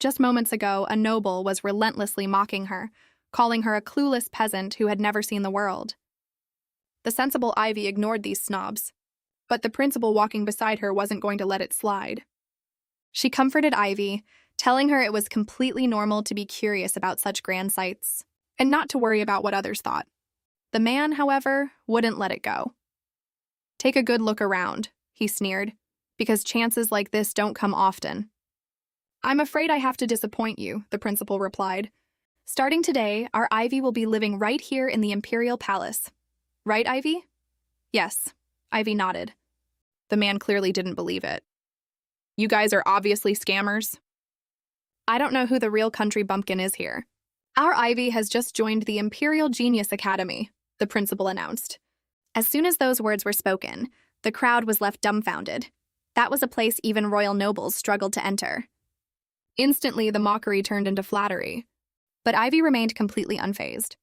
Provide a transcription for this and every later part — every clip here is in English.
Just moments ago, a noble was relentlessly mocking her, calling her a clueless peasant who had never seen the world. The sensible Ivy ignored these snobs, but the principal walking beside her wasn't going to let it slide. She comforted Ivy, telling her it was completely normal to be curious about such grand sights, and not to worry about what others thought. The man, however, wouldn't let it go. "Take a good look around," he sneered, "because chances like this don't come often." "I'm afraid I have to disappoint you," the principal replied. "Starting today, our Ivy will be living right here in the Imperial Palace. Right, Ivy?" "Yes," Ivy nodded. The man clearly didn't believe it. "You guys are obviously scammers." "I don't know who the real country bumpkin is here. Our Ivy has just joined the Imperial Genius Academy," the principal announced. As soon as those words were spoken, the crowd was left dumbfounded. That was a place even royal nobles struggled to enter. Instantly, the mockery turned into flattery. But Ivy remained completely unfazed.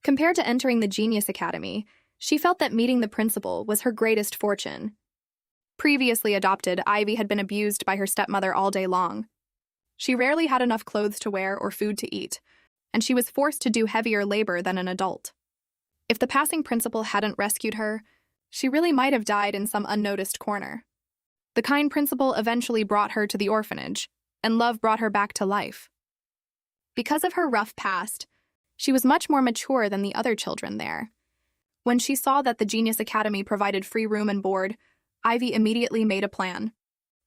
Compared to entering the Genius Academy, she felt that meeting the principal was her greatest fortune. Previously adopted, Ivy had been abused by her stepmother all day long. She rarely had enough clothes to wear or food to eat, and she was forced to do heavier labor than an adult. If the passing principal hadn't rescued her, she really might have died in some unnoticed corner. The kind principal eventually brought her to the orphanage, and love brought her back to life. Because of her rough past, she was much more mature than the other children there. When she saw that the Genius Academy provided free room and board, Ivy immediately made a plan.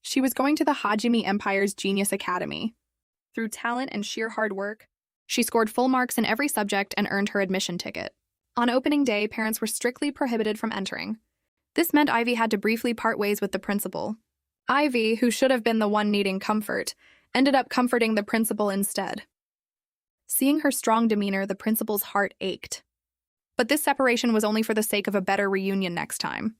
She was going to the Hajime Empire's Genius Academy. Through talent and sheer hard work, she scored full marks in every subject and earned her admission ticket. On opening day, parents were strictly prohibited from entering. This meant Ivy had to briefly part ways with the principal. Ivy, who should have been the one needing comfort, ended up comforting the principal instead. Seeing her strong demeanor, the principal's heart ached. But this separation was only for the sake of a better reunion next time.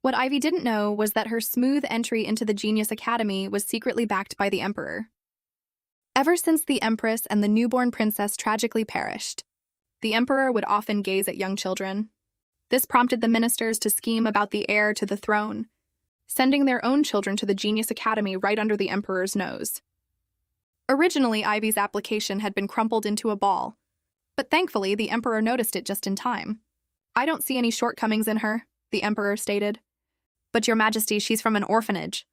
What Ivy didn't know was that her smooth entry into the Genius Academy was secretly backed by the Emperor. Ever since the Empress and the newborn princess tragically perished, the Emperor would often gaze at young children. This prompted the ministers to scheme about the heir to the throne, sending their own children to the Genius Academy right under the Emperor's nose. Originally, Ivy's application had been crumpled into a ball, but thankfully the Emperor noticed it just in time. "I don't see any shortcomings in her," the Emperor stated. "But Your Majesty, she's from an orphanage.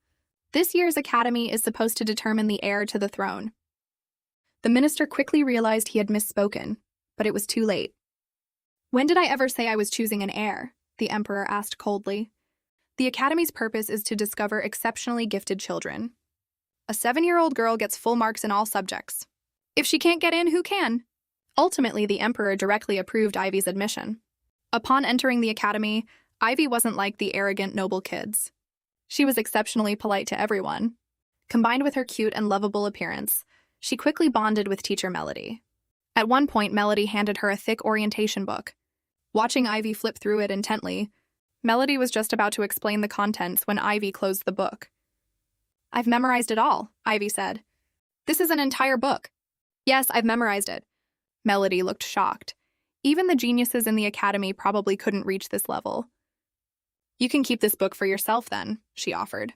This year's academy is supposed to determine the heir to the throne." The minister quickly realized he had misspoken, but it was too late. "When did I ever say I was choosing an heir?" the Emperor asked coldly. "The academy's purpose is to discover exceptionally gifted children. A 7-year-old girl gets full marks in all subjects. If she can't get in, who can?" Ultimately, the Emperor directly approved Ivy's admission. Upon entering the academy, Ivy wasn't like the arrogant, noble kids. She was exceptionally polite to everyone. Combined with her cute and lovable appearance, she quickly bonded with teacher Melody. At one point, Melody handed her a thick orientation book. Watching Ivy flip through it intently, Melody was just about to explain the contents when Ivy closed the book. "I've memorized it all," Ivy said. "This is an entire book." "Yes, I've memorized it." Melody looked shocked. Even the geniuses in the academy probably couldn't reach this level. "You can keep this book for yourself then," she offered.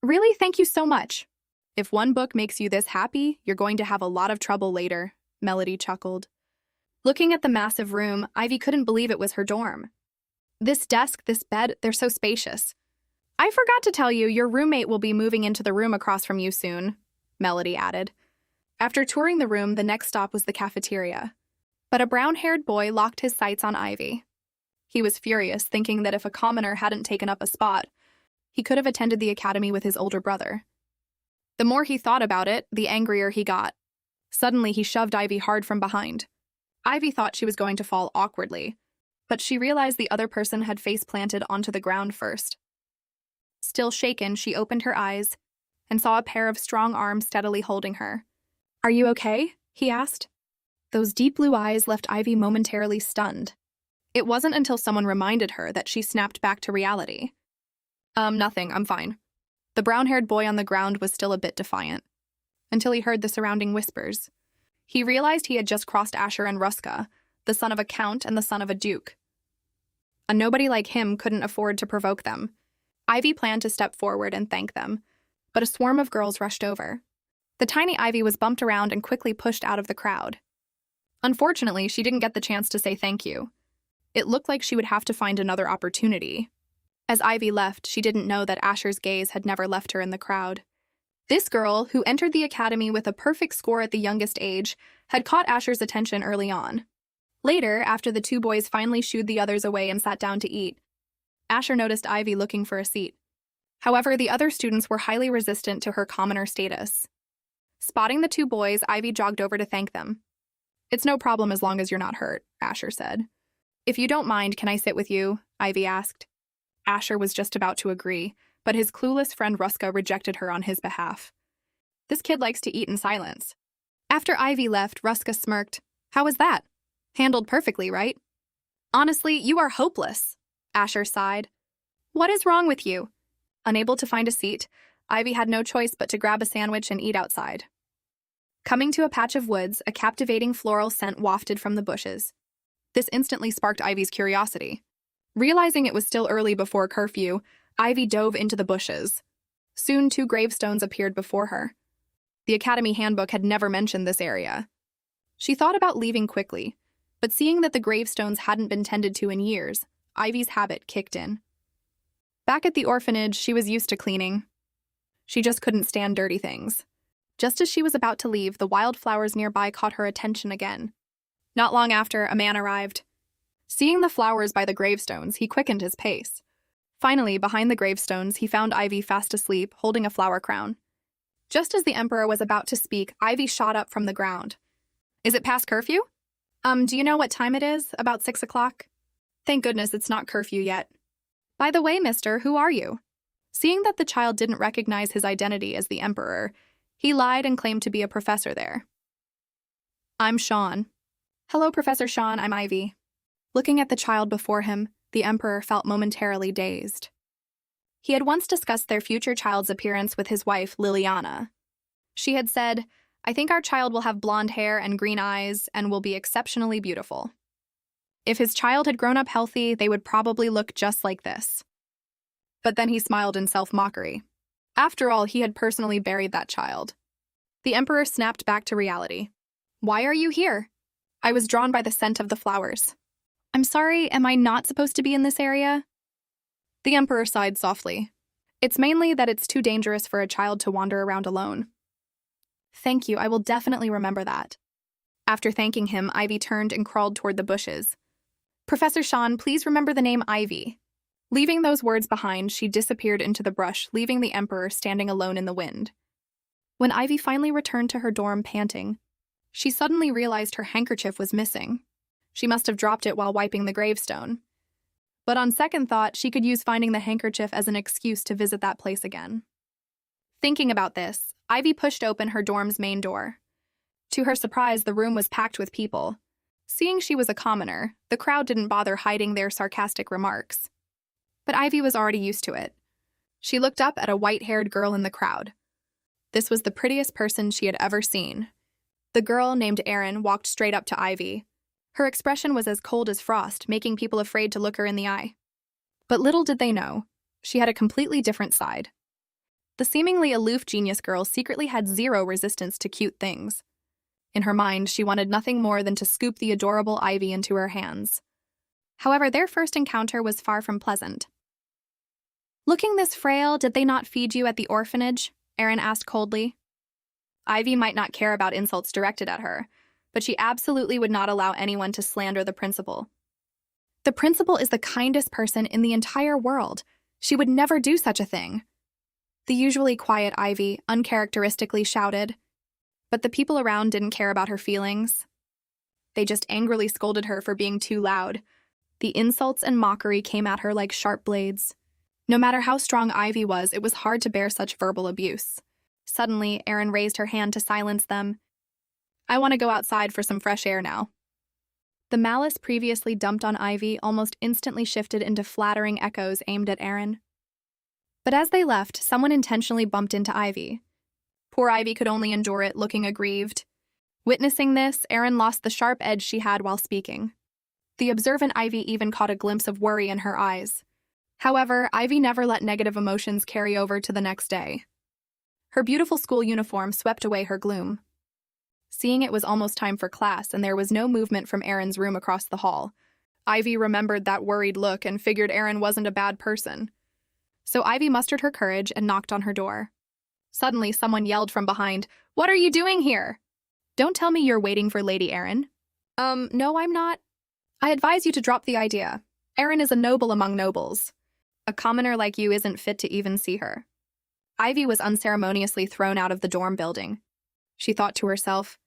"Really? Thank you so much." "If one book makes you this happy, you're going to have a lot of trouble later," Melody chuckled. Looking at the massive room, Ivy couldn't believe it was her dorm. This desk, this bed, they're so spacious. "I forgot to tell you, your roommate will be moving into the room across from you soon," Melody added. After touring the room, the next stop was the cafeteria. But a brown-haired boy locked his sights on Ivy. He was furious, thinking that if a commoner hadn't taken up a spot, he could have attended the academy with his older brother. The more he thought about it, the angrier he got. Suddenly, he shoved Ivy hard from behind. Ivy thought she was going to fall awkwardly, but she realized the other person had face-planted onto the ground first. Still shaken, she opened her eyes and saw a pair of strong arms steadily holding her. "Are you okay?" he asked. Those deep blue eyes left Ivy momentarily stunned. It wasn't until someone reminded her that she snapped back to reality. Nothing, I'm fine." The brown-haired boy on the ground was still a bit defiant, until he heard the surrounding whispers. He realized he had just crossed Asher and Ruska, the son of a count and the son of a duke. A nobody like him couldn't afford to provoke them. Ivy planned to step forward and thank them, but a swarm of girls rushed over. The tiny Ivy was bumped around and quickly pushed out of the crowd. Unfortunately, she didn't get the chance to say thank you. It looked like she would have to find another opportunity. As Ivy left, she didn't know that Asher's gaze had never left her in the crowd. This girl, who entered the academy with a perfect score at the youngest age, had caught Asher's attention early on. Later, after the two boys finally shooed the others away and sat down to eat, Asher noticed Ivy looking for a seat. However, the other students were highly resistant to her commoner status. Spotting the two boys, Ivy jogged over to thank them. "It's no problem as long as you're not hurt," Asher said. "If you don't mind, can I sit with you?" Ivy asked. Asher was just about to agree, but his clueless friend Ruska rejected her on his behalf. "This kid likes to eat in silence." After Ivy left, Ruska smirked. "How was that? Handled perfectly, right?" "Honestly, you are hopeless," Asher sighed. "What is wrong with you?" Unable to find a seat, Ivy had no choice but to grab a sandwich and eat outside. Coming to a patch of woods, a captivating floral scent wafted from the bushes. This instantly sparked Ivy's curiosity. Realizing it was still early before curfew, Ivy dove into the bushes. Soon, two gravestones appeared before her. The Academy handbook had never mentioned this area. She thought about leaving quickly, but seeing that the gravestones hadn't been tended to in years, Ivy's habit kicked in. Back at the orphanage, she was used to cleaning. She just couldn't stand dirty things. Just as she was about to leave, the wildflowers nearby caught her attention again. Not long after, a man arrived. Seeing the flowers by the gravestones, he quickened his pace. Finally, behind the gravestones, he found Ivy fast asleep, holding a flower crown. Just as the Emperor was about to speak, Ivy shot up from the ground. "Is it past curfew?" Do you know what time it is? About 6 o'clock? Thank goodness it's not curfew yet. By the way, mister, who are you? Seeing that the child didn't recognize his identity as the Emperor, he lied and claimed to be a professor there. "I'm Sean." "Hello, Professor Sean, I'm Ivy." Looking at the child before him, the Emperor felt momentarily dazed. He had once discussed their future child's appearance with his wife, Liliana. She had said, "I think our child will have blonde hair and green eyes and will be exceptionally beautiful. If his child had grown up healthy, they would probably look just like this." But then he smiled in self-mockery. After all, he had personally buried that child. The Emperor snapped back to reality. "Why are you here?" "I was drawn by the scent of the flowers." "I'm sorry, am I not supposed to be in this area?" The Emperor sighed softly. "It's mainly that it's too dangerous for a child to wander around alone." "Thank you, I will definitely remember that." After thanking him, Ivy turned and crawled toward the bushes. "Professor Sean, please remember the name Ivy." Leaving those words behind, she disappeared into the brush, leaving the Emperor standing alone in the wind. When Ivy finally returned to her dorm panting, she suddenly realized her handkerchief was missing. She must have dropped it while wiping the gravestone. But on second thought, she could use finding the handkerchief as an excuse to visit that place again. Thinking about this, Ivy pushed open her dorm's main door. To her surprise, the room was packed with people. Seeing she was a commoner, the crowd didn't bother hiding their sarcastic remarks. But Ivy was already used to it. She looked up at a white-haired girl in the crowd. This was the prettiest person she had ever seen. The girl, named Erin, walked straight up to Ivy. Her expression was as cold as frost, making people afraid to look her in the eye. But little did they know, she had a completely different side. The seemingly aloof genius girl secretly had zero resistance to cute things. In her mind, she wanted nothing more than to scoop the adorable Ivy into her hands. However, their first encounter was far from pleasant. "Looking this frail, did they not feed you at the orphanage?" Erin asked coldly. Ivy might not care about insults directed at her, but she absolutely would not allow anyone to slander the principal. "The principal is the kindest person in the entire world. She would never do such a thing." The usually quiet Ivy uncharacteristically shouted, but the people around didn't care about her feelings. They just angrily scolded her for being too loud. The insults and mockery came at her like sharp blades. No matter how strong Ivy was, it was hard to bear such verbal abuse. Suddenly, Erin raised her hand to silence them. "I want to go outside for some fresh air now." The malice previously dumped on Ivy almost instantly shifted into flattering echoes aimed at Erin. But as they left, someone intentionally bumped into Ivy. Poor Ivy could only endure it, looking aggrieved. Witnessing this, Erin lost the sharp edge she had while speaking. The observant Ivy even caught a glimpse of worry in her eyes. However, Ivy never let negative emotions carry over to the next day. Her beautiful school uniform swept away her gloom. Seeing it was almost time for class and there was no movement from Aaron's room across the hall, Ivy remembered that worried look and figured Aaron wasn't a bad person. So Ivy mustered her courage and knocked on her door. Suddenly, someone yelled from behind, "What are you doing here?" "Don't tell me you're waiting for Lady Aaron." No, I'm not. I advise you to drop the idea. Aaron is a noble among nobles. A commoner like you isn't fit to even see her." Ivy was unceremoniously thrown out of the dorm building. She thought to herself,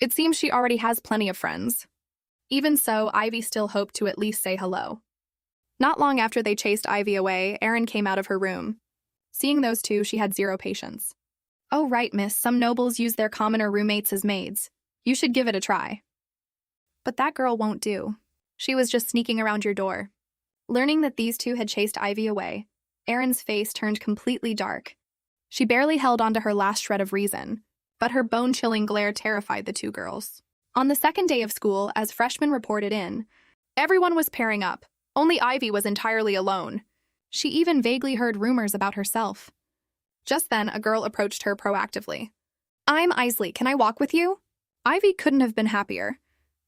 it seems she already has plenty of friends. Even so, Ivy still hoped to at least say hello. Not long after they chased Ivy away, Aaron came out of her room. Seeing those two, she had zero patience. "Oh, right, miss, some nobles use their commoner roommates as maids. You should give it a try." "But that girl won't do. She was just sneaking around your door." Learning that these two had chased Ivy away, Erin's face turned completely dark. She barely held onto her last shred of reason, but her bone-chilling glare terrified the two girls. On the second day of school, as freshmen reported in, everyone was pairing up. Only Ivy was entirely alone. She even vaguely heard rumors about herself. Just then, a girl approached her proactively. "I'm Isley, can I walk with you?" Ivy couldn't have been happier.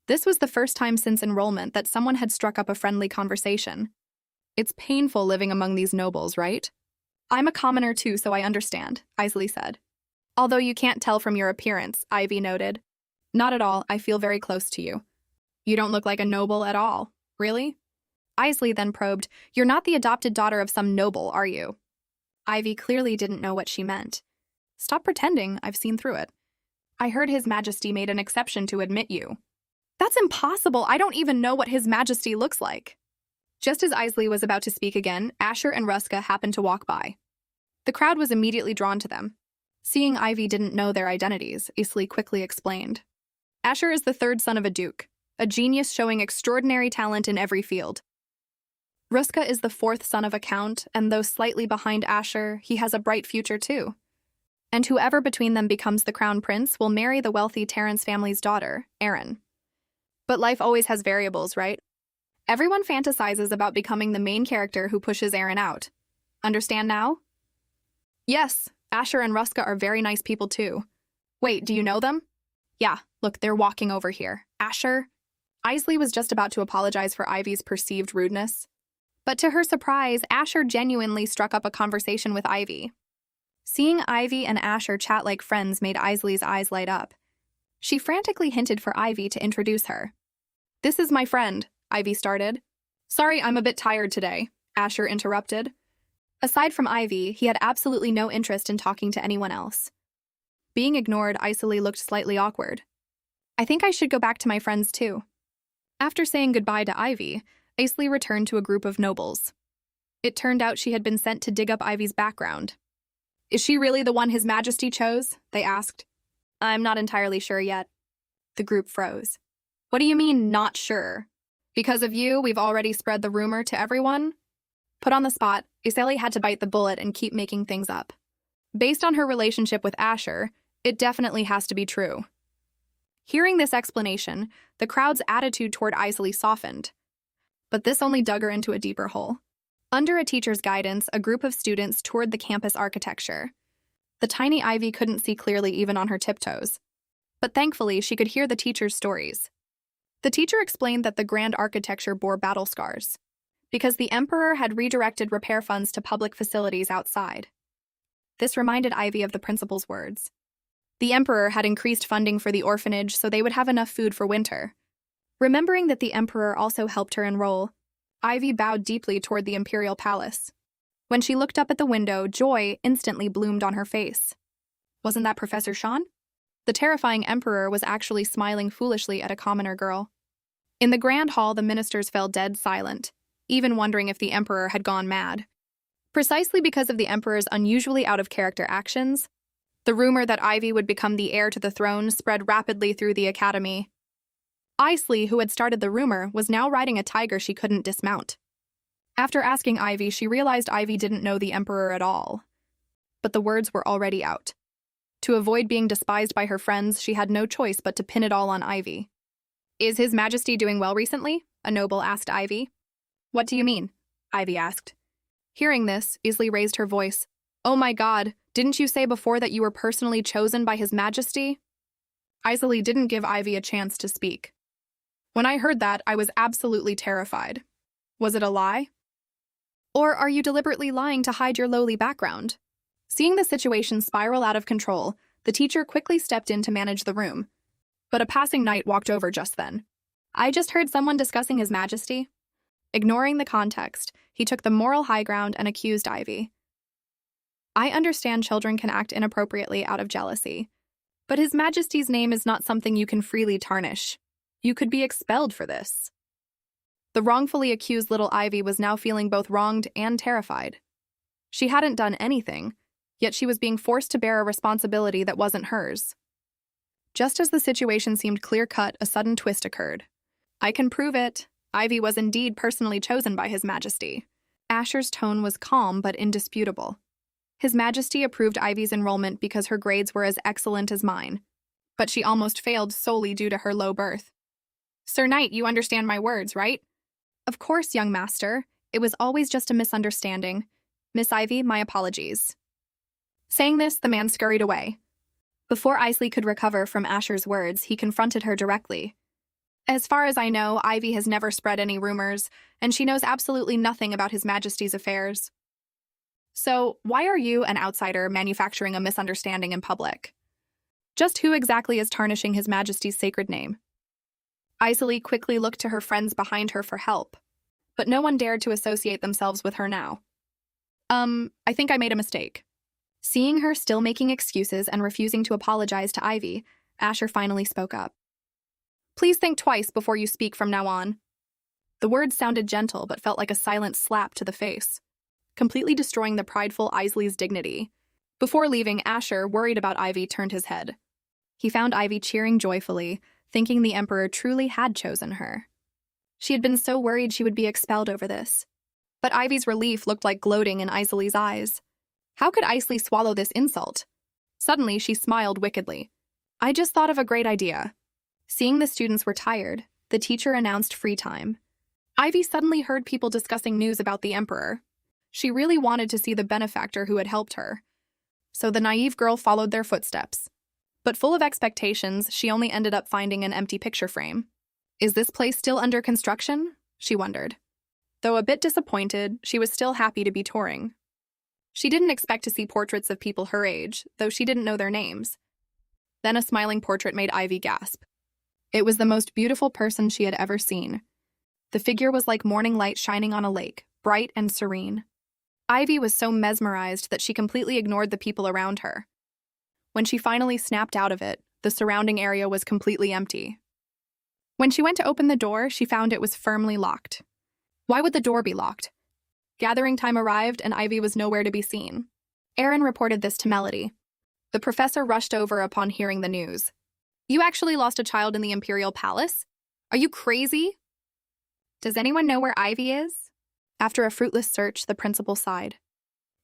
This was the first time since enrollment that someone had struck up a friendly conversation. "It's painful living among these nobles, right?" "I'm a commoner too, so I understand," Isley said. "Although you can't tell from your appearance," Ivy noted. "Not at all, I feel very close to you." "You don't look like a noble at all." "Really?" Isley then probed, "You're not the adopted daughter of some noble, are you?" Ivy clearly didn't know what she meant. "Stop pretending, I've seen through it. I heard His Majesty made an exception to admit you." "That's impossible, I don't even know what His Majesty looks like." Just as Isley was about to speak again, Asher and Ruska happened to walk by. The crowd was immediately drawn to them. Seeing Ivy didn't know their identities, Isley quickly explained. Asher is the third son of a duke, a genius showing extraordinary talent in every field. Ruska is the fourth son of a count, and though slightly behind Asher, he has a bright future too. And whoever between them becomes the crown prince will marry the wealthy Terrence family's daughter, Erin. But life always has variables, right? Everyone fantasizes about becoming the main character who pushes Erin out. Understand now? Yes, Asher and Ruska are very nice people too. Wait, do you know them? Yeah, look, they're walking over here. Asher? Isley was just about to apologize for Ivy's perceived rudeness. But to her surprise, Asher genuinely struck up a conversation with Ivy. Seeing Ivy and Asher chat like friends made Isley's eyes light up. She frantically hinted for Ivy to introduce her. "This is my friend," Ivy started. "Sorry, I'm a bit tired today," Asher interrupted. Aside from Ivy, he had absolutely no interest in talking to anyone else. Being ignored, Isley looked slightly awkward. "I think I should go back to my friends too." After saying goodbye to Ivy, Isley returned to a group of nobles. It turned out she had been sent to dig up Ivy's background. "Is she really the one His Majesty chose?" they asked. "I'm not entirely sure yet." The group froze. "What do you mean, not sure? Because of you, we've already spread the rumor to everyone?" Put on the spot, Isley had to bite the bullet and keep making things up. Based on her relationship with Asher, it definitely has to be true. Hearing this explanation, the crowd's attitude toward Isley softened. But this only dug her into a deeper hole. Under a teacher's guidance, a group of students toured the campus architecture. The tiny Ivy couldn't see clearly even on her tiptoes. But thankfully, she could hear the teacher's stories. The teacher explained that the grand architecture bore battle scars, because the emperor had redirected repair funds to public facilities outside. This reminded Ivy of the principal's words. The emperor had increased funding for the orphanage so they would have enough food for winter. Remembering that the emperor also helped her enroll, Ivy bowed deeply toward the imperial palace. When she looked up at the window, joy instantly bloomed on her face. Wasn't that Professor Sean? The terrifying emperor was actually smiling foolishly at a commoner girl. In the grand hall, the ministers fell dead silent, even wondering if the emperor had gone mad. Precisely because of the emperor's unusually out-of-character actions, the rumor that Ivy would become the heir to the throne spread rapidly through the academy. Isley, who had started the rumor, was now riding a tiger she couldn't dismount. After asking Ivy, she realized Ivy didn't know the emperor at all. But the words were already out. To avoid being despised by her friends, she had no choice but to pin it all on Ivy. "Is His Majesty doing well recently?" a noble asked Ivy. "What do you mean?" Ivy asked. Hearing this, Isley raised her voice. "Oh my God, Didn't you say before that you were personally chosen by His Majesty? Isley didn't give Ivy a chance to speak. When I heard that, I was absolutely terrified. Was it a lie? Or are you deliberately lying to hide your lowly background? Seeing the situation spiral out of control, the teacher quickly stepped in to manage the room. But a passing knight walked over just then. I just heard someone discussing His Majesty. Ignoring the context, he took the moral high ground and accused Ivy. I understand children can act inappropriately out of jealousy, but His Majesty's name is not something you can freely tarnish. You could be expelled for this. The wrongfully accused little Ivy was now feeling both wronged and terrified. She hadn't done anything, yet she was being forced to bear a responsibility that wasn't hers. Just as the situation seemed clear-cut, a sudden twist occurred. I can prove it. Ivy was indeed personally chosen by His Majesty. Asher's tone was calm but indisputable. His Majesty approved Ivy's enrollment because her grades were as excellent as mine, but she almost failed solely due to her low birth. Sir Knight, you understand my words, right? Of course, young master. It was always just a misunderstanding. Miss Ivy, my apologies. Saying this, the man scurried away. Before Isley could recover from Asher's words, he confronted her directly. As far as I know, Ivy has never spread any rumors, and she knows absolutely nothing about His Majesty's affairs. So, why are you, an outsider, manufacturing a misunderstanding in public? Just who exactly is tarnishing His Majesty's sacred name? Isley quickly looked to her friends behind her for help, but no one dared to associate themselves with her now. I think I made a mistake. Seeing her still making excuses and refusing to apologize to Ivy, Asher finally spoke up. Please think twice before you speak from now on. The words sounded gentle but felt like a silent slap to the face, completely destroying the prideful Isley's dignity. Before leaving, Asher, worried about Ivy, turned his head. He found Ivy cheering joyfully, thinking the Emperor truly had chosen her. She had been so worried she would be expelled over this. But Ivy's relief looked like gloating in Isley's eyes. How could Isley swallow this insult? Suddenly, she smiled wickedly. I just thought of a great idea. Seeing the students were tired, the teacher announced free time. Ivy suddenly heard people discussing news about the Emperor. She really wanted to see the benefactor who had helped her. So the naive girl followed their footsteps. But full of expectations, she only ended up finding an empty picture frame. Is this place still under construction? She wondered. Though a bit disappointed, she was still happy to be touring. She didn't expect to see portraits of people her age, though she didn't know their names. Then a smiling portrait made Ivy gasp. It was the most beautiful person she had ever seen. The figure was like morning light shining on a lake, bright and serene. Ivy was so mesmerized that she completely ignored the people around her. When she finally snapped out of it, the surrounding area was completely empty. When she went to open the door, she found it was firmly locked. Why would the door be locked? Gathering time arrived, and Ivy was nowhere to be seen. Aaron reported this to Melody. The professor rushed over upon hearing the news. You actually lost a child in the Imperial Palace? Are you crazy? Does anyone know where Ivy is? After a fruitless search, the principal sighed.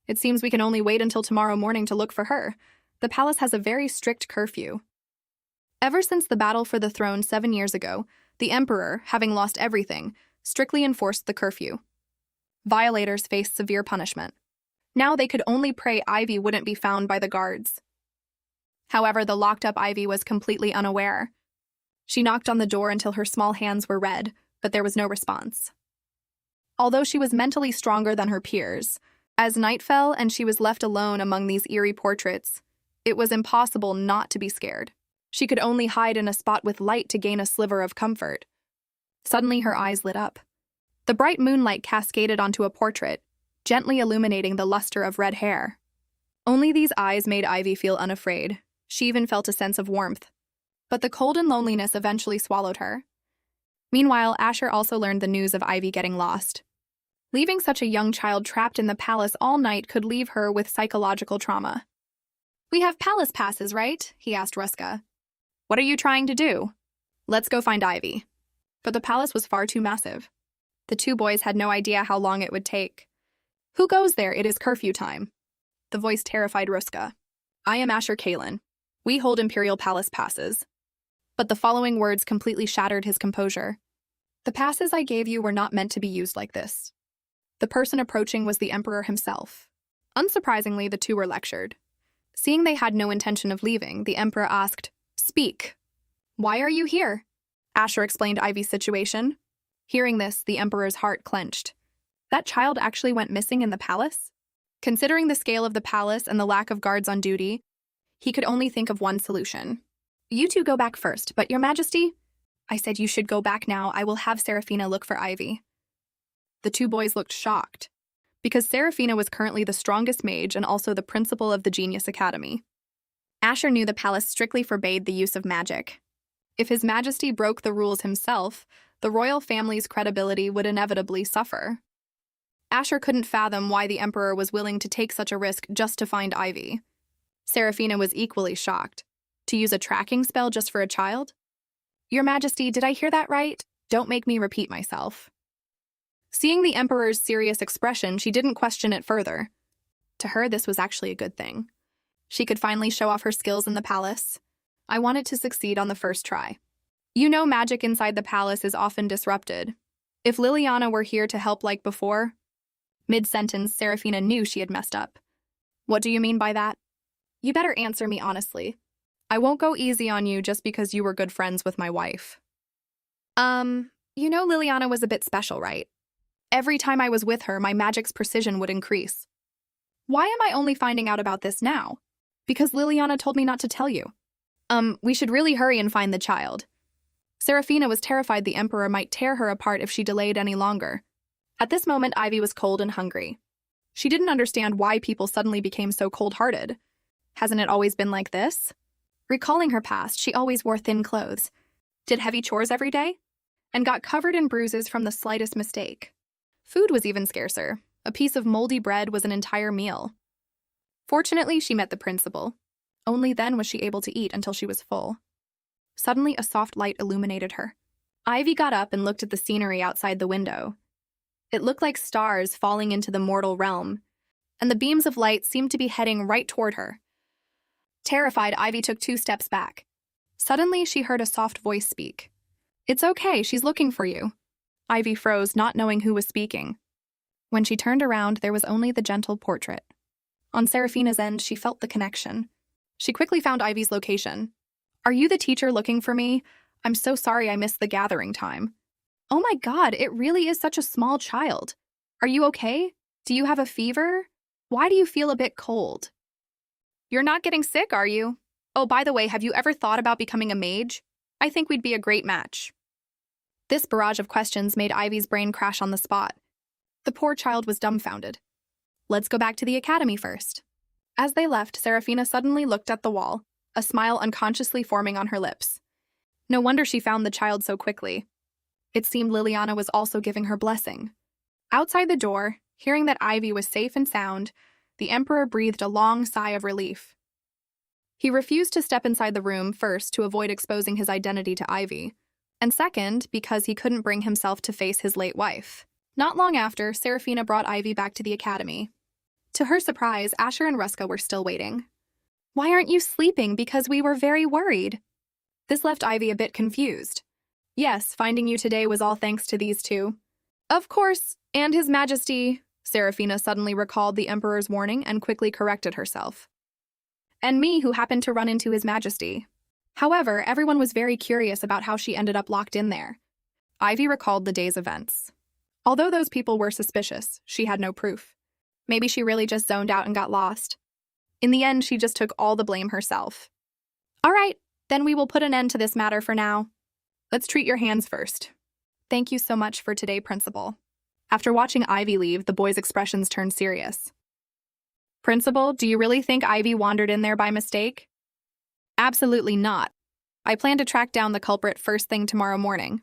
It seems we can only wait until tomorrow morning to look for her. The palace has a very strict curfew. Ever since the battle for the throne 7 years ago, the Emperor, having lost everything, strictly enforced the curfew. Violators faced severe punishment. Now they could only pray Ivy wouldn't be found by the guards. However, the locked-up Ivy was completely unaware. She knocked on the door until her small hands were red, but there was no response. Although she was mentally stronger than her peers, as night fell and she was left alone among these eerie portraits, it was impossible not to be scared. She could only hide in a spot with light to gain a sliver of comfort. Suddenly her eyes lit up. The bright moonlight cascaded onto a portrait, gently illuminating the luster of red hair. Only these eyes made Ivy feel unafraid. She even felt a sense of warmth. But the cold and loneliness eventually swallowed her. Meanwhile, Asher also learned the news of Ivy getting lost. Leaving such a young child trapped in the palace all night could leave her with psychological trauma. We have palace passes, right? He asked Ruska. What are you trying to do? Let's go find Ivy. But the palace was far too massive. The two boys had no idea how long it would take. Who goes there? It is curfew time. The voice terrified Ruska. I am Asher Kalin. We hold Imperial Palace passes. But the following words completely shattered his composure. The passes I gave you were not meant to be used like this. The person approaching was the Emperor himself. Unsurprisingly, the two were lectured. Seeing they had no intention of leaving, the emperor asked, "Speak. Why are you here?" Asher explained Ivy's situation. Hearing this, the emperor's heart clenched. That child actually went missing in the palace? Considering the scale of the palace and the lack of guards on duty, he could only think of one solution. "You two go back first, but your majesty?" "I said you should go back now. I will have Seraphina look for Ivy." The two boys looked shocked, because Seraphina was currently the strongest mage and also the principal of the Genius Academy. Asher knew the palace strictly forbade the use of magic. If His Majesty broke the rules himself, the royal family's credibility would inevitably suffer. Asher couldn't fathom why the emperor was willing to take such a risk just to find Ivy. Seraphina was equally shocked. To use a tracking spell just for a child? "Your Majesty, did I hear that right? Don't make me repeat myself." Seeing the emperor's serious expression, she didn't question it further. To her, this was actually a good thing. She could finally show off her skills in the palace. "I wanted to succeed on the first try. You know magic inside the palace is often disrupted. If Liliana were here to help like before..." Mid-sentence, Seraphina knew she had messed up. "What do you mean by that?" "You better answer me honestly. I won't go easy on you just because you were good friends with my wife." You know Liliana was a bit special, right? Every time I was with her, my magic's precision would increase." "Why am I only finding out about this now?" "Because Liliana told me not to tell you." We should really hurry and find the child." Seraphina was terrified the emperor might tear her apart if she delayed any longer. At this moment, Ivy was cold and hungry. She didn't understand why people suddenly became so cold-hearted. Hasn't it always been like this? Recalling her past, she always wore thin clothes, did heavy chores every day, and got covered in bruises from the slightest mistake. Food was even scarcer. A piece of moldy bread was an entire meal. Fortunately, she met the principal. Only then was she able to eat until she was full. Suddenly, a soft light illuminated her. Ivy got up and looked at the scenery outside the window. It looked like stars falling into the mortal realm, and the beams of light seemed to be heading right toward her. Terrified, Ivy took 2 steps back. Suddenly, she heard a soft voice speak. "It's okay, she's looking for you." Ivy froze, not knowing who was speaking. When she turned around, there was only the gentle portrait. On Seraphina's end, she felt the connection. She quickly found Ivy's location. "Are you the teacher looking for me? I'm so sorry I missed the gathering time." "Oh my God, it really is such a small child. Are you okay? Do you have a fever? Why do you feel a bit cold?" "You're not getting sick, are you? Oh, by the way, have you ever thought about becoming a mage? I think we'd be a great match." This barrage of questions made Ivy's brain crash on the spot. The poor child was dumbfounded. "Let's go back to the academy first." As they left, Seraphina suddenly looked at the wall, a smile unconsciously forming on her lips. No wonder she found the child so quickly. It seemed Liliana was also giving her blessing. Outside the door, hearing that Ivy was safe and sound, the emperor breathed a long sigh of relief. He refused to step inside the room, first to avoid exposing his identity to Ivy, and second because he couldn't bring himself to face his late wife. Not long after, Seraphina brought Ivy back to the academy. To her surprise, Asher and Ruska were still waiting. "Why aren't you sleeping? Because we were very worried." This left Ivy a bit confused. "Yes, finding you today was all thanks to these two." "Of course, and His Majesty..." Seraphina suddenly recalled the Emperor's warning and quickly corrected herself. "And me, who happened to run into His Majesty." However, everyone was very curious about how she ended up locked in there. Ivy recalled the day's events. Although those people were suspicious, she had no proof. Maybe she really just zoned out and got lost. In the end, she just took all the blame herself. "All right, then we will put an end to this matter for now. Let's treat your hands first." "Thank you so much for today, Principal." After watching Ivy leave, the boys' expressions turned serious. "Principal, do you really think Ivy wandered in there by mistake?" "Absolutely not. I plan to track down the culprit first thing tomorrow morning."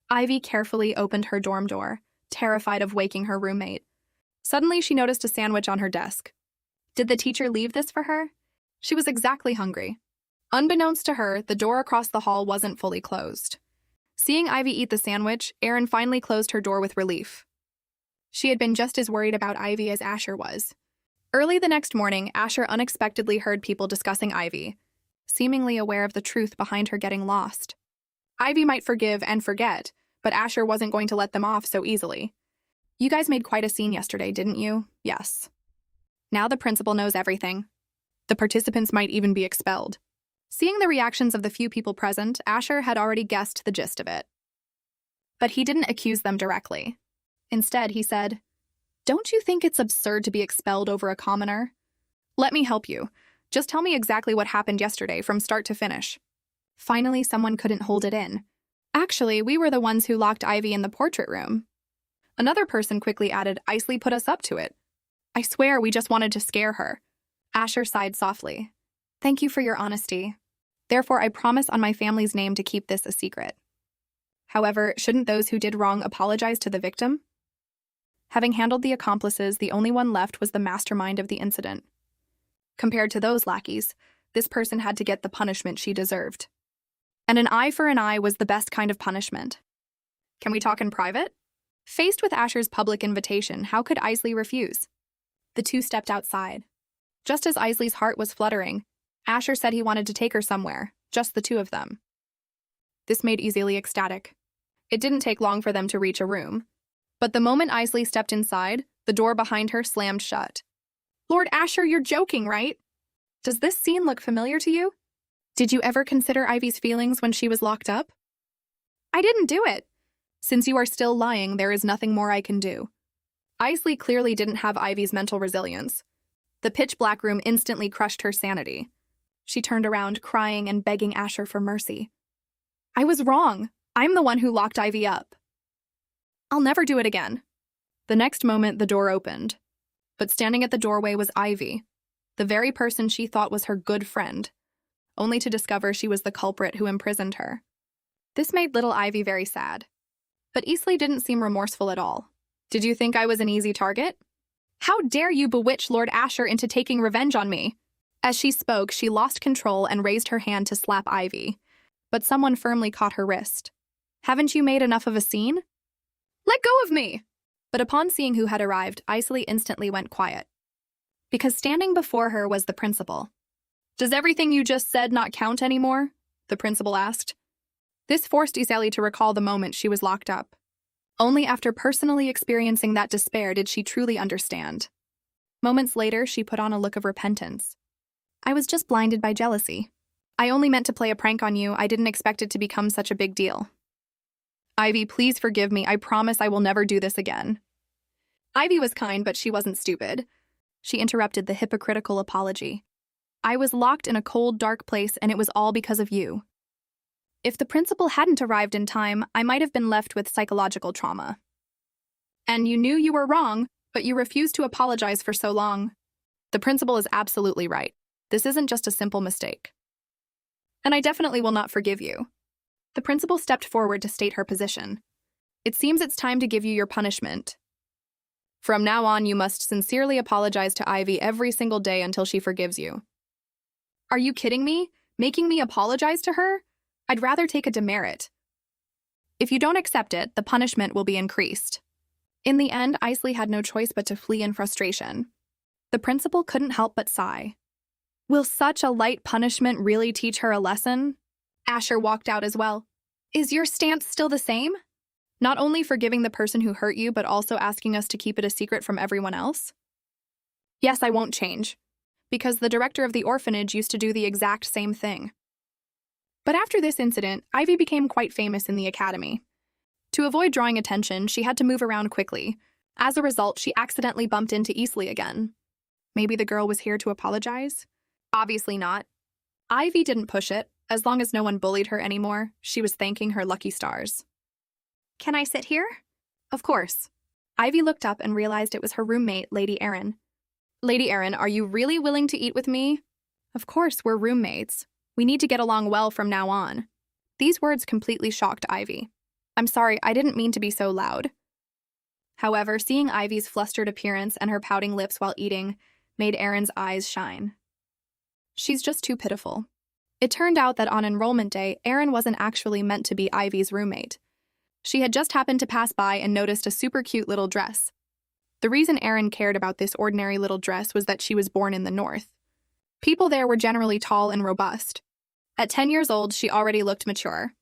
Ivy carefully opened her dorm door, terrified of waking her roommate. Suddenly, she noticed a sandwich on her desk. Did the teacher leave this for her? She was exactly hungry. Unbeknownst to her, the door across the hall wasn't fully closed. Seeing Ivy eat the sandwich, Erin finally closed her door with relief. She had been just as worried about Ivy as Asher was. Early the next morning, Asher unexpectedly heard people discussing Ivy, seemingly aware of the truth behind her getting lost. Ivy might forgive and forget, but Asher wasn't going to let them off so easily. "You guys made quite a scene yesterday, didn't you?" "Yes." "Now the principal knows everything." The participants might even be expelled. Seeing the reactions of the few people present, Asher had already guessed the gist of it. But he didn't accuse them directly. Instead, he said, "Don't you think it's absurd to be expelled over a commoner? Let me help you. Just tell me exactly what happened yesterday from start to finish." Finally, someone couldn't hold it in. "Actually, we were the ones who locked Ivy in the portrait room." Another person quickly added, "Isley put us up to it. I swear we just wanted to scare her." Asher sighed softly. "Thank you for your honesty. Therefore, I promise on my family's name to keep this a secret." However, shouldn't those who did wrong apologize to the victim? Having handled the accomplices, the only one left was the mastermind of the incident. Compared to those lackeys, this person had to get the punishment she deserved. And an eye for an eye was the best kind of punishment. Can we talk in private? Faced with Asher's public invitation, how could Isley refuse? The two stepped outside. Just as Isley's heart was fluttering, Asher said he wanted to take her somewhere, just the two of them. This made Isley ecstatic. It didn't take long for them to reach a room. But the moment Isley stepped inside, the door behind her slammed shut. "Lord Asher, you're joking, right? Does this scene look familiar to you? Did you ever consider Ivy's feelings when she was locked up?" "I didn't do it." "Since you are still lying, there is nothing more I can do." Isley clearly didn't have Ivy's mental resilience. The pitch-black room instantly crushed her sanity. She turned around, crying and begging Asher for mercy. "I was wrong. I'm the one who locked Ivy up. I'll never do it again." The next moment, the door opened. But standing at the doorway was Ivy, the very person she thought was her good friend, only to discover she was the culprit who imprisoned her. This made little Ivy very sad. But Isley didn't seem remorseful at all. "Did you think I was an easy target? How dare you bewitch Lord Asher into taking revenge on me?" As she spoke, she lost control and raised her hand to slap Ivy, but someone firmly caught her wrist. "Haven't you made enough of a scene? Let go of me!" But upon seeing who had arrived, Isley instantly went quiet. Because standing before her was the principal. "Does everything you just said not count anymore?" the principal asked. This forced Isley to recall the moment she was locked up. Only after personally experiencing that despair did she truly understand. Moments later, she put on a look of repentance. "I was just blinded by jealousy. I only meant to play a prank on you. I didn't expect it to become such a big deal. Ivy, please forgive me. I promise I will never do this again." Ivy was kind, but she wasn't stupid. She interrupted the hypocritical apology. "I was locked in a cold, dark place, and it was all because of you. If the principal hadn't arrived in time, I might have been left with psychological trauma. And you knew you were wrong, but you refused to apologize for so long. The principal is absolutely right. This isn't just a simple mistake. And I definitely will not forgive you." The principal stepped forward to state her position. "It seems it's time to give you your punishment. From now on, you must sincerely apologize to Ivy every single day until she forgives you." "Are you kidding me? Making me apologize to her? I'd rather take a demerit. If you don't accept it, the punishment will be increased." In the end, Isley had no choice but to flee in frustration. The principal couldn't help but sigh. Will such a light punishment really teach her a lesson? Asher walked out as well. "Is your stance still the same? Not only forgiving the person who hurt you, but also asking us to keep it a secret from everyone else?" "Yes, I won't change. Because the director of the orphanage used to do the exact same thing." But after this incident, Ivy became quite famous in the academy. To avoid drawing attention, she had to move around quickly. As a result, she accidentally bumped into Isley again. Maybe the girl was here to apologize? Obviously not. Ivy didn't push it. As long as no one bullied her anymore, she was thanking her lucky stars. "Can I sit here?" "Of course." Ivy looked up and realized it was her roommate, Lady Erin. "Lady Erin, are you really willing to eat with me?" "Of course, we're roommates. We need to get along well from now on." These words completely shocked Ivy. "I'm sorry, I didn't mean to be so loud." However, seeing Ivy's flustered appearance and her pouting lips while eating made Erin's eyes shine. She's just too pitiful. It turned out that on enrollment day, Erin wasn't actually meant to be Ivy's roommate. She had just happened to pass by and noticed a super cute little dress. The reason Erin cared about this ordinary little dress was that she was born in the north. People there were generally tall and robust. At 10 years old, she already looked mature.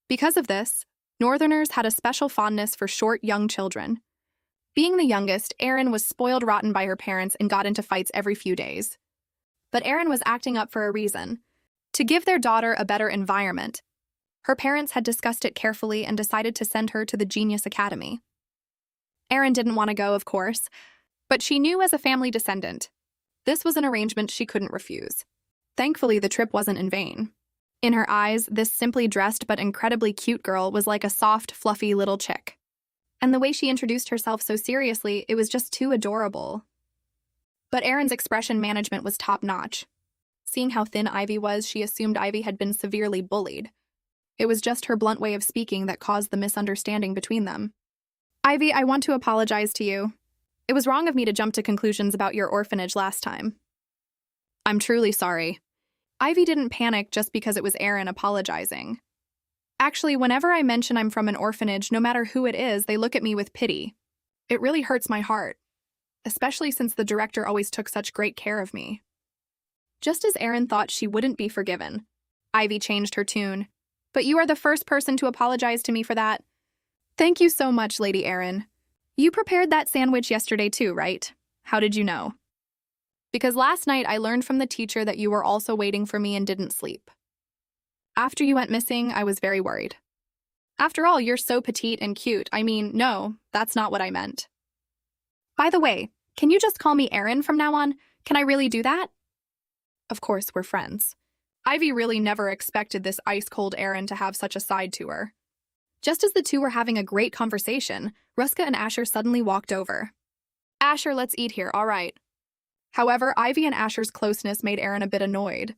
Because of this, Northerners had a special fondness for short, young children. Being the youngest, Erin was spoiled rotten by her parents and got into fights every few days. But Erin was acting up for a reason. To give their daughter a better environment. Her parents had discussed it carefully and decided to send her to the Genius Academy. Erin didn't want to go, of course, but she knew as a family descendant, this was an arrangement she couldn't refuse. Thankfully, the trip wasn't in vain. In her eyes, this simply dressed but incredibly cute girl was like a soft, fluffy little chick. And the way she introduced herself so seriously, it was just too adorable. But Erin's expression management was top-notch. Seeing how thin Ivy was, she assumed Ivy had been severely bullied. It was just her blunt way of speaking that caused the misunderstanding between them. Ivy, I want to apologize to you. It was wrong of me to jump to conclusions about your orphanage last time. I'm truly sorry. Ivy didn't panic just because it was Erin apologizing. Actually, whenever I mention I'm from an orphanage, no matter who it is, they look at me with pity. It really hurts my heart, especially since the director always took such great care of me. Just as Erin thought she wouldn't be forgiven, Ivy changed her tune. But you are the first person to apologize to me for that. Thank you so much, Lady Erin. You prepared that sandwich yesterday too, right? How did you know? Because last night I learned from the teacher that you were also waiting for me and didn't sleep. After you went missing, I was very worried. After all, you're so petite and cute. I mean, no, that's not what I meant. By the way, can you just call me Erin from now on? Can I really do that? Of course, we're friends. Ivy really never expected this ice-cold Erin to have such a side to her. Just as the two were having a great conversation, Ruska and Asher suddenly walked over. Asher, let's eat here, all right. However, Ivy and Asher's closeness made Erin a bit annoyed,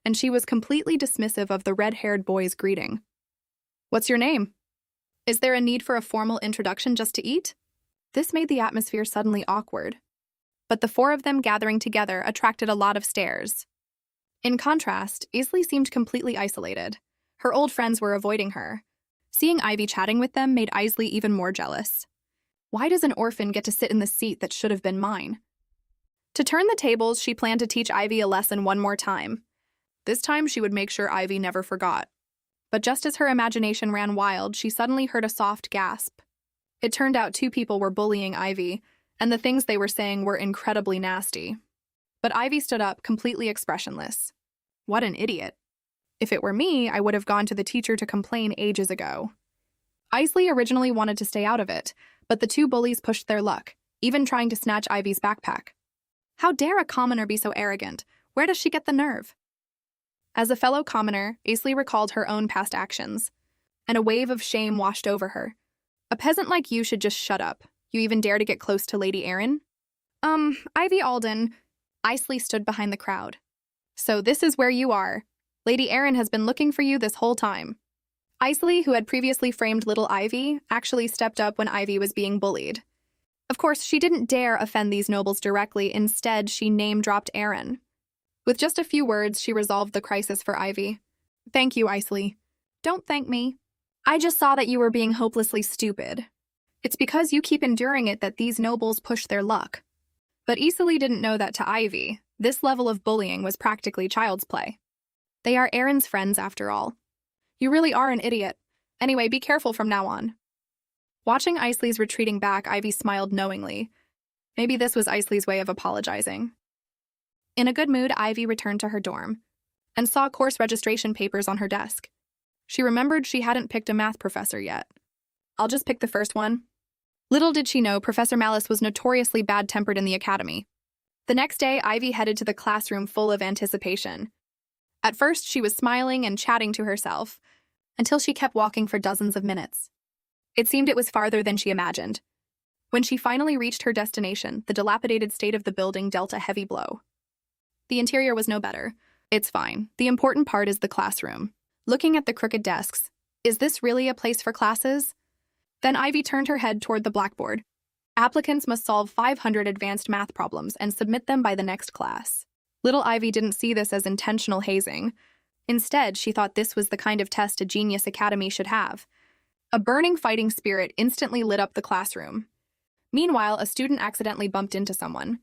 and she was completely dismissive of the red-haired boy's greeting. What's your name? Is there a need for a formal introduction just to eat? This made the atmosphere suddenly awkward. But the four of them gathering together attracted a lot of stares. In contrast, Isley seemed completely isolated. Her old friends were avoiding her. Seeing Ivy chatting with them made Isley even more jealous. Why does an orphan get to sit in the seat that should have been mine? To turn the tables, she planned to teach Ivy a lesson one more time. This time, she would make sure Ivy never forgot. But just as her imagination ran wild, she suddenly heard a soft gasp. It turned out two people were bullying Ivy, and the things they were saying were incredibly nasty. But Ivy stood up, completely expressionless. What an idiot. If it were me, I would have gone to the teacher to complain ages ago. Isley originally wanted to stay out of it, but the two bullies pushed their luck, even trying to snatch Ivy's backpack. How dare a commoner be so arrogant? Where does she get the nerve? As a fellow commoner, Isley recalled her own past actions, and a wave of shame washed over her. A peasant like you should just shut up. You even dare to get close to Lady Erin? Ivy Alden. Isley stood behind the crowd. So this is where you are. Lady Erin has been looking for you this whole time. Isley, who had previously framed little Ivy, actually stepped up when Ivy was being bullied. Of course, she didn't dare offend these nobles directly. Instead, she name-dropped Erin. With just a few words, she resolved the crisis for Ivy. Thank you, Isley. Don't thank me. I just saw that you were being hopelessly stupid. It's because you keep enduring it that these nobles push their luck. But Isley didn't know that to Ivy, this level of bullying was practically child's play. They are Erin's friends, after all. You really are an idiot. Anyway, be careful from now on. Watching Isley's retreating back, Ivy smiled knowingly. Maybe this was Isley's way of apologizing. In a good mood, Ivy returned to her dorm and saw course registration papers on her desk. She remembered she hadn't picked a math professor yet. I'll just pick the first one. Little did she know Professor Malice was notoriously bad-tempered in the academy. The next day, Ivy headed to the classroom full of anticipation. At first, she was smiling and chatting to herself, until she kept walking for dozens of minutes. It seemed it was farther than she imagined. When she finally reached her destination, the dilapidated state of the building dealt a heavy blow. The interior was no better. It's fine. The important part is the classroom. Looking at the crooked desks, is this really a place for classes? Then Ivy turned her head toward the blackboard. Applicants must solve 500 advanced math problems and submit them by the next class. Little Ivy didn't see this as intentional hazing. Instead, she thought this was the kind of test a genius academy should have. A burning fighting spirit instantly lit up the classroom. Meanwhile, a student accidentally bumped into someone.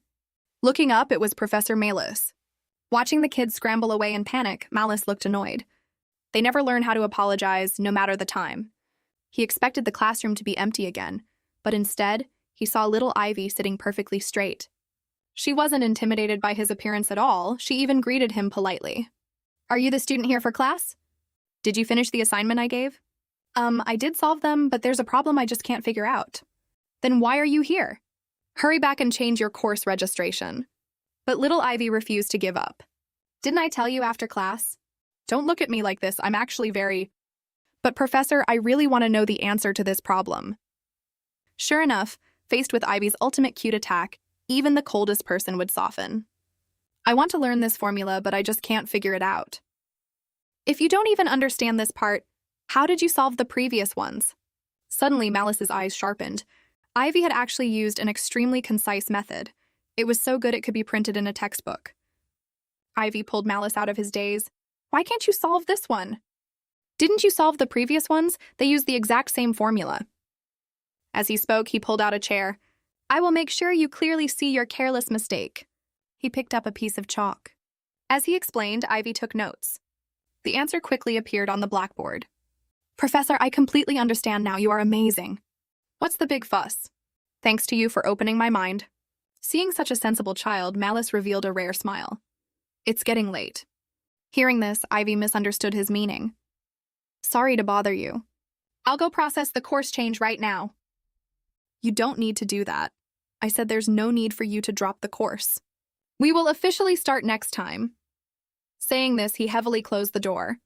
Looking up, it was Professor Malice. Watching the kids scramble away in panic, Malice looked annoyed. They never learn how to apologize, no matter the time. He expected the classroom to be empty again, but instead, he saw little Ivy sitting perfectly straight. She wasn't intimidated by his appearance at all. She even greeted him politely. "Are you the student here for class? Did you finish the assignment I gave?" I did solve them, but there's a problem I just can't figure out." "Then why are you here? Hurry back and change your course registration." But little Ivy refused to give up. "Didn't I tell you after class?" "Don't look at me like this, I'm actually very—" "But Professor, I really want to know the answer to this problem." Sure enough, faced with Ivy's ultimate cute attack, even the coldest person would soften. "I want to learn this formula, but I just can't figure it out." "If you don't even understand this part, how did you solve the previous ones?" Suddenly, Malice's eyes sharpened. Ivy had actually used an extremely concise method. It was so good it could be printed in a textbook. Ivy pulled Malice out of his daze. "Why can't you solve this one?" "Didn't you solve the previous ones? They used the exact same formula." As he spoke, he pulled out a chair. "I will make sure you clearly see your careless mistake." He picked up a piece of chalk. As he explained, Ivy took notes. The answer quickly appeared on the blackboard. "Professor, I completely understand now. You are amazing." "What's the big fuss?" "Thanks to you for opening my mind." Seeing such a sensible child, Malice revealed a rare smile. "It's getting late." Hearing this, Ivy misunderstood his meaning. "Sorry to bother you. I'll go process the course change right now." "You don't need to do that. I said there's no need for you to drop the course. We will officially start next time." Saying this, he heavily closed the door.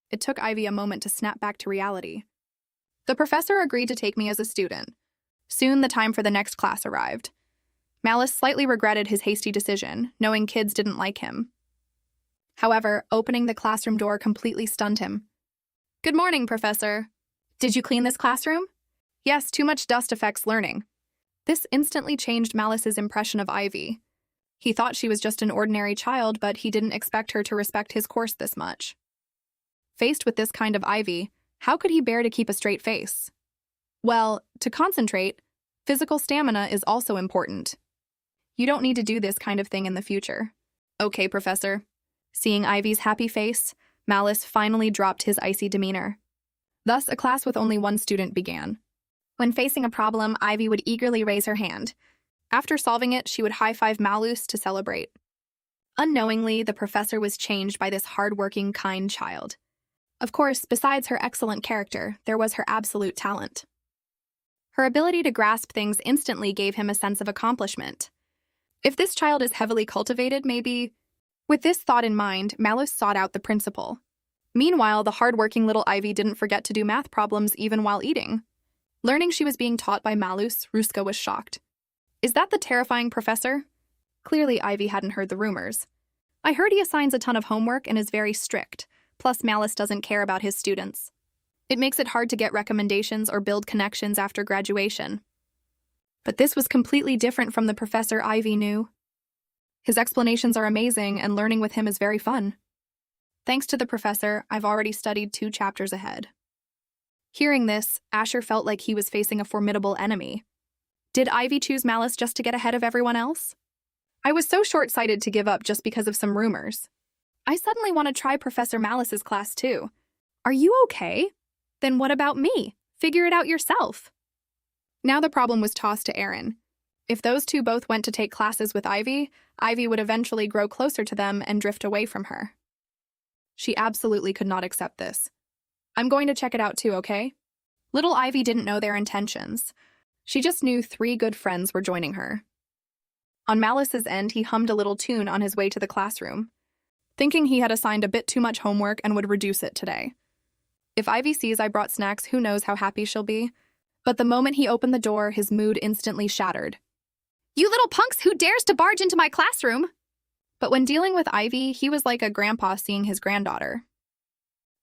It took Ivy a moment to snap back to reality. The professor agreed to take me as a student. Soon, the time for the next class arrived. Malice slightly regretted his hasty decision, knowing kids didn't like him. However, opening the classroom door completely stunned him. "Good morning, Professor. Did you clean this classroom?" "Yes, too much dust affects learning." This instantly changed Malice's impression of Ivy. He thought she was just an ordinary child, but he didn't expect her to respect his course this much. Faced with this kind of Ivy, how could he bear to keep a straight face? Well, to concentrate, physical stamina is also important. You don't need to do this kind of thing in the future. "Okay, Professor." Seeing Ivy's happy face, Malice finally dropped his icy demeanor. Thus, a class with only one student began. When facing a problem, Ivy would eagerly raise her hand. After solving it, she would high-five Malice to celebrate. Unknowingly, the professor was changed by this hard-working, kind child. Of course, besides her excellent character, there was her absolute talent. Her ability to grasp things instantly gave him a sense of accomplishment. If this child is heavily cultivated, maybe... With this thought in mind, Malice sought out the principal. Meanwhile, the hard-working little Ivy didn't forget to do math problems even while eating. Learning she was being taught by Malice, Ruska was shocked. "Is that the terrifying professor?" Clearly, Ivy hadn't heard the rumors. "I heard he assigns a ton of homework and is very strict, plus Malice doesn't care about his students. It makes it hard to get recommendations or build connections after graduation." But this was completely different from the professor Ivy knew. His explanations are amazing, and learning with him is very fun. Thanks to the professor, I've already studied 2 chapters ahead. Hearing this, Asher felt like he was facing a formidable enemy. Did Ivy choose Malice just to get ahead of everyone else? I was so short-sighted to give up just because of some rumors. I suddenly want to try Professor Malice's class too. Are you okay? Then what about me? Figure it out yourself. Now the problem was tossed to Aaron. If those two both went to take classes with Ivy, Ivy would eventually grow closer to them and drift away from her. She absolutely could not accept this. I'm going to check it out too, okay? Little Ivy didn't know their intentions. She just knew 3 good friends were joining her. On Malice's end, he hummed a little tune on his way to the classroom, thinking he had assigned a bit too much homework and would reduce it today. If Ivy sees I brought snacks, who knows how happy she'll be? But the moment he opened the door, his mood instantly shattered. "You little punks, who dares to barge into my classroom?" But when dealing with Ivy, he was like a grandpa seeing his granddaughter.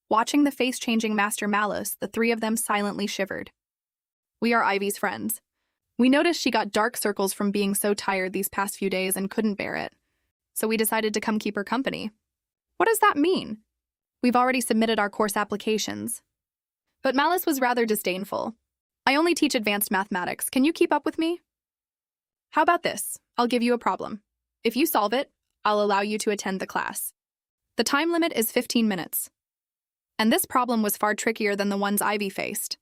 Watching the face-changing Master Malice, the 3 of them silently shivered. We are Ivy's friends. We noticed she got dark circles from being so tired these past few days and couldn't bear it. So we decided to come keep her company. What does that mean? We've already submitted our course applications. But Malice was rather disdainful. I only teach advanced mathematics. Can you keep up with me? How about this? I'll give you a problem. If you solve it, I'll allow you to attend the class. The time limit is 15 minutes. And this problem was far trickier than the ones Ivy faced.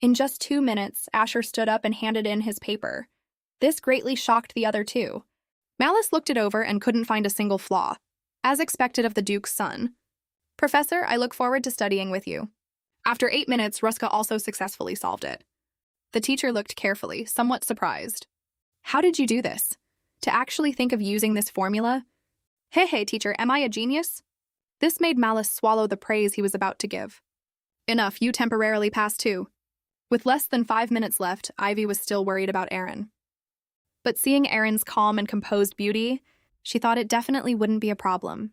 In just 2 minutes, Asher stood up and handed in his paper. This greatly shocked the other 2. Malice looked it over and couldn't find a single flaw, as expected of the Duke's son. Professor, I look forward to studying with you. After 8 minutes, Ruska also successfully solved it. The teacher looked carefully, somewhat surprised. How did you do this? To actually think of using this formula? Hey, teacher, am I a genius? This made Malice swallow the praise he was about to give. Enough, you temporarily passed too. With less than 5 minutes left, Ivy was still worried about Aaron. But seeing Aaron's calm and composed beauty, she thought it definitely wouldn't be a problem.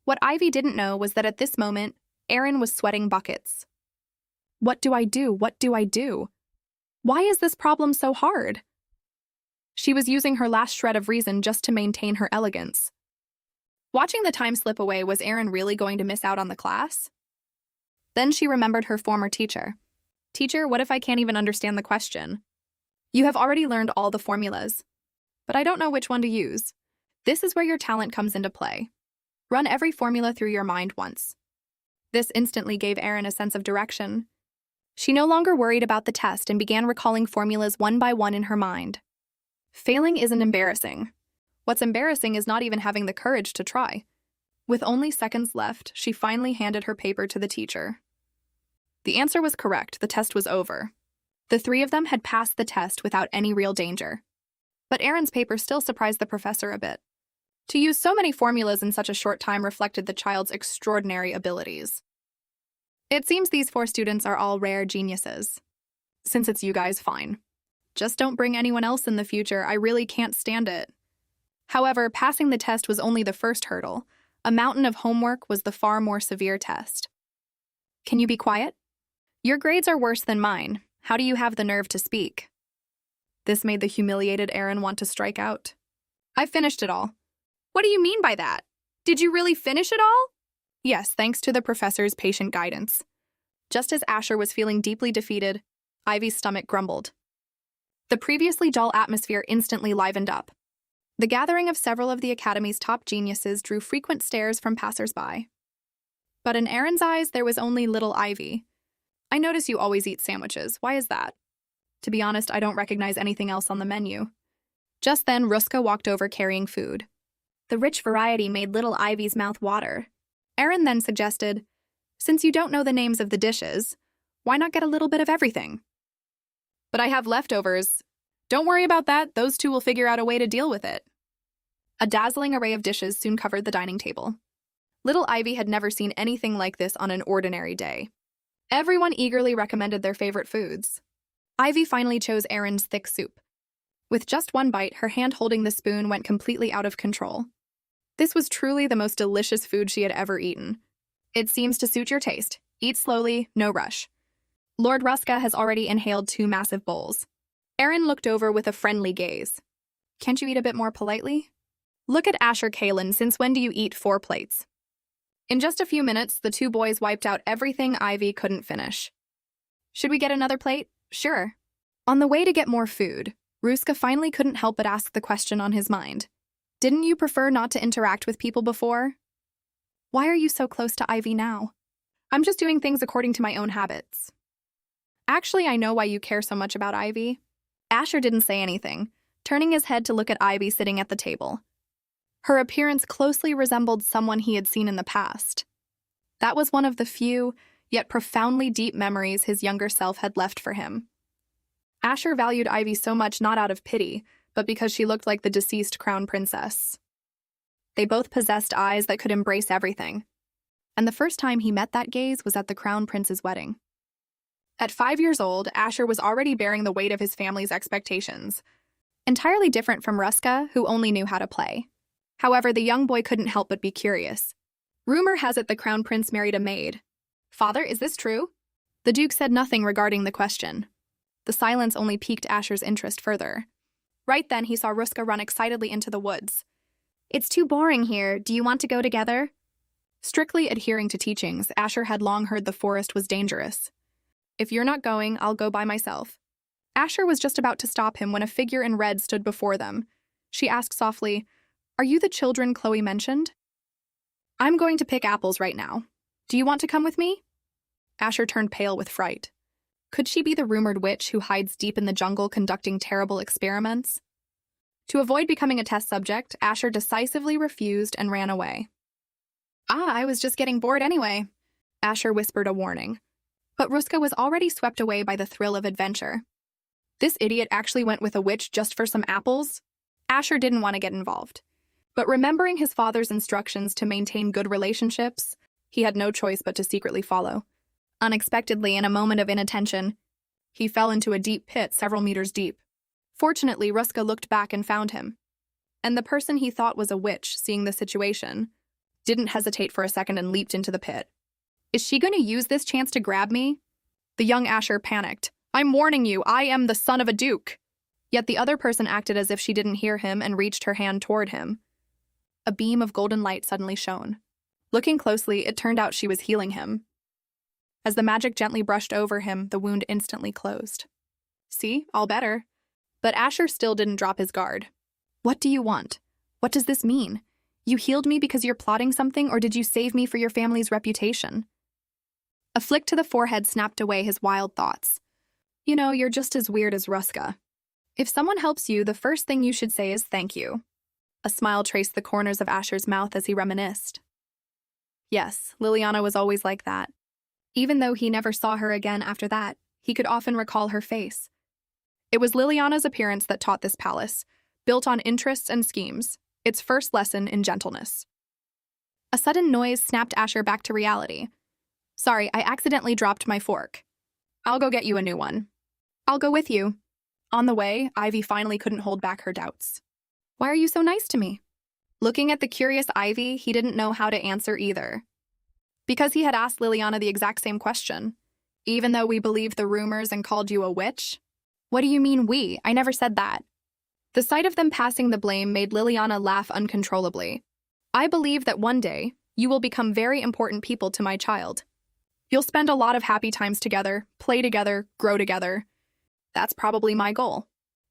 What Ivy didn't know was that at this moment, Aaron was sweating buckets. What do I do? What do I do? Why is this problem so hard? She was using her last shred of reason just to maintain her elegance. Watching the time slip away, was Aaron really going to miss out on the class? Then she remembered her former teacher. Teacher, what if I can't even understand the question? You have already learned all the formulas, but I don't know which one to use. This is where your talent comes into play. Run every formula through your mind once. This instantly gave Aaron a sense of direction. She no longer worried about the test and began recalling formulas one by one in her mind. Failing isn't embarrassing. What's embarrassing is not even having the courage to try. With only seconds left, she finally handed her paper to the teacher. The answer was correct. The test was over. The three of them had passed the test without any real danger. But Aaron's paper still surprised the professor a bit. To use so many formulas in such a short time reflected the child's extraordinary abilities. It seems these 4 students are all rare geniuses. Since it's you guys, fine. Just don't bring anyone else in the future. I really can't stand it. However, passing the test was only the first hurdle. A mountain of homework was the far more severe test. Can you be quiet? Your grades are worse than mine. How do you have the nerve to speak? This made the humiliated Aaron want to strike out. I finished it all. What do you mean by that? Did you really finish it all? Yes, thanks to the professor's patient guidance. Just as Asher was feeling deeply defeated, Ivy's stomach grumbled. The previously dull atmosphere instantly livened up. The gathering of several of the Academy's top geniuses drew frequent stares from passers-by. But in Aaron's eyes, there was only little Ivy. I notice you always eat sandwiches. Why is that? To be honest, I don't recognize anything else on the menu. Just then, Ruska walked over carrying food. The rich variety made little Ivy's mouth water. Aaron then suggested, since you don't know the names of the dishes, why not get a little bit of everything? But I have leftovers. Don't worry about that, those two will figure out a way to deal with it. A dazzling array of dishes soon covered the dining table. Little Ivy had never seen anything like this on an ordinary day. Everyone eagerly recommended their favorite foods. Ivy finally chose Aaron's thick soup. With just one bite, her hand holding the spoon went completely out of control. This was truly the most delicious food she had ever eaten. It seems to suit your taste. Eat slowly, no rush. Lord Ruska has already inhaled 2 massive bowls. Aaron looked over with a friendly gaze. Can't you eat a bit more politely? Look at Asher Kalen, since when do you eat 4 plates? In just a few minutes, the 2 boys wiped out everything Ivy couldn't finish. Should we get another plate? Sure. On the way to get more food, Ruska finally couldn't help but ask the question on his mind. Didn't you prefer not to interact with people before? Why are you so close to Ivy now? I'm just doing things according to my own habits. Actually, I know why you care so much about Ivy. Asher didn't say anything, turning his head to look at Ivy sitting at the table. Her appearance closely resembled someone he had seen in the past. That was one of the few, yet profoundly deep memories his younger self had left for him. Asher valued Ivy so much not out of pity, but because she looked like the deceased crown princess. They both possessed eyes that could embrace everything. And the first time he met that gaze was at the crown prince's wedding. At 5 years old, Asher was already bearing the weight of his family's expectations, entirely different from Ruska, who only knew how to play. However, the young boy couldn't help but be curious. Rumor has it the crown prince married a maid. Father, is this true? The Duke said nothing regarding the question. The silence only piqued Asher's interest further. Right then, he saw Ruska run excitedly into the woods. It's too boring here. Do you want to go together? Strictly adhering to teachings, Asher had long heard the forest was dangerous. If you're not going, I'll go by myself. Asher was just about to stop him when a figure in red stood before them. She asked softly, Are you the children Chloe mentioned? I'm going to pick apples right now. Do you want to come with me? Asher turned pale with fright. Could she be the rumored witch who hides deep in the jungle conducting terrible experiments? To avoid becoming a test subject, Asher decisively refused and ran away. I was just getting bored anyway, Asher whispered a warning. But Ruska was already swept away by the thrill of adventure. This idiot actually went with a witch just for some apples? Asher didn't want to get involved. But remembering his father's instructions to maintain good relationships, he had no choice but to secretly follow. Unexpectedly, in a moment of inattention, he fell into a deep pit several meters deep. Fortunately, Ruska looked back and found him. And the person he thought was a witch, seeing the situation, didn't hesitate for a second and leaped into the pit. Is she going to use this chance to grab me? The young Asher panicked. I'm warning you, I am the son of a duke. Yet the other person acted as if she didn't hear him and reached her hand toward him. A beam of golden light suddenly shone. Looking closely, it turned out she was healing him. As the magic gently brushed over him, the wound instantly closed. See, all better. But Asher still didn't drop his guard. What do you want? What does this mean? You healed me because you're plotting something, or did you save me for your family's reputation? A flick to the forehead snapped away his wild thoughts. You know, you're just as weird as Ruska. If someone helps you, the first thing you should say is thank you. A smile traced the corners of Asher's mouth as he reminisced. Yes, Liliana was always like that. Even though he never saw her again after that, he could often recall her face. It was Liliana's appearance that taught this palace, built on interests and schemes, its first lesson in gentleness. A sudden noise snapped Asher back to reality. Sorry, I accidentally dropped my fork. I'll go get you a new one. I'll go with you. On the way, Ivy finally couldn't hold back her doubts. Why are you so nice to me? Looking at the curious Ivy, he didn't know how to answer either. Because he had asked Liliana the exact same question. Even though we believed the rumors and called you a witch? What do you mean we? I never said that. The sight of them passing the blame made Liliana laugh uncontrollably. I believe that one day, you will become very important people to my child. You'll spend a lot of happy times together, play together, grow together. That's probably my goal.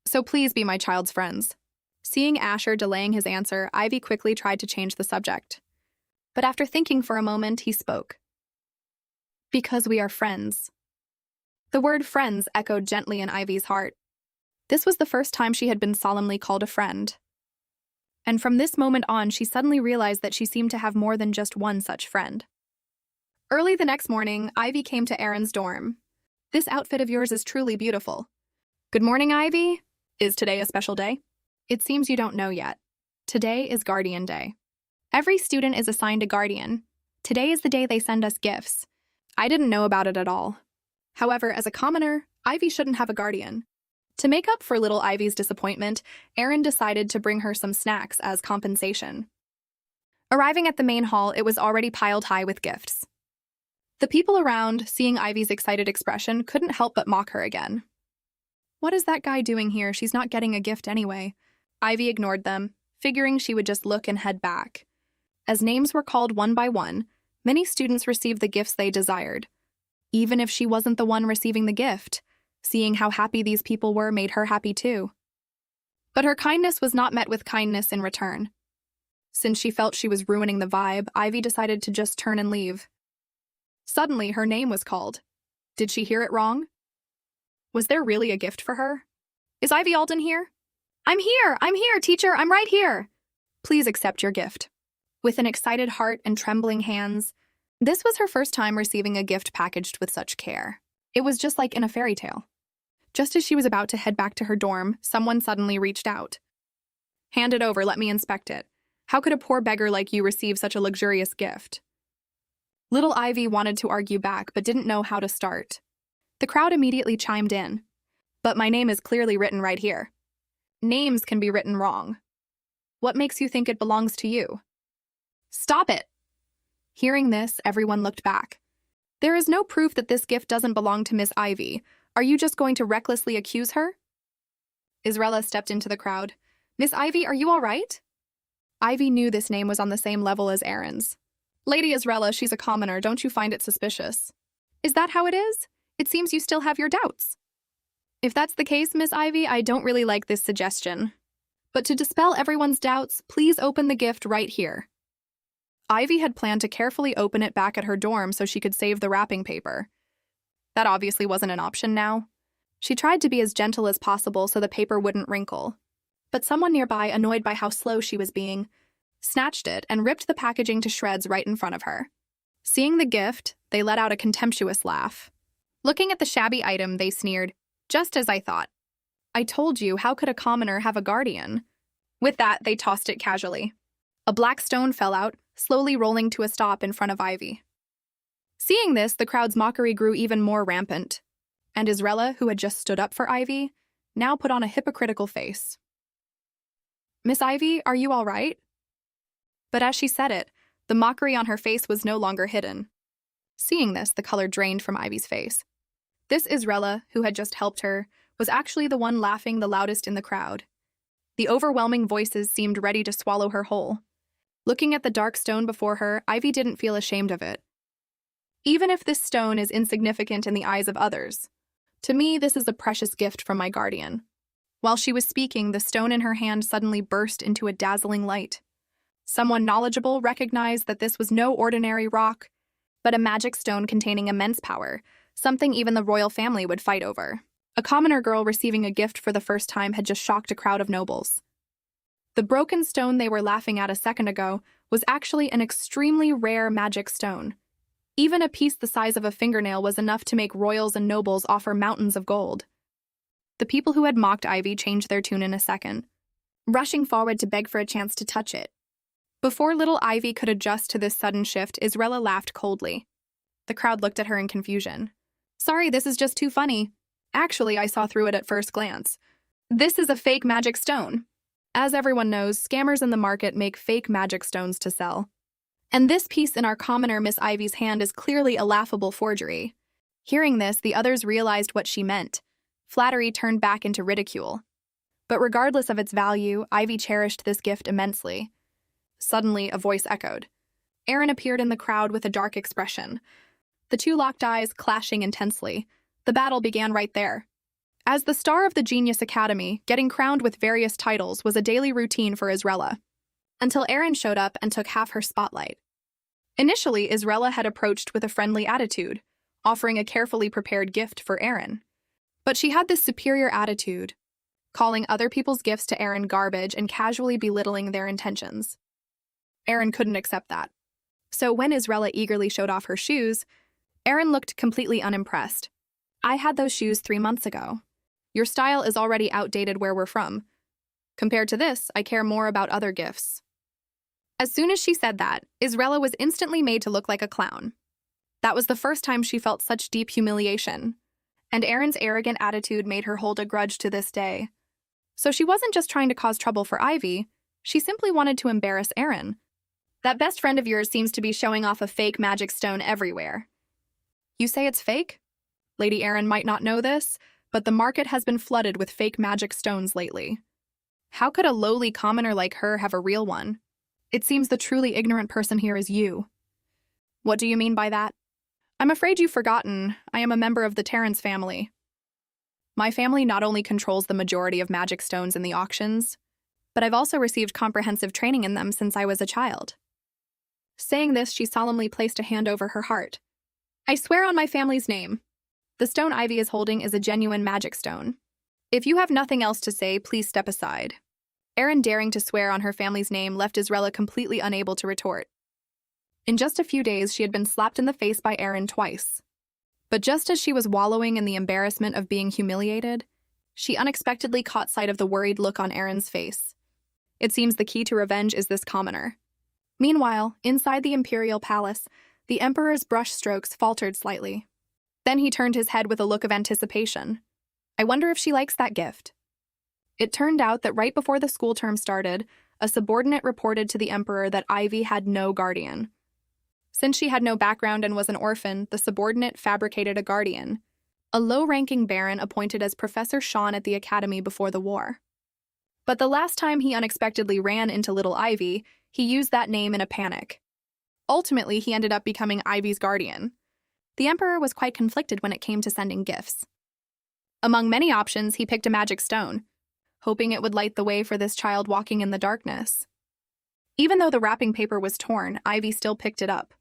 So please be my child's friends. Seeing Asher delaying his answer, Ivy quickly tried to change the subject. But after thinking for a moment, he spoke. Because we are friends. The word friends echoed gently in Ivy's heart. This was the first time she had been solemnly called a friend. And from this moment on, she suddenly realized that she seemed to have more than just one such friend. Early the next morning, Ivy came to Aaron's dorm. This outfit of yours is truly beautiful. Good morning, Ivy. Is today a special day? It seems you don't know yet. Today is Guardian Day. Every student is assigned a guardian. Today is the day they send us gifts. I didn't know about it at all. However, as a commoner, Ivy shouldn't have a guardian. To make up for little Ivy's disappointment, Aaron decided to bring her some snacks as compensation. Arriving at the main hall, it was already piled high with gifts. The people around, seeing Ivy's excited expression, couldn't help but mock her again. What is that guy doing here? She's not getting a gift anyway. Ivy ignored them, figuring she would just look and head back. As names were called one by one, many students received the gifts they desired. Even if she wasn't the one receiving the gift, seeing how happy these people were made her happy too. But her kindness was not met with kindness in return. Since she felt she was ruining the vibe, Ivy decided to just turn and leave. Suddenly, her name was called. Did she hear it wrong? Was there really a gift for her? Is Ivy Alden here? I'm here, teacher, I'm right here. Please accept your gift. With an excited heart and trembling hands, this was her first time receiving a gift packaged with such care. It was just like in a fairy tale. Just as she was about to head back to her dorm, someone suddenly reached out. Hand it over, let me inspect it. How could a poor beggar like you receive such a luxurious gift? Little Ivy wanted to argue back, but didn't know how to start. The crowd immediately chimed in. But my name is clearly written right here. Names can be written wrong. What makes you think it belongs to you? Stop it! Hearing this, everyone looked back. There is no proof that this gift doesn't belong to Miss Ivy. Are you just going to recklessly accuse her? Israella stepped into the crowd. Miss Ivy, are you all right? Ivy knew this name was on the same level as Aaron's. Lady Israella, she's a commoner. Don't you find it suspicious? Is that how it is? It seems you still have your doubts. If that's the case, Miss Ivy, I don't really like this suggestion. But to dispel everyone's doubts, please open the gift right here. Ivy had planned to carefully open it back at her dorm so she could save the wrapping paper. That obviously wasn't an option now. She tried to be as gentle as possible so the paper wouldn't wrinkle. But someone nearby, annoyed by how slow she was being, snatched it and ripped the packaging to shreds right in front of her. Seeing the gift, they let out a contemptuous laugh. Looking at the shabby item, they sneered, "Just as I thought. I told you, how could a commoner have a guardian?" With that, they tossed it casually. A black stone fell out, slowly rolling to a stop in front of Ivy. Seeing this, the crowd's mockery grew even more rampant, and Israella, who had just stood up for Ivy, now put on a hypocritical face. "Miss Ivy, are you all right?" But as she said it, the mockery on her face was no longer hidden. Seeing this, the color drained from Ivy's face. This Israella, who had just helped her, was actually the one laughing the loudest in the crowd. The overwhelming voices seemed ready to swallow her whole. Looking at the dark stone before her, Ivy didn't feel ashamed of it. Even if this stone is insignificant in the eyes of others, to me, this is a precious gift from my guardian. While she was speaking, the stone in her hand suddenly burst into a dazzling light. Someone knowledgeable recognized that this was no ordinary rock, but a magic stone containing immense power, something even the royal family would fight over. A commoner girl receiving a gift for the first time had just shocked a crowd of nobles. The broken stone they were laughing at a second ago was actually an extremely rare magic stone. Even a piece the size of a fingernail was enough to make royals and nobles offer mountains of gold. The people who had mocked Ivy changed their tune in a second, rushing forward to beg for a chance to touch it. Before little Ivy could adjust to this sudden shift, Israella laughed coldly. The crowd looked at her in confusion. "Sorry, this is just too funny. Actually, I saw through it at first glance. This is a fake magic stone." As everyone knows, scammers in the market make fake magic stones to sell. And this piece in our commoner Miss Ivy's hand is clearly a laughable forgery. Hearing this, the others realized what she meant. Flattery turned back into ridicule. But regardless of its value, Ivy cherished this gift immensely. Suddenly, a voice echoed. Aaron appeared in the crowd with a dark expression. The two locked eyes, clashing intensely. The battle began right there. As the star of the Genius Academy, getting crowned with various titles was a daily routine for Israella, until Aaron showed up and took half her spotlight. Initially, Israella had approached with a friendly attitude, offering a carefully prepared gift for Aaron. But she had this superior attitude, calling other people's gifts to Aaron garbage and casually belittling their intentions. Aaron couldn't accept that. So when Israella eagerly showed off her shoes, Aaron looked completely unimpressed. "I had those shoes 3 months ago. Your style is already outdated where we're from. Compared to this, I care more about other gifts." As soon as she said that, Israella was instantly made to look like a clown. That was the first time she felt such deep humiliation, and Aaron's arrogant attitude made her hold a grudge to this day. So she wasn't just trying to cause trouble for Ivy, she simply wanted to embarrass Aaron. "That best friend of yours seems to be showing off a fake magic stone everywhere." "You say it's fake?" Lady Aaron might not know this, but the market has been flooded with fake magic stones lately. How could a lowly commoner like her have a real one? It seems the truly ignorant person here is you. "What do you mean by that?" "I'm afraid you've forgotten. I am a member of the Terrence family. My family not only controls the majority of magic stones in the auctions, but I've also received comprehensive training in them since I was a child." Saying this, she solemnly placed a hand over her heart. "I swear on my family's name. The stone Ivy is holding is a genuine magic stone. If you have nothing else to say, please step aside." Aaron daring to swear on her family's name left Israella completely unable to retort. In just a few days, she had been slapped in the face by Aaron twice. But just as she was wallowing in the embarrassment of being humiliated, she unexpectedly caught sight of the worried look on Aaron's face. It seems the key to revenge is this commoner. Meanwhile, inside the imperial palace, the emperor's brush strokes faltered slightly. Then he turned his head with a look of anticipation. "I wonder if she likes that gift." It turned out that right before the school term started, a subordinate reported to the emperor that Ivy had no guardian. Since she had no background and was an orphan, the subordinate fabricated a guardian, a low-ranking baron appointed as Professor Sean at the academy before the war. But the last time he unexpectedly ran into little Ivy, he used that name in a panic. Ultimately, he ended up becoming Ivy's guardian. The emperor was quite conflicted when it came to sending gifts. Among many options, he picked a magic stone, hoping it would light the way for this child walking in the darkness. Even though the wrapping paper was torn, Ivy still picked it up.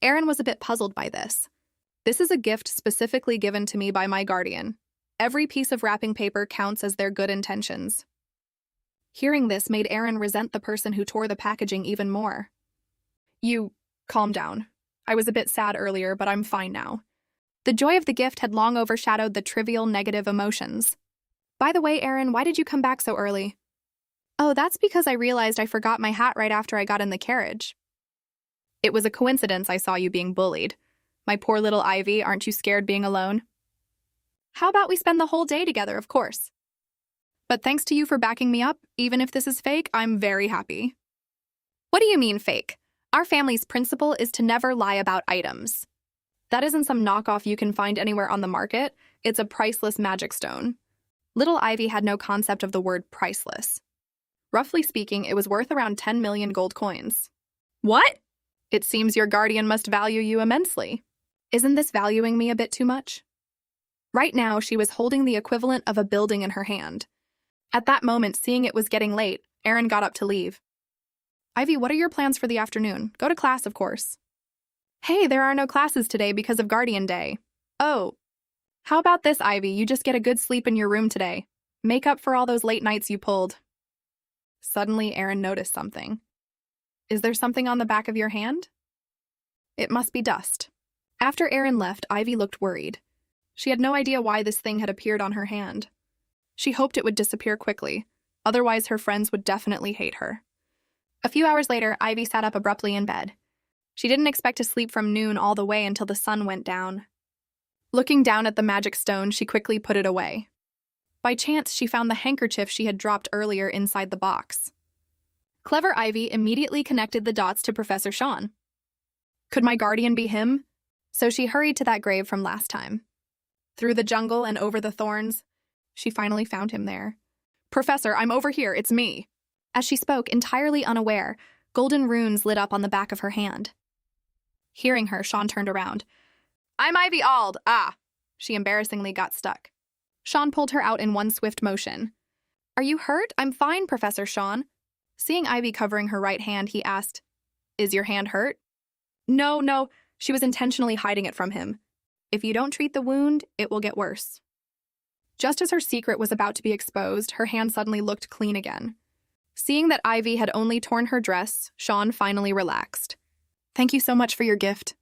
Aaron was a bit puzzled by this. "This is a gift specifically given to me by my guardian. Every piece of wrapping paper counts as their good intentions." Hearing this made Aaron resent the person who tore the packaging even more. You, calm down. I was a bit sad earlier, but I'm fine now. The joy of the gift had long overshadowed the trivial negative emotions. By the way, Aaron, why did you come back so early? Oh, that's because I realized I forgot my hat right after I got in the carriage. It was a coincidence I saw you being bullied. My poor little Ivy, aren't you scared being alone? How about we spend the whole day together, of course. But thanks to you for backing me up, even if this is fake, I'm very happy. What do you mean fake? Our family's principle is to never lie about items. That isn't some knockoff you can find anywhere on the market. It's a priceless magic stone. Little Ivy had no concept of the word priceless. Roughly speaking, it was worth around 10 million gold coins. What? It seems your guardian must value you immensely. Isn't this valuing me a bit too much? Right now, she was holding the equivalent of a building in her hand. At that moment, seeing it was getting late, Aaron got up to leave. Ivy, what are your plans for the afternoon? Go to class, of course. Hey, there are no classes today because of Guardian Day. Oh. How about this, Ivy? You just get a good sleep in your room today. Make up for all those late nights you pulled. Suddenly, Aaron noticed something. Is there something on the back of your hand? It must be dust. After Aaron left, Ivy looked worried. She had no idea why this thing had appeared on her hand. She hoped it would disappear quickly, otherwise her friends would definitely hate her. A few hours later, Ivy sat up abruptly in bed. She didn't expect to sleep from noon all the way until the sun went down. Looking down at the magic stone, she quickly put it away. By chance, she found the handkerchief she had dropped earlier inside the box. Clever Ivy immediately connected the dots to Professor Sean. Could my guardian be him? So she hurried to that grave from last time. Through the jungle and over the thorns, she finally found him there. Professor, I'm over here, it's me. As she spoke, entirely unaware, golden runes lit up on the back of her hand. Hearing her, Sean turned around. I'm Ivy Ald, She embarrassingly got stuck. Sean pulled her out in one swift motion. Are you hurt? I'm fine, Professor Sean. Seeing Ivy covering her right hand, he asked, Is your hand hurt? No, she was intentionally hiding it from him. If you don't treat the wound, it will get worse. Just as her secret was about to be exposed, her hand suddenly looked clean again. Seeing that Ivy had only torn her dress, Sean finally relaxed. Thank you so much for your gift.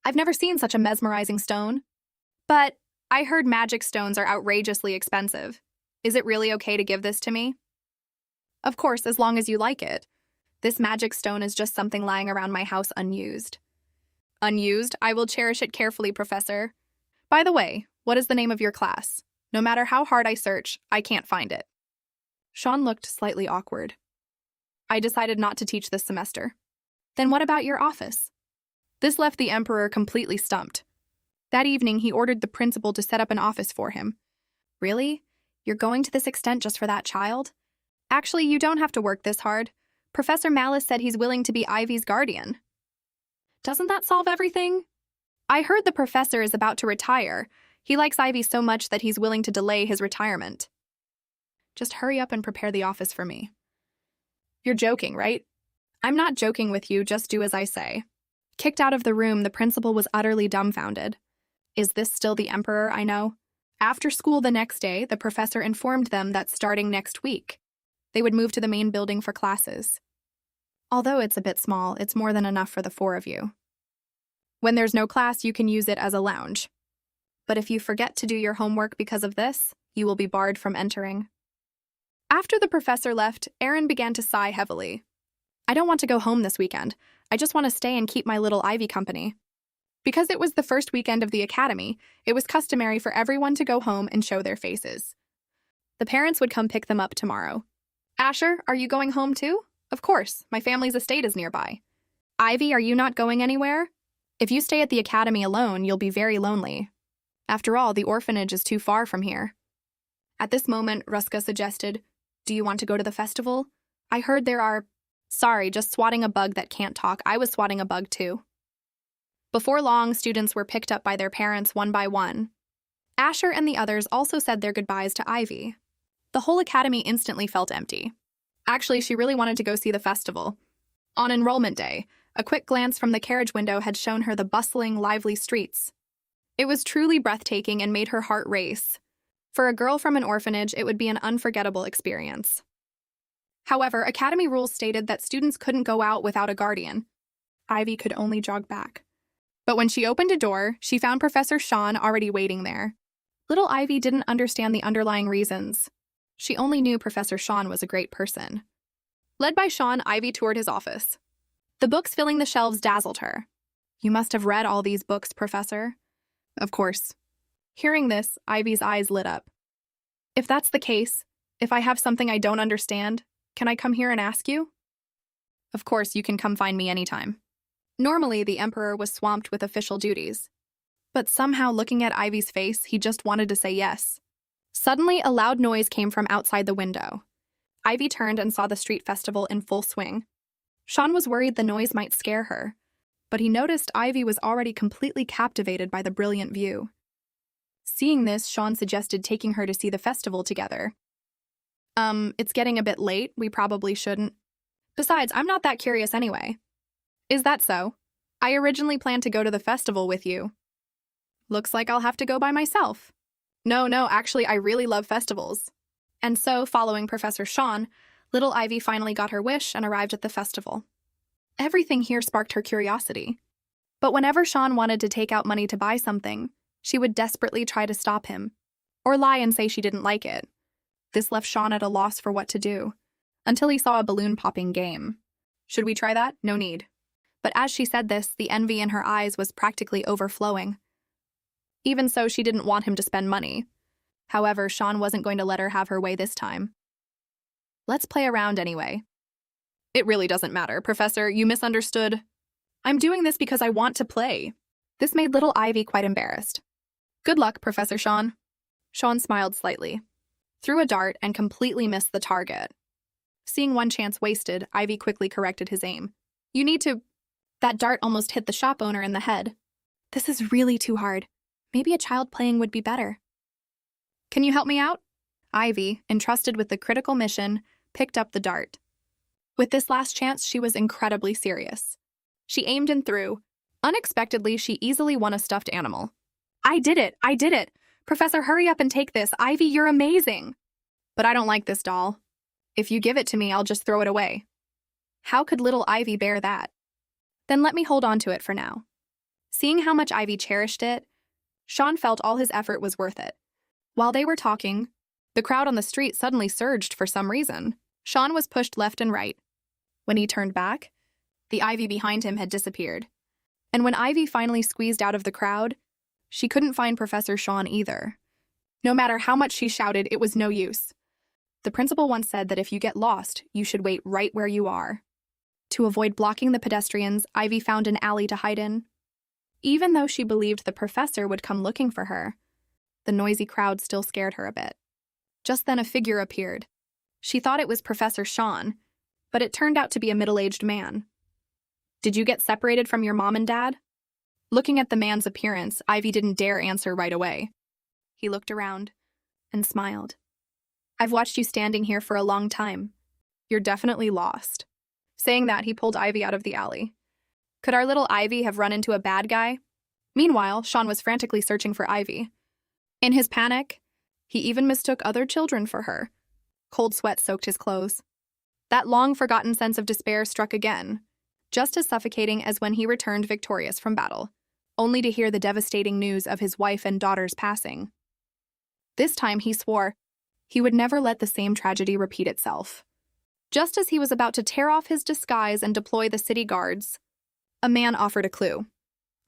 I've never seen such a mesmerizing stone. But I heard magic stones are outrageously expensive. Is it really okay to give this to me? Of course, as long as you like it. This magic stone is just something lying around my house unused. Unused? I will cherish it carefully, Professor. By the way, what is the name of your class? No matter how hard I search, I can't find it. Sean looked slightly awkward. I decided not to teach this semester. Then what about your office? This left the Emperor completely stumped. That evening, he ordered the principal to set up an office for him. Really? You're going to this extent just for that child? Actually, you don't have to work this hard. Professor Malice said he's willing to be Ivy's guardian. Doesn't that solve everything? I heard the professor is about to retire. He likes Ivy so much that he's willing to delay his retirement. Just hurry up and prepare the office for me. You're joking, right? I'm not joking with you, just do as I say. Kicked out of the room, the principal was utterly dumbfounded. Is this still the Emperor I know? After school the next day, the professor informed them that starting next week, they would move to the main building for classes. Although it's a bit small, it's more than enough for the 4 of you. When there's no class, you can use it as a lounge. But if you forget to do your homework because of this, you will be barred from entering. After the professor left, Aaron began to sigh heavily. I don't want to go home this weekend. I just want to stay and keep my little Ivy company. Because it was the first weekend of the academy, it was customary for everyone to go home and show their faces. The parents would come pick them up tomorrow. Asher, are you going home too? Of course, my family's estate is nearby. Ivy, are you not going anywhere? If you stay at the academy alone, you'll be very lonely. After all, the orphanage is too far from here. At this moment, Ruska suggested, Do you want to go to the festival? I heard there are... Sorry, just swatting a bug that can't talk. I was swatting a bug too. Before long, students were picked up by their parents one by one. Asher and the others also said their goodbyes to Ivy. The whole academy instantly felt empty. Actually, she really wanted to go see the festival. On enrollment day, a quick glance from the carriage window had shown her the bustling, lively streets. It was truly breathtaking and made her heart race. For a girl from an orphanage, it would be an unforgettable experience. However, Academy rules stated that students couldn't go out without a guardian. Ivy could only jog back. But when she opened a door, she found Professor Sean already waiting there. Little Ivy didn't understand the underlying reasons. She only knew Professor Sean was a great person. Led by Sean, Ivy toured his office. The books filling the shelves dazzled her. "You must have read all these books, Professor." "Of course." Hearing this, Ivy's eyes lit up. "If that's the case, if I have something I don't understand, can I come here and ask you?" "Of course, you can come find me anytime." Normally, the Emperor was swamped with official duties. But somehow, looking at Ivy's face, he just wanted to say yes. Suddenly, a loud noise came from outside the window. Ivy turned and saw the street festival in full swing. Sean was worried the noise might scare her, but he noticed Ivy was already completely captivated by the brilliant view. Seeing this, Sean suggested taking her to see the festival together. It's getting a bit late, we probably shouldn't. Besides, I'm not that curious anyway." "Is that so? I originally planned to go to the festival with you." "Looks like I'll have to go by myself." No, actually, I really love festivals." And so, following Professor Sean, little Ivy finally got her wish and arrived at the festival. Everything here sparked her curiosity. But whenever Sean wanted to take out money to buy something, she would desperately try to stop him, or lie and say she didn't like it. This left Sean at a loss for what to do, until he saw a balloon-popping game. "Should we try that? No need." But as she said this, the envy in her eyes was practically overflowing. Even so, she didn't want him to spend money. However, Sean wasn't going to let her have her way this time. "Let's play around anyway." "It really doesn't matter, Professor, you misunderstood. I'm doing this because I want to play." This made little Ivy quite embarrassed. "Good luck, Professor Sean." Sean smiled slightly, threw a dart, and completely missed the target. Seeing one chance wasted, Ivy quickly corrected his aim. "You need to—" That dart almost hit the shop owner in the head. "This is really too hard. Maybe a child playing would be better." "Can you help me out?" Ivy, entrusted with the critical mission, picked up the dart. With this last chance, she was incredibly serious. She aimed and threw. Unexpectedly, she easily won a stuffed animal. I did it! Professor, hurry up and take this. Ivy, you're amazing!" "But I don't like this doll. If you give it to me, I'll just throw it away." How could little Ivy bear that? "Then let me hold on to it for now." Seeing how much Ivy cherished it, Sean felt all his effort was worth it. While they were talking, the crowd on the street suddenly surged for some reason. Sean was pushed left and right. When he turned back, the Ivy behind him had disappeared. And when Ivy finally squeezed out of the crowd, she couldn't find Professor Sean either. No matter how much she shouted, it was no use. The principal once said that if you get lost, you should wait right where you are. To avoid blocking the pedestrians, Ivy found an alley to hide in. Even though she believed the professor would come looking for her, the noisy crowd still scared her a bit. Just then a figure appeared. She thought it was Professor Sean, but it turned out to be a middle-aged man. "Did you get separated from your mom and dad?" Looking at the man's appearance, Ivy didn't dare answer right away. He looked around and smiled. "I've watched you standing here for a long time. You're definitely lost." Saying that, he pulled Ivy out of the alley. Could our little Ivy have run into a bad guy? Meanwhile, Sean was frantically searching for Ivy. In his panic, he even mistook other children for her. Cold sweat soaked his clothes. That long-forgotten sense of despair struck again, just as suffocating as when he returned victorious from battle, only to hear the devastating news of his wife and daughter's passing. This time he swore he would never let the same tragedy repeat itself. Just as he was about to tear off his disguise and deploy the city guards, a man offered a clue.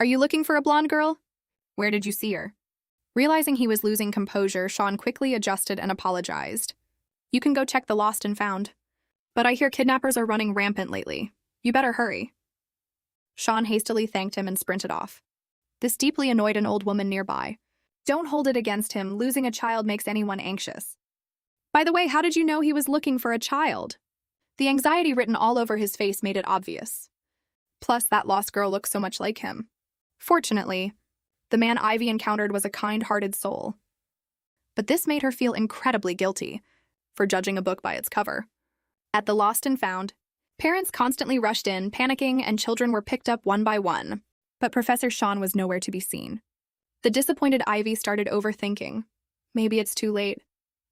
"Are you looking for a blonde girl? Where did you see her?" Realizing he was losing composure, Sean quickly adjusted and apologized. "You can go check the lost and found. But I hear kidnappers are running rampant lately. You better hurry." Sean hastily thanked him and sprinted off. This deeply annoyed an old woman nearby. "Don't hold it against him. Losing a child makes anyone anxious." "By the way, how did you know he was looking for a child?" The anxiety written all over his face made it obvious. Plus, that lost girl looked so much like him. Fortunately, the man Ivy encountered was a kind-hearted soul. But this made her feel incredibly guilty for judging a book by its cover. At the lost and found, parents constantly rushed in, panicking, and children were picked up one by one. But Professor Sean was nowhere to be seen. The disappointed Ivy started overthinking. Maybe it's too late.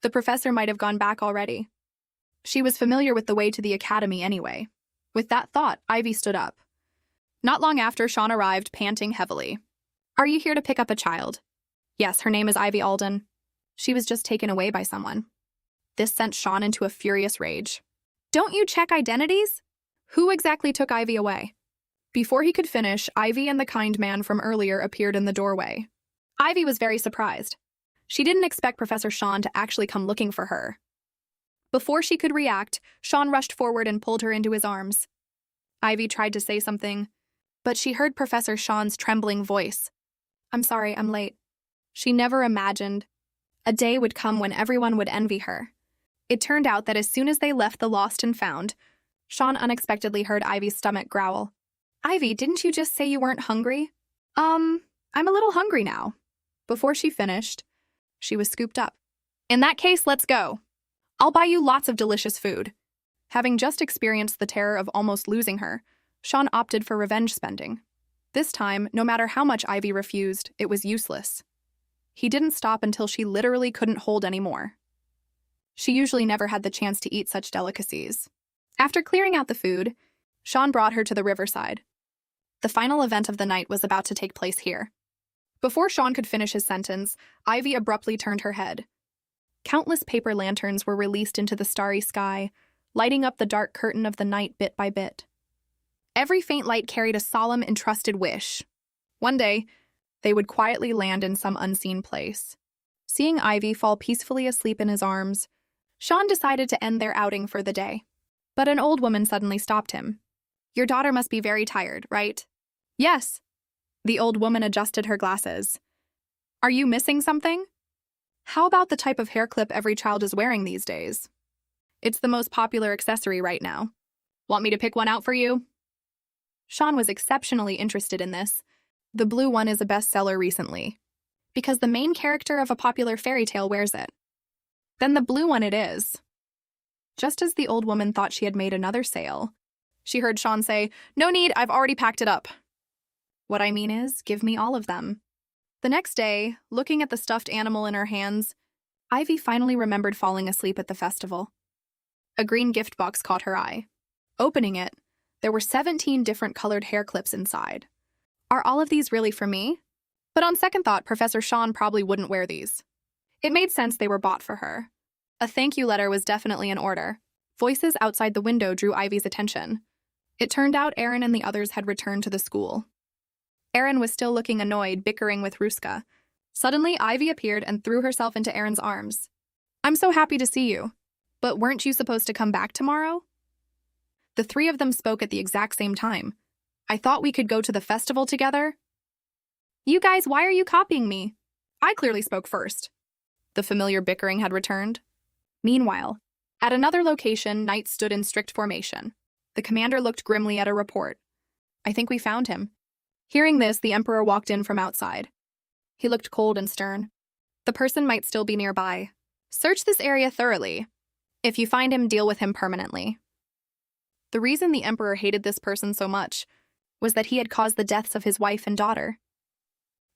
The professor might have gone back already. She was familiar with the way to the academy anyway. With that thought, Ivy stood up. Not long after, Sean arrived, panting heavily. Are you here to pick up a child? Yes, her name is Ivy Alden. She was just taken away by someone. This sent Sean into a furious rage. Don't you check identities? Who exactly took Ivy away? Before he could finish, Ivy and the kind man from earlier appeared in the doorway. Ivy was very surprised. She didn't expect Professor Sean to actually come looking for her. Before she could react, Sean rushed forward and pulled her into his arms. Ivy tried to say something, but she heard Professor Sean's trembling voice. I'm sorry, I'm late. She never imagined a day would come when everyone would envy her. It turned out that as soon as they left the Lost and Found, Sean unexpectedly heard Ivy's stomach growl. Ivy, didn't you just say you weren't hungry? I'm a little hungry now. Before she finished, she was scooped up. In that case, let's go. I'll buy you lots of delicious food. Having just experienced the terror of almost losing her, Sean opted for revenge spending. This time, no matter how much Ivy refused, it was useless. He didn't stop until she literally couldn't hold anymore. She usually never had the chance to eat such delicacies. After clearing out the food, Sean brought her to the riverside. The final event of the night was about to take place here. Before Sean could finish his sentence, Ivy abruptly turned her head. Countless paper lanterns were released into the starry sky, lighting up the dark curtain of the night bit by bit. Every faint light carried a solemn, entrusted wish. One day, they would quietly land in some unseen place. Seeing Ivy fall peacefully asleep in his arms, Sean decided to end their outing for the day. But an old woman suddenly stopped him. Your daughter must be very tired, right? Yes. The old woman adjusted her glasses. Are you missing something? How about the type of hair clip every child is wearing these days? It's the most popular accessory right now. Want me to pick one out for you? Sean was exceptionally interested in this. The blue one is a bestseller recently, because the main character of a popular fairy tale wears it. Then the blue one it is. Just as the old woman thought she had made another sale, she heard Sean say, No need, I've already packed it up. What I mean is, give me all of them. The next day, looking at the stuffed animal in her hands, Ivy finally remembered falling asleep at the festival. A green gift box caught her eye. Opening it, there were 17 different colored hair clips inside. Are all of these really for me? But on second thought, Professor Sean probably wouldn't wear these. It made sense they were bought for her. A thank you letter was definitely in order. Voices outside the window drew Ivy's attention. It turned out Aaron and the others had returned to the school. Aaron was still looking annoyed, bickering with Ruska. Suddenly, Ivy appeared and threw herself into Aaron's arms. I'm so happy to see you. But weren't you supposed to come back tomorrow? The three of them spoke at the exact same time. I thought we could go to the festival together. You guys, why are you copying me? I clearly spoke first. The familiar bickering had returned. Meanwhile, at another location, knights stood in strict formation. The commander looked grimly at a report. I think we found him. Hearing this, the emperor walked in from outside. He looked cold and stern. The person might still be nearby. Search this area thoroughly. If you find him, deal with him permanently. The reason the emperor hated this person so much was that he had caused the deaths of his wife and daughter.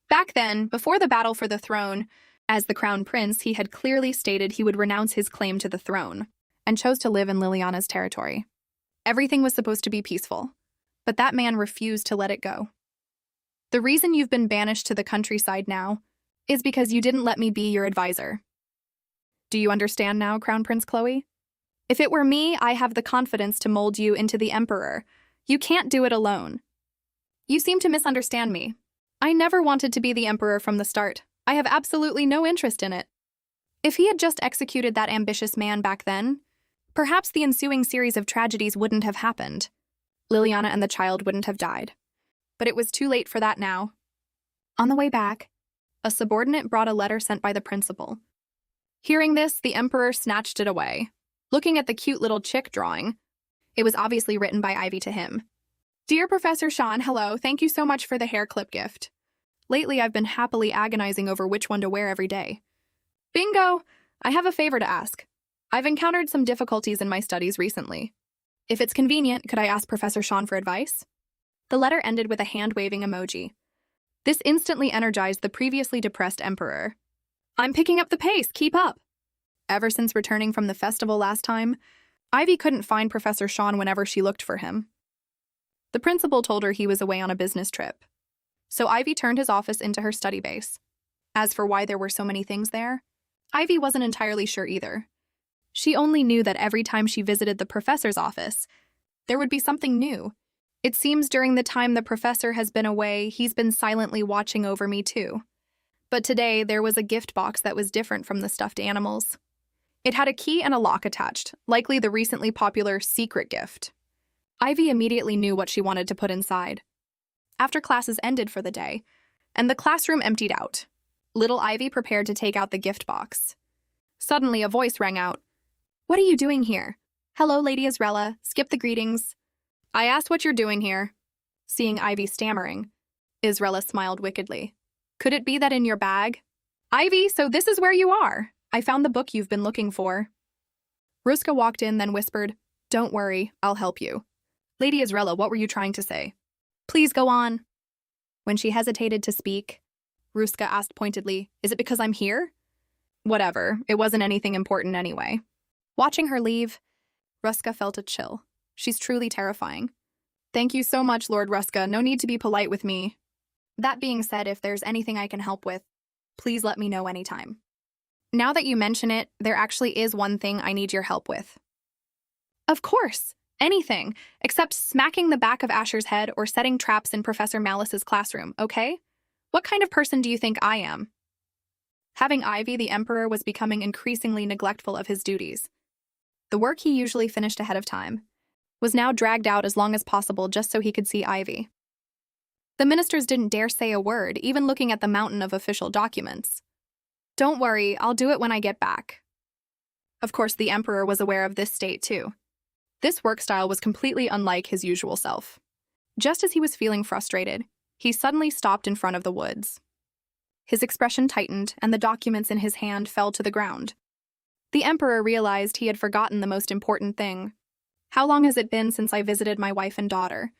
Back then, before the battle for the throne, as the crown prince, he had clearly stated he would renounce his claim to the throne and chose to live in Liliana's territory. Everything was supposed to be peaceful, but that man refused to let it go. The reason you've been banished to the countryside now is because you didn't let me be your advisor. Do you understand now, Crown Prince Chloe? If it were me, I have the confidence to mold you into the emperor. You can't do it alone. You seem to misunderstand me. I never wanted to be the emperor from the start. I have absolutely no interest in it. If he had just executed that ambitious man back then, perhaps the ensuing series of tragedies wouldn't have happened. Liliana and the child wouldn't have died. But it was too late for that now. On the way back, a subordinate brought a letter sent by the principal. Hearing this, the emperor snatched it away. Looking at the cute little chick drawing, it was obviously written by Ivy to him. Dear Professor Sean, hello, thank you so much for the hair clip gift. Lately, I've been happily agonizing over which one to wear every day. Bingo! I have a favor to ask. I've encountered some difficulties in my studies recently. If it's convenient, could I ask Professor Sean for advice? The letter ended with a hand-waving emoji. This instantly energized the previously depressed emperor. I'm picking up the pace, keep up. Ever since returning from the festival last time, Ivy couldn't find Professor Sean whenever she looked for him. The principal told her he was away on a business trip. So Ivy turned his office into her study base. As for why there were so many things there, Ivy wasn't entirely sure either. She only knew that every time she visited the professor's office, there would be something new. It seems during the time the professor has been away, he's been silently watching over me too. But today, there was a gift box that was different from the stuffed animals. It had a key and a lock attached, likely the recently popular secret gift. Ivy immediately knew what she wanted to put inside. After classes ended for the day, and the classroom emptied out, little Ivy prepared to take out the gift box. Suddenly, a voice rang out. "What are you doing here?" "Hello, Lady Israella. Skip the greetings." "I asked what you're doing here." Seeing Ivy stammering, Israella smiled wickedly. "Could it be that in your bag?" "Ivy, so this is where you are. I found the book you've been looking for." Ruska walked in, then whispered, "Don't worry, I'll help you." "Lady Israella, what were you trying to say?" "Please go on." When she hesitated to speak, Ruska asked pointedly, "Is it because I'm here?" "Whatever, it wasn't anything important anyway." Watching her leave, Ruska felt a chill. She's truly terrifying. "Thank you so much, Lord Ruska. No need to be polite with me. That being said, if there's anything I can help with, please let me know anytime." "Now that you mention it, there actually is one thing I need your help with." "Of course, anything, except smacking the back of Asher's head or setting traps in Professor Malice's classroom, okay? What kind of person do you think I am?" Having Ivy, the Emperor was becoming increasingly neglectful of his duties. The work he usually finished ahead of time was now dragged out as long as possible just so he could see Ivy. The ministers didn't dare say a word, even looking at the mountain of official documents. "Don't worry, I'll do it when I get back." Of course, the Emperor was aware of this state too. This work style was completely unlike his usual self. Just as he was feeling frustrated, he suddenly stopped in front of the woods. His expression tightened, and the documents in his hand fell to the ground. The Emperor realized he had forgotten the most important thing. How long has it been since I visited my wife and daughter?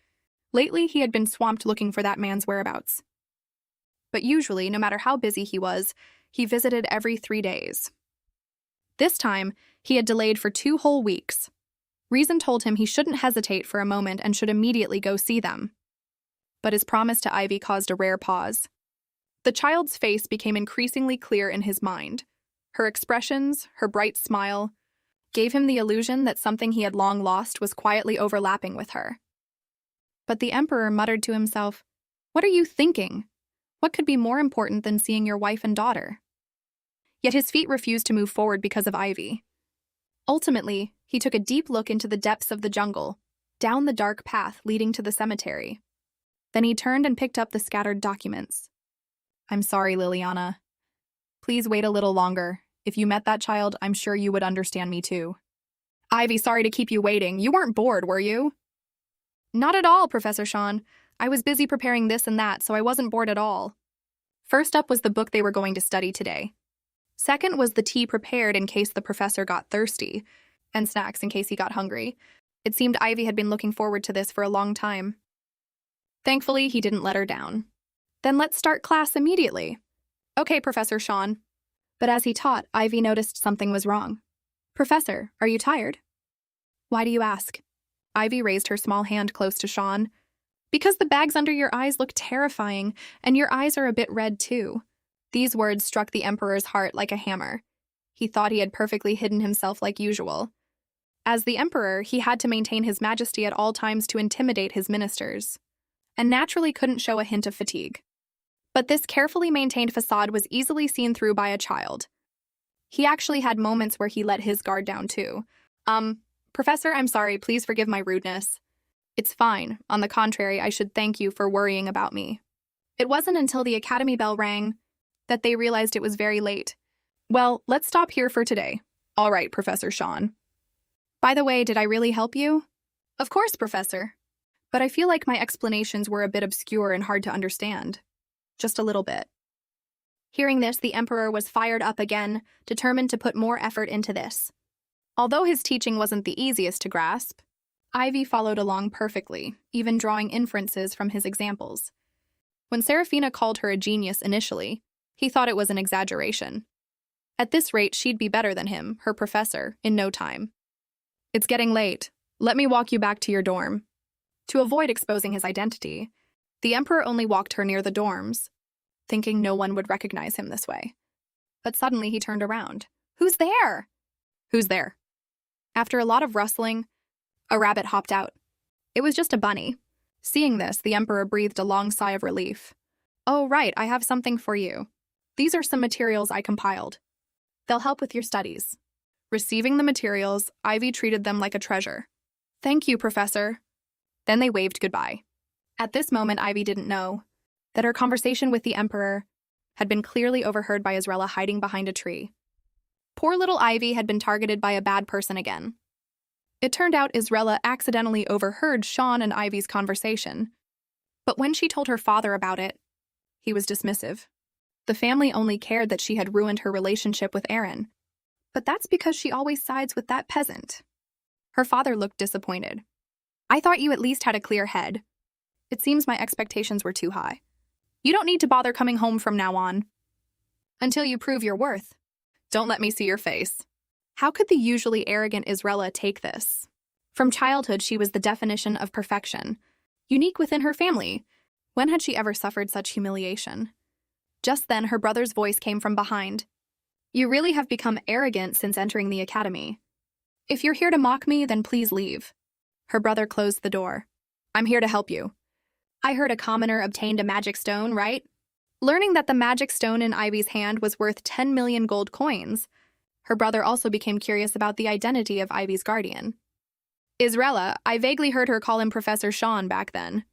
Lately, he had been swamped looking for that man's whereabouts. But usually, no matter how busy he was, he visited every 3 days. This time, he had delayed for 2 whole weeks. Reason told him he shouldn't hesitate for a moment and should immediately go see them. But his promise to Ivy caused a rare pause. The child's face became increasingly clear in his mind. Her expressions, her bright smile, gave him the illusion that something he had long lost was quietly overlapping with her. But the Emperor muttered to himself, "What are you thinking? What could be more important than seeing your wife and daughter?" Yet his feet refused to move forward because of Ivy. Ultimately, he took a deep look into the depths of the jungle, down the dark path leading to the cemetery. Then he turned and picked up the scattered documents. "I'm sorry, Liliana. Please wait a little longer. If you met that child, I'm sure you would understand me too." "Ivy, sorry to keep you waiting. You weren't bored, were you?" "Not at all, Professor Sean. I was busy preparing this and that, so I wasn't bored at all." First up was the book they were going to study today. Second was the tea prepared in case the professor got thirsty, and snacks in case he got hungry. It seemed Ivy had been looking forward to this for a long time. Thankfully, he didn't let her down. "Then let's start class immediately." "Okay, Professor Sean." But as he taught, Ivy noticed something was wrong. "Professor, are you tired?" "Why do you ask?" Ivy raised her small hand close to Sean. "Because the bags under your eyes look terrifying, and your eyes are a bit red too." These words struck the Emperor's heart like a hammer. He thought he had perfectly hidden himself like usual. As the Emperor, he had to maintain his majesty at all times to intimidate his ministers, and naturally couldn't show a hint of fatigue. But this carefully maintained facade was easily seen through by a child. He actually had moments where he let his guard down too. Professor, I'm sorry, please forgive my rudeness." "It's fine. On the contrary, I should thank you for worrying about me." It wasn't until the academy bell rang that they realized it was very late. "Well, let's stop here for today." "All right, Professor Sean." "By the way, did I really help you?" "Of course, Professor. But I feel like my explanations were a bit obscure and hard to understand." "Just a little bit." Hearing this, the Emperor was fired up again, determined to put more effort into this. Although his teaching wasn't the easiest to grasp, Ivy followed along perfectly, even drawing inferences from his examples. When Serafina called her a genius initially, he thought it was an exaggeration. At this rate, she'd be better than him, her professor, in no time. It's getting late. Let me walk you back to your dorm. To avoid exposing his identity, the emperor only walked her near the dorms, thinking no one would recognize him this way. But suddenly he turned around. Who's there? Who's there? After a lot of rustling, a rabbit hopped out. It was just a bunny. Seeing this, the emperor breathed a long sigh of relief. Oh, right, I have something for you. These are some materials I compiled. They'll help with your studies. Receiving the materials, Ivy treated them like a treasure. Thank you, Professor. Then they waved goodbye. At this moment, Ivy didn't know that her conversation with the emperor had been clearly overheard by Israela hiding behind a tree. Poor little Ivy had been targeted by a bad person again. It turned out Israela accidentally overheard Sean and Ivy's conversation. But when she told her father about it, he was dismissive. The family only cared that she had ruined her relationship with Aaron. But that's because she always sides with that peasant. Her father looked disappointed. I thought you at least had a clear head. It seems my expectations were too high. You don't need to bother coming home from now on. Until you prove your worth. Don't let me see your face. How could the usually arrogant Israela take this? From childhood, she was the definition of perfection, unique within her family. When had she ever suffered such humiliation? Just then, her brother's voice came from behind. You really have become arrogant since entering the academy. If you're here to mock me, then please leave. Her brother closed the door. I'm here to help you. I heard a commoner obtained a magic stone, right? Learning that the magic stone in Ivy's hand was worth 10 million gold coins, her brother also became curious about the identity of Ivy's guardian. Israela, I vaguely heard her call him Professor Sean back then.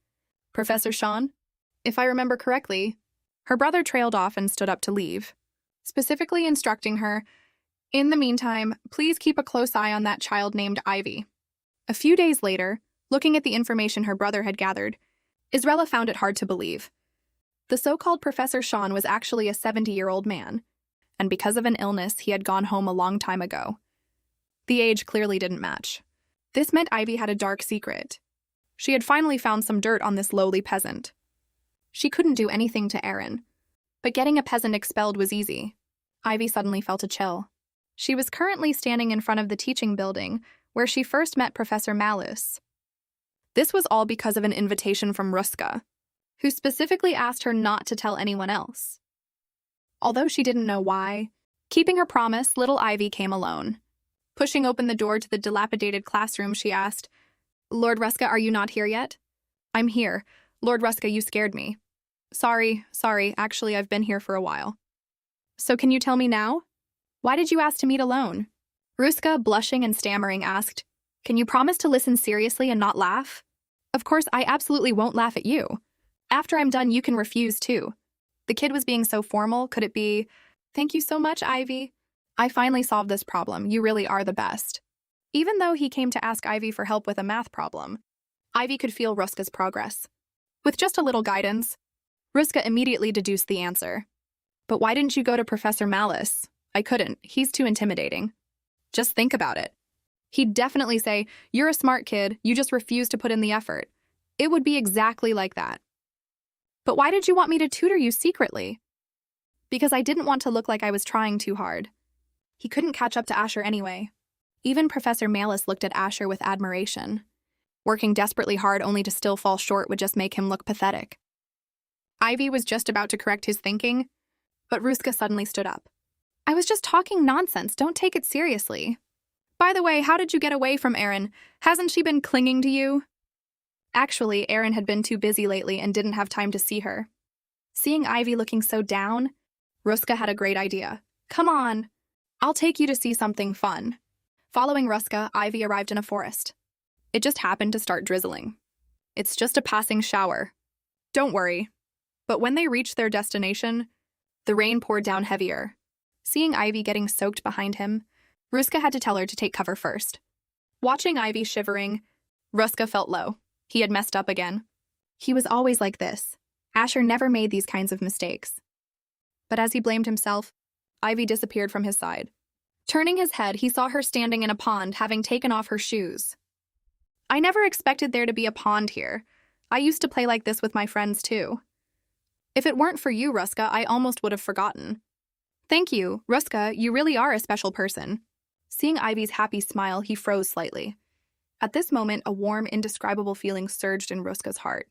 Professor Sean? If I remember correctly, her brother trailed off and stood up to leave, specifically instructing her, in the meantime, please keep a close eye on that child named Ivy. A few days later, looking at the information her brother had gathered, Israela found it hard to believe. The so-called Professor Sean was actually a 70-year-old man, and because of an illness, he had gone home a long time ago. The age clearly didn't match. This meant Ivy had a dark secret. She had finally found some dirt on this lowly peasant. She couldn't do anything to Aaron, but getting a peasant expelled was easy. Ivy suddenly felt a chill. She was currently standing in front of the teaching building, where she first met Professor Malus. This was all because of an invitation from Ruska, who specifically asked her not to tell anyone else. Although she didn't know why, keeping her promise, little Ivy came alone. Pushing open the door to the dilapidated classroom, she asked, Lord Ruska, are you not here yet? I'm here. Lord Ruska, you scared me. Sorry, actually I've been here for a while. So can you tell me now? Why did you ask to meet alone? Ruska, blushing and stammering, asked, Can you promise to listen seriously and not laugh? Of course, I absolutely won't laugh at you. After I'm done, you can refuse too. The kid was being so formal, could it be, Thank you so much, Ivy. I finally solved this problem. You really are the best. Even though he came to ask Ivy for help with a math problem, Ivy could feel Ruska's progress. With just a little guidance, Ruska immediately deduced the answer. But why didn't you go to Professor Malus? I couldn't. He's too intimidating. Just think about it. He'd definitely say, You're a smart kid, you just refuse to put in the effort. It would be exactly like that. But why did you want me to tutor you secretly? Because I didn't want to look like I was trying too hard. He couldn't catch up to Asher anyway. Even Professor Malus looked at Asher with admiration. Working desperately hard only to still fall short would just make him look pathetic. Ivy was just about to correct his thinking, but Ruska suddenly stood up. I was just talking nonsense, don't take it seriously. By the way, how did you get away from Erin? Hasn't she been clinging to you? Actually, Erin had been too busy lately and didn't have time to see her. Seeing Ivy looking so down, Ruska had a great idea. Come on, I'll take you to see something fun. Following Ruska, Ivy arrived in a forest. It just happened to start drizzling. It's just a passing shower. Don't worry. But when they reached their destination, the rain poured down heavier. Seeing Ivy getting soaked behind him, Ruska had to tell her to take cover first. Watching Ivy shivering, Ruska felt low. He had messed up again. He was always like this. Asher never made these kinds of mistakes. But as he blamed himself, Ivy disappeared from his side. Turning his head, he saw her standing in a pond, having taken off her shoes. I never expected there to be a pond here. I used to play like this with my friends too. If it weren't for you, Ruska, I almost would have forgotten. Thank you, Ruska, you really are a special person. Seeing Ivy's happy smile, he froze slightly. At this moment, a warm, indescribable feeling surged in Ruska's heart.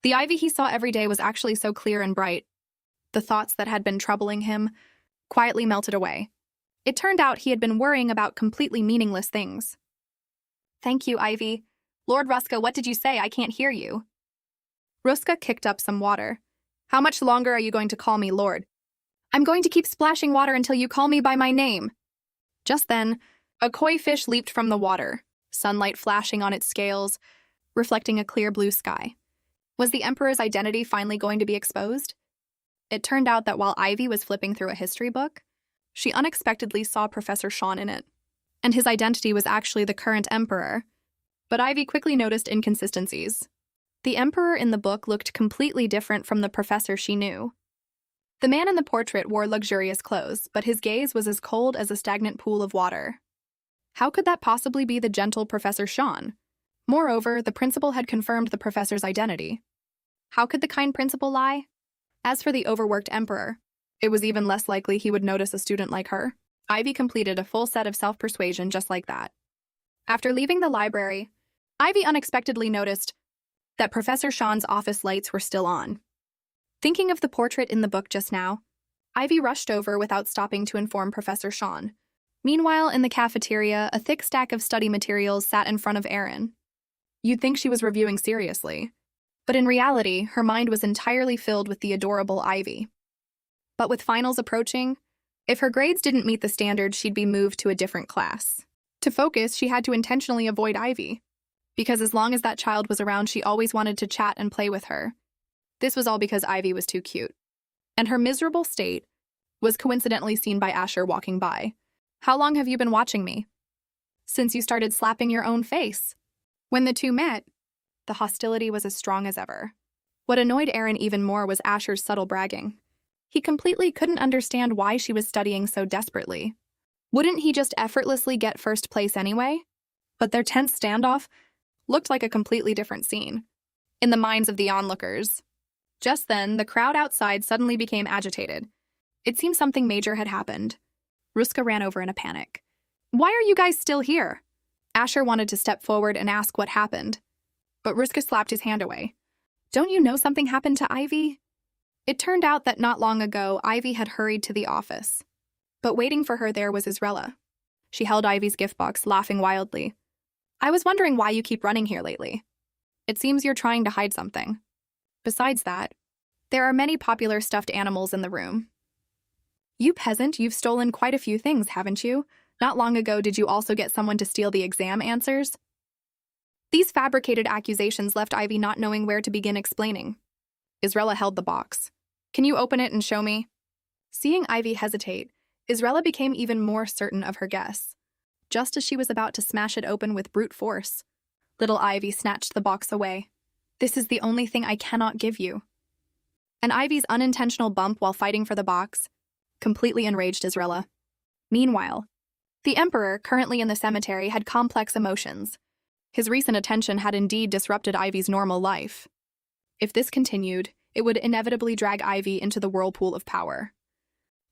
The Ivy he saw every day was actually so clear and bright. The thoughts that had been troubling him quietly melted away. It turned out he had been worrying about completely meaningless things. "Thank you, Ivy. Lord Ruska, what did you say? I can't hear you." Ruska kicked up some water. "How much longer are you going to call me Lord?" "I'm going to keep splashing water until you call me by my name." Just then, a koi fish leaped from the water, sunlight flashing on its scales, reflecting a clear blue sky. Was the Emperor's identity finally going to be exposed? It turned out that while Ivy was flipping through a history book, she unexpectedly saw Professor Sean in it, and his identity was actually the current Emperor. But Ivy quickly noticed inconsistencies. The Emperor in the book looked completely different from the professor she knew. The man in the portrait wore luxurious clothes, but his gaze was as cold as a stagnant pool of water. How could that possibly be the gentle Professor Sean? Moreover, the principal had confirmed the professor's identity. How could the kind principal lie? As for the overworked Emperor, it was even less likely he would notice a student like her. Ivy completed a full set of self-persuasion just like that. After leaving the library, Ivy unexpectedly noticed that Professor Sean's office lights were still on. Thinking of the portrait in the book just now, Ivy rushed over without stopping to inform Professor Sean. Meanwhile, in the cafeteria, a thick stack of study materials sat in front of Erin. You'd think she was reviewing seriously, but in reality, her mind was entirely filled with the adorable Ivy. But with finals approaching, if her grades didn't meet the standard, she'd be moved to a different class. To focus, she had to intentionally avoid Ivy, because as long as that child was around, she always wanted to chat and play with her. This was all because Ivy was too cute. And her miserable state was coincidentally seen by Asher walking by. "How long have you been watching me?" "Since you started slapping your own face." When the two met, the hostility was as strong as ever. What annoyed Erin even more was Asher's subtle bragging. He completely couldn't understand why she was studying so desperately. Wouldn't he just effortlessly get first place anyway? But their tense standoff looked like a completely different scene in the minds of the onlookers. Just then, the crowd outside suddenly became agitated. It seemed something major had happened. Ruska ran over in a panic. "Why are you guys still here?" Asher wanted to step forward and ask what happened, but Ruska slapped his hand away. "Don't you know something happened to Ivy?" It turned out that not long ago, Ivy had hurried to the office. But waiting for her there was Israela. She held Ivy's gift box, laughing wildly. "I was wondering why you keep running here lately. It seems you're trying to hide something. Besides that, there are many popular stuffed animals in the room." "You peasant, you've stolen quite a few things, haven't you? Not long ago, did you also get someone to steal the exam answers?" These fabricated accusations left Ivy not knowing where to begin explaining. Israela held the box. "Can you open it and show me?" Seeing Ivy hesitate, Israela became even more certain of her guess. Just as she was about to smash it open with brute force, little Ivy snatched the box away. "This is the only thing I cannot give you." And Ivy's unintentional bump while fighting for the box completely enraged Israela. Meanwhile, the Emperor, currently in the cemetery, had complex emotions. His recent attention had indeed disrupted Ivy's normal life. If this continued, it would inevitably drag Ivy into the whirlpool of power.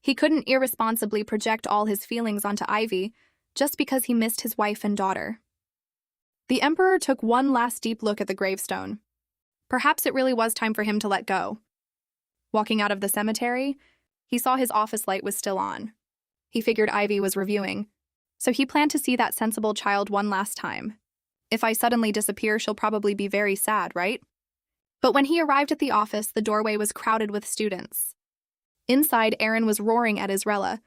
He couldn't irresponsibly project all his feelings onto Ivy just because he missed his wife and daughter. The Emperor took one last deep look at the gravestone. Perhaps it really was time for him to let go. Walking out of the cemetery, he saw his office light was still on. He figured Ivy was reviewing, so he planned to see that sensible child one last time. If I suddenly disappear, she'll probably be very sad, right? But when he arrived at the office, the doorway was crowded with students. Inside, Erin was roaring at Israela,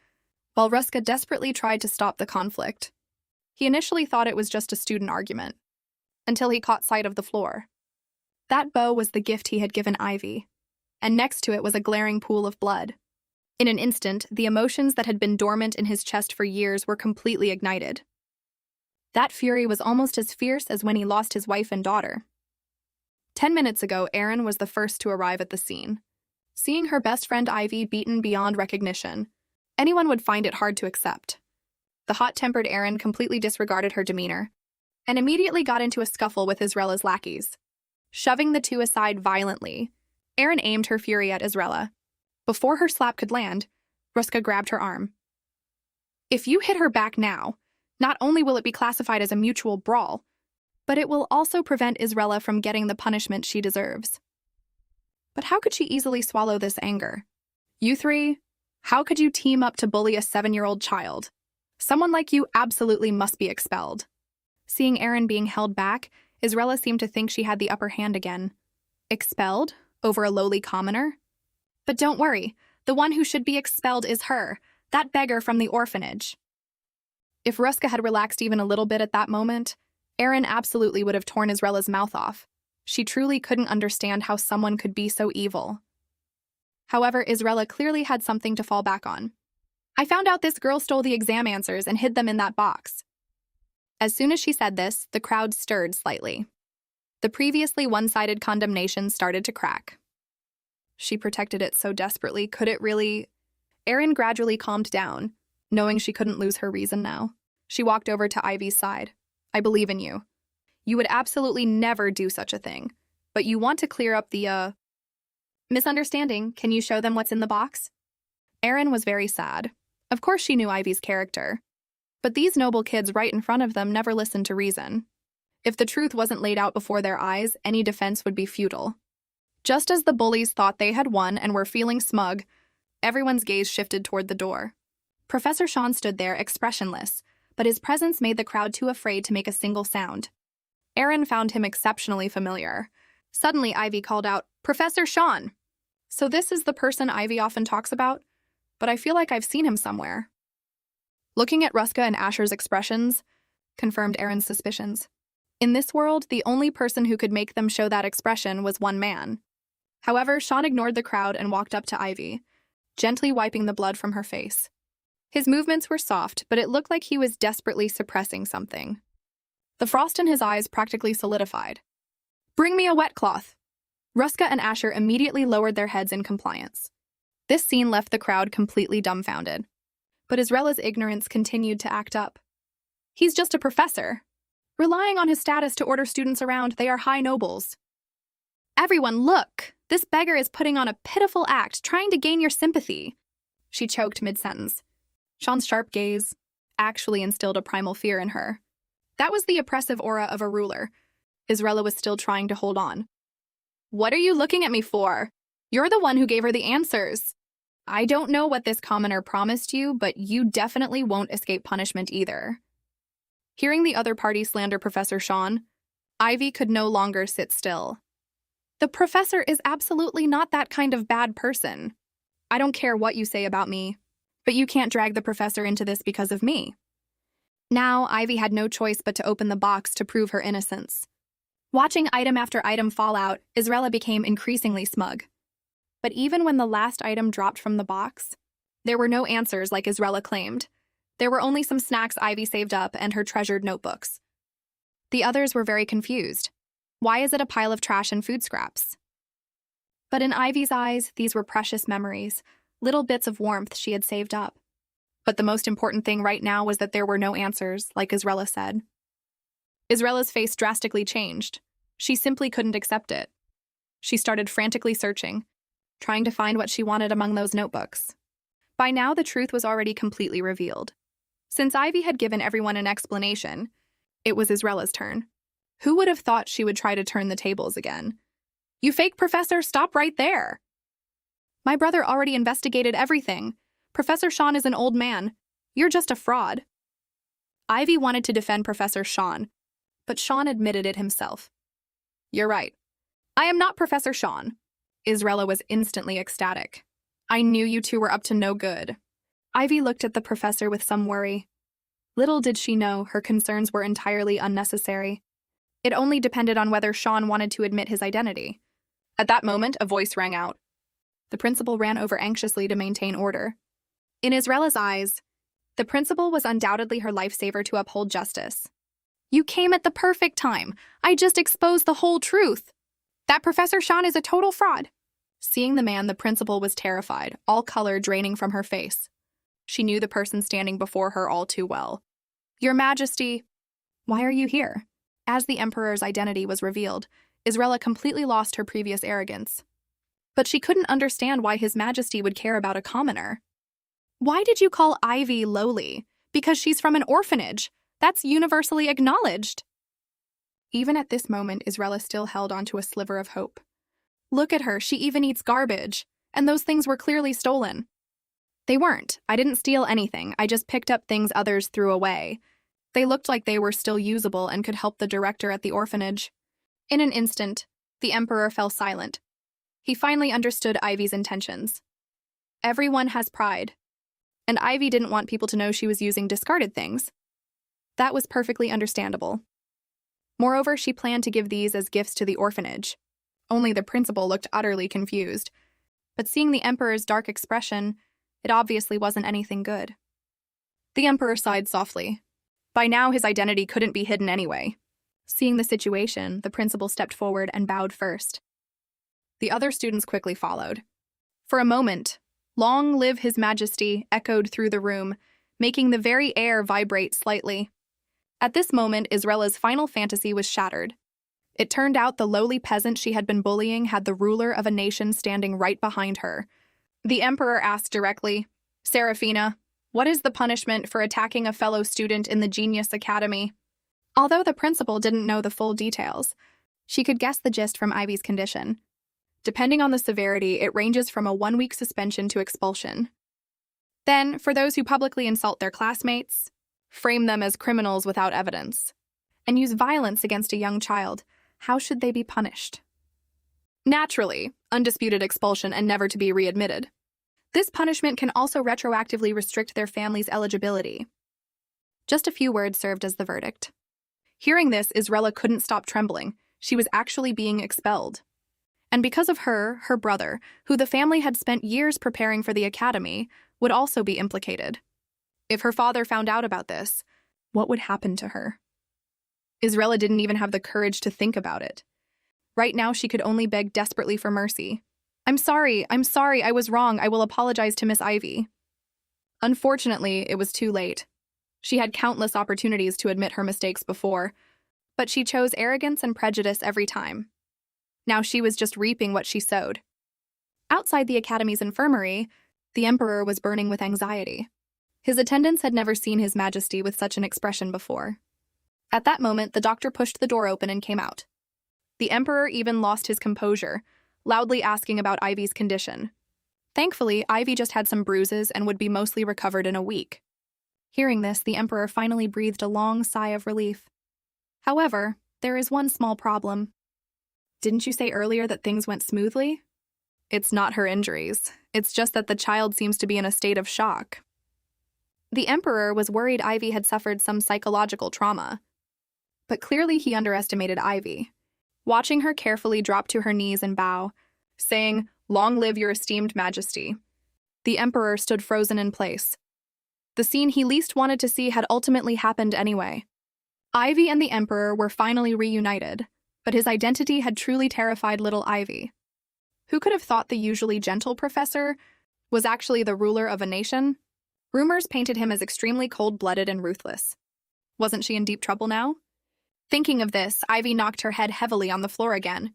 while Ruska desperately tried to stop the conflict. He initially thought it was just a student argument, until he caught sight of the floor. That bow was the gift he had given Ivy, and next to it was a glaring pool of blood. In an instant, the emotions that had been dormant in his chest for years were completely ignited. That fury was almost as fierce as when he lost his wife and daughter. 10 minutes ago, Erin was the first to arrive at the scene. Seeing her best friend Ivy beaten beyond recognition, anyone would find it hard to accept. The hot-tempered Erin completely disregarded her demeanor and immediately got into a scuffle with Israela's lackeys. Shoving the two aside violently, Erin aimed her fury at Israela. Before her slap could land, Ruska grabbed her arm. If you hit her back now, not only will it be classified as a mutual brawl, but it will also prevent Israela from getting the punishment she deserves. But how could she easily swallow this anger? You three, how could you team up to bully a 7-year-old child? Someone like you absolutely must be expelled. Seeing Aaron being held back, Israela seemed to think she had the upper hand again. Expelled? Over a lowly commoner? But don't worry, the one who should be expelled is her, that beggar from the orphanage. If Ruska had relaxed even a little bit at that moment, Aaron absolutely would have torn Israela's mouth off. She truly couldn't understand how someone could be so evil. However, Israela clearly had something to fall back on. I found out this girl stole the exam answers and hid them in that box. As soon as she said this, the crowd stirred slightly. The previously one-sided condemnation started to crack. She protected it so desperately, could it really? Aaron gradually calmed down, knowing she couldn't lose her reason now. She walked over to Ivy's side. I believe in you. You would absolutely never do such a thing, but you want to clear up the, misunderstanding. Can you show them what's in the box? Aaron was very sad. Of course she knew Ivy's character. But these noble kids right in front of them never listened to reason. If the truth wasn't laid out before their eyes, any defense would be futile. Just as the bullies thought they had won and were feeling smug, everyone's gaze shifted toward the door. Professor Sean stood there expressionless, but his presence made the crowd too afraid to make a single sound. Aaron found him exceptionally familiar. Suddenly, Ivy called out, Professor Sean! So this is the person Ivy often talks about? But I feel like I've seen him somewhere. Looking at Ruska and Asher's expressions confirmed Aaron's suspicions. In this world, the only person who could make them show that expression was one man. However, Sean ignored the crowd and walked up to Ivy, gently wiping the blood from her face. His movements were soft, but it looked like he was desperately suppressing something. The frost in his eyes practically solidified. Bring me a wet cloth. Ruska and Asher immediately lowered their heads in compliance. This scene left the crowd completely dumbfounded. But Israela's ignorance continued to act up. He's just a professor. Relying on his status to order students around, they are high nobles. Everyone, look! This beggar is putting on a pitiful act, trying to gain your sympathy. She choked mid-sentence. Sean's sharp gaze actually instilled a primal fear in her. That was the oppressive aura of a ruler. Israela was still trying to hold on. What are you looking at me for? You're the one who gave her the answers. I don't know what this commoner promised you, but you definitely won't escape punishment either. Hearing the other party slander Professor Sean, Ivy could no longer sit still. The professor is absolutely not that kind of bad person. I don't care what you say about me, but you can't drag the professor into this because of me. Now, Ivy had no choice but to open the box to prove her innocence. Watching item after item fall out, Israela became increasingly smug. But even when the last item dropped from the box, there were no answers like Israela claimed. There were only some snacks Ivy saved up and her treasured notebooks. The others were very confused. Why is it a pile of trash and food scraps? But in Ivy's eyes, these were precious memories, little bits of warmth she had saved up. But the most important thing right now was that there were no answers, like Israela said. Israela's face drastically changed. She simply couldn't accept it. She started frantically searching, trying to find what she wanted among those notebooks. By now, the truth was already completely revealed. Since Ivy had given everyone an explanation, it was Israela's turn. Who would have thought she would try to turn the tables again? You fake professor, stop right there! My brother already investigated everything. Professor Sean is an old man. You're just a fraud. Ivy wanted to defend Professor Sean, but Sean admitted it himself. You're right. I am not Professor Sean. Israela was instantly ecstatic. I knew you two were up to no good. Ivy looked at the professor with some worry. Little did she know her concerns were entirely unnecessary. It only depended on whether Sean wanted to admit his identity. At that moment, a voice rang out. The principal ran over anxiously to maintain order. In Israela's eyes, the principal was undoubtedly her lifesaver to uphold justice. You came at the perfect time. I just exposed the whole truth. That Professor Sean is a total fraud. Seeing the man, the principal was terrified, all color draining from her face. She knew the person standing before her all too well. Your Majesty, why are you here? As the Emperor's identity was revealed, Israela completely lost her previous arrogance. But she couldn't understand why His Majesty would care about a commoner. Why did you call Ivy lowly? Because she's from an orphanage. That's universally acknowledged. Even at this moment, Israela still held onto a sliver of hope. Look at her, she even eats garbage. And those things were clearly stolen. They weren't. I didn't steal anything. I just picked up things others threw away. They looked like they were still usable and could help the director at the orphanage. In an instant, the Emperor fell silent. He finally understood Ivy's intentions. Everyone has pride. And Ivy didn't want people to know she was using discarded things. That was perfectly understandable. Moreover, she planned to give these as gifts to the orphanage. Only the principal looked utterly confused. But seeing the Emperor's dark expression, it obviously wasn't anything good. The Emperor sighed softly. By now, his identity couldn't be hidden anyway. Seeing the situation, the principal stepped forward and bowed first. The other students quickly followed. For a moment, "Long live His Majesty," echoed through the room, making the very air vibrate slightly. At this moment, Israela's final fantasy was shattered. It turned out the lowly peasant she had been bullying had the ruler of a nation standing right behind her. The Emperor asked directly, "Serafina, what is the punishment for attacking a fellow student in the Genius Academy?" Although the principal didn't know the full details, she could guess the gist from Ivy's condition. Depending on the severity, it ranges from a 1-week suspension to expulsion. Then, for those who publicly insult their classmates, frame them as criminals without evidence, and use violence against a young child, how should they be punished? Naturally, undisputed expulsion and never to be readmitted. This punishment can also retroactively restrict their family's eligibility. Just a few words served as the verdict. Hearing this, Israela couldn't stop trembling. She was actually being expelled. And because of her, her brother, who the family had spent years preparing for the academy, would also be implicated. If her father found out about this, what would happen to her? Israela didn't even have the courage to think about it. Right now, she could only beg desperately for mercy. I'm sorry, I was wrong, I will apologize to Miss Ivy." Unfortunately, it was too late. She had countless opportunities to admit her mistakes before, but she chose arrogance and prejudice every time. Now she was just reaping what she sowed. Outside the Academy's infirmary, the Emperor was burning with anxiety. His attendants had never seen His Majesty with such an expression before. At that moment, the doctor pushed the door open and came out. The Emperor even lost his composure, loudly asking about Ivy's condition. Thankfully, Ivy just had some bruises and would be mostly recovered in a week. Hearing this, the Emperor finally breathed a long sigh of relief. However, there is one small problem. Didn't you say earlier that things went smoothly? It's not her injuries. It's just that the child seems to be in a state of shock. The Emperor was worried Ivy had suffered some psychological trauma. But clearly he underestimated Ivy. Watching her carefully drop to her knees and bow, saying, "Long live your esteemed Majesty," the Emperor stood frozen in place. The scene he least wanted to see had ultimately happened anyway. Ivy and the Emperor were finally reunited, but his identity had truly terrified little Ivy. Who could have thought the usually gentle professor was actually the ruler of a nation? Rumors painted him as extremely cold-blooded and ruthless. Wasn't she in deep trouble now? Thinking of this, Ivy knocked her head heavily on the floor again.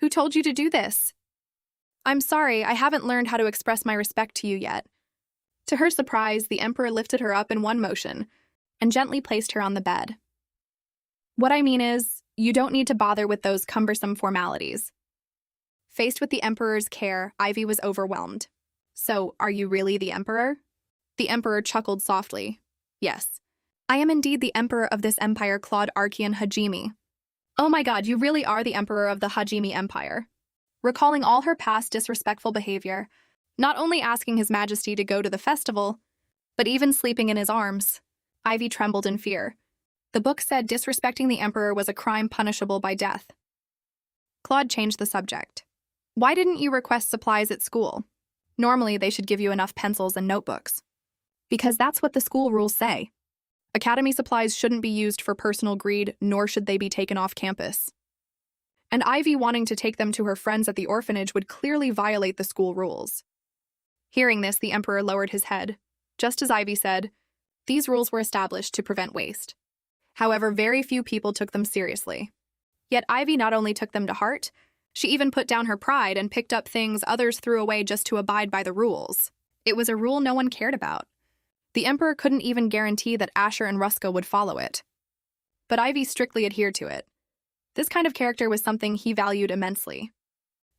"Who told you to do this?" "I'm sorry, I haven't learned how to express my respect to you yet." To her surprise, the Emperor lifted her up in one motion and gently placed her on the bed. "What I mean is, you don't need to bother with those cumbersome formalities." Faced with the Emperor's care, Ivy was overwhelmed. "So, are you really the Emperor?" The Emperor chuckled softly. "Yes. I am indeed the Emperor of this empire, Claude Archean Hajime." "Oh my god, you really are the Emperor of the Hajime Empire." Recalling all her past disrespectful behavior, not only asking His Majesty to go to the festival, but even sleeping in his arms, Ivy trembled in fear. The book said disrespecting the Emperor was a crime punishable by death. Claude changed the subject. "Why didn't you request supplies at school? Normally, they should give you enough pencils and notebooks." "Because that's what the school rules say. Academy supplies shouldn't be used for personal greed, nor should they be taken off campus." And Ivy wanting to take them to her friends at the orphanage would clearly violate the school rules. Hearing this, the Emperor lowered his head. Just as Ivy said, these rules were established to prevent waste. However, very few people took them seriously. Yet Ivy not only took them to heart, she even put down her pride and picked up things others threw away just to abide by the rules. It was a rule no one cared about. The Emperor couldn't even guarantee that Asher and Ruska would follow it. But Ivy strictly adhered to it. This kind of character was something he valued immensely.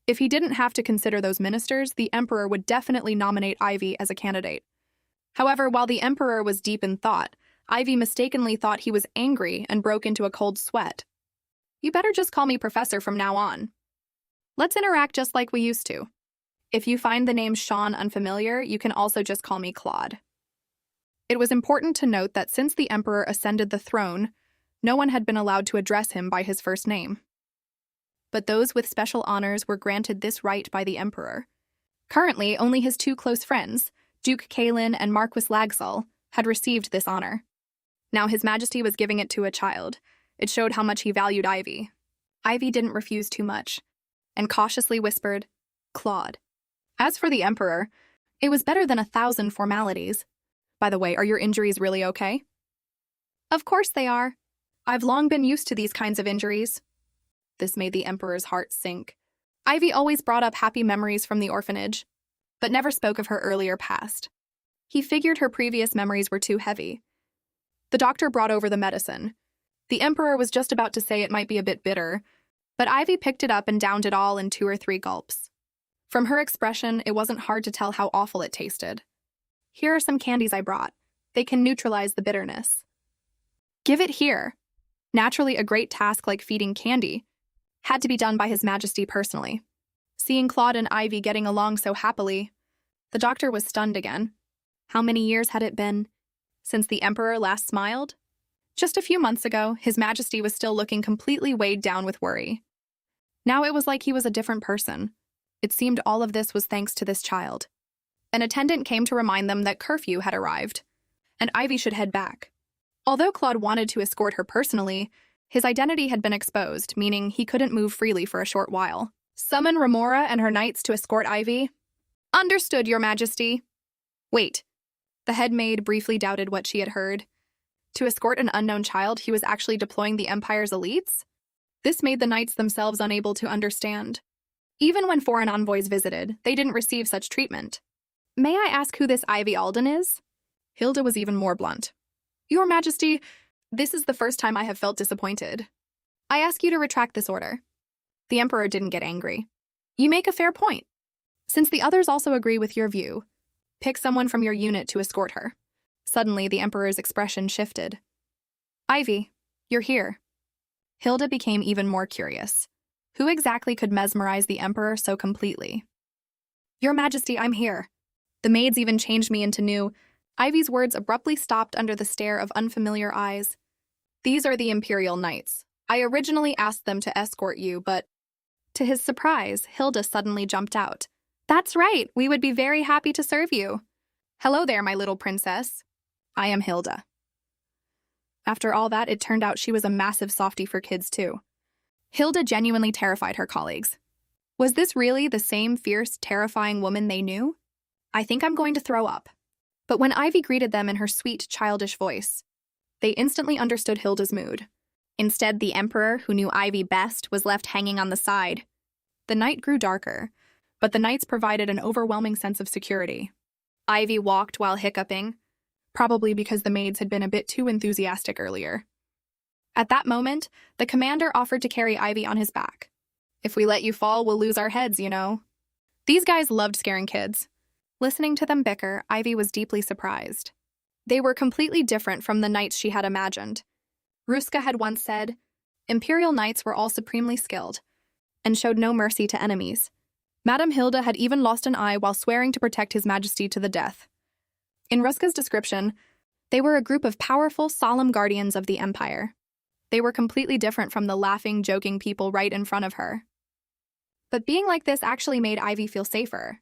If he didn't have to consider those ministers, the Emperor would definitely nominate Ivy as a candidate. However, while the Emperor was deep in thought, Ivy mistakenly thought he was angry and broke into a cold sweat. You better just call me Professor from now on. Let's interact just like we used to. If you find the name Sean unfamiliar, you can also just call me Claude. It was important to note that since the Emperor ascended the throne, no one had been allowed to address him by his first name. But those with special honors were granted this right by the Emperor. Currently, only his two close friends, Duke Kaelin and Marquis Lagsall, had received this honor. Now His Majesty was giving it to a child. It showed how much he valued Ivy. Ivy didn't refuse too much, and cautiously whispered, Claude. As for the Emperor, it was better than 1,000 formalities. By the way, are your injuries really okay? Of course they are. I've long been used to these kinds of injuries. This made the Emperor's heart sink. Ivy always brought up happy memories from the orphanage, but never spoke of her earlier past. He figured her previous memories were too heavy. The doctor brought over the medicine. The Emperor was just about to say it might be a bit bitter, but Ivy picked it up and downed it all in 2 or 3 gulps. From her expression, it wasn't hard to tell how awful it tasted. Here are some candies I brought. They can neutralize the bitterness. Give it here. Naturally, a great task like feeding candy had to be done by His Majesty personally. Seeing Claude and Ivy getting along so happily, the doctor was stunned again. How many years had it been since the Emperor last smiled? Just a few months ago, His Majesty was still looking completely weighed down with worry. Now it was like he was a different person. It seemed all of this was thanks to this child. An attendant came to remind them that curfew had arrived, and Ivy should head back. Although Claude wanted to escort her personally, his identity had been exposed, meaning he couldn't move freely for a short while. Summon Remora and her knights to escort Ivy? Understood, Your Majesty. Wait. The head maid briefly doubted what she had heard. To escort an unknown child, he was actually deploying the Empire's elites? This made the knights themselves unable to understand. Even when foreign envoys visited, they didn't receive such treatment. May I ask who this Ivy Alden is? Hilda was even more blunt. Your Majesty, this is the first time I have felt disappointed. I ask you to retract this order. The Emperor didn't get angry. You make a fair point. Since the others also agree with your view, pick someone from your unit to escort her. Suddenly, the Emperor's expression shifted. Ivy, you're here. Hilda became even more curious. Who exactly could mesmerize the Emperor so completely? Your Majesty, I'm here. The maids even changed me into new. Ivy's words abruptly stopped under the stare of unfamiliar eyes. These are the Imperial Knights. I originally asked them to escort you, but... To his surprise, Hilda suddenly jumped out. That's right, we would be very happy to serve you. Hello there, my little princess. I am Hilda. After all that, it turned out she was a massive softie for kids, too. Hilda genuinely terrified her colleagues. Was this really the same fierce, terrifying woman they knew? I think I'm going to throw up. But when Ivy greeted them in her sweet, childish voice, they instantly understood Hilda's mood. Instead, the Emperor, who knew Ivy best, was left hanging on the side. The night grew darker, but the knights provided an overwhelming sense of security. Ivy walked while hiccuping, probably because the maids had been a bit too enthusiastic earlier. At that moment, the commander offered to carry Ivy on his back. If we let you fall, we'll lose our heads, you know. These guys loved scaring kids. Listening to them bicker, Ivy was deeply surprised. They were completely different from the knights she had imagined. Ruska had once said, Imperial knights were all supremely skilled, and showed no mercy to enemies. Madame Hilda had even lost an eye while swearing to protect His Majesty to the death. In Ruska's description, they were a group of powerful, solemn guardians of the Empire. They were completely different from the laughing, joking people right in front of her. But being like this actually made Ivy feel safer.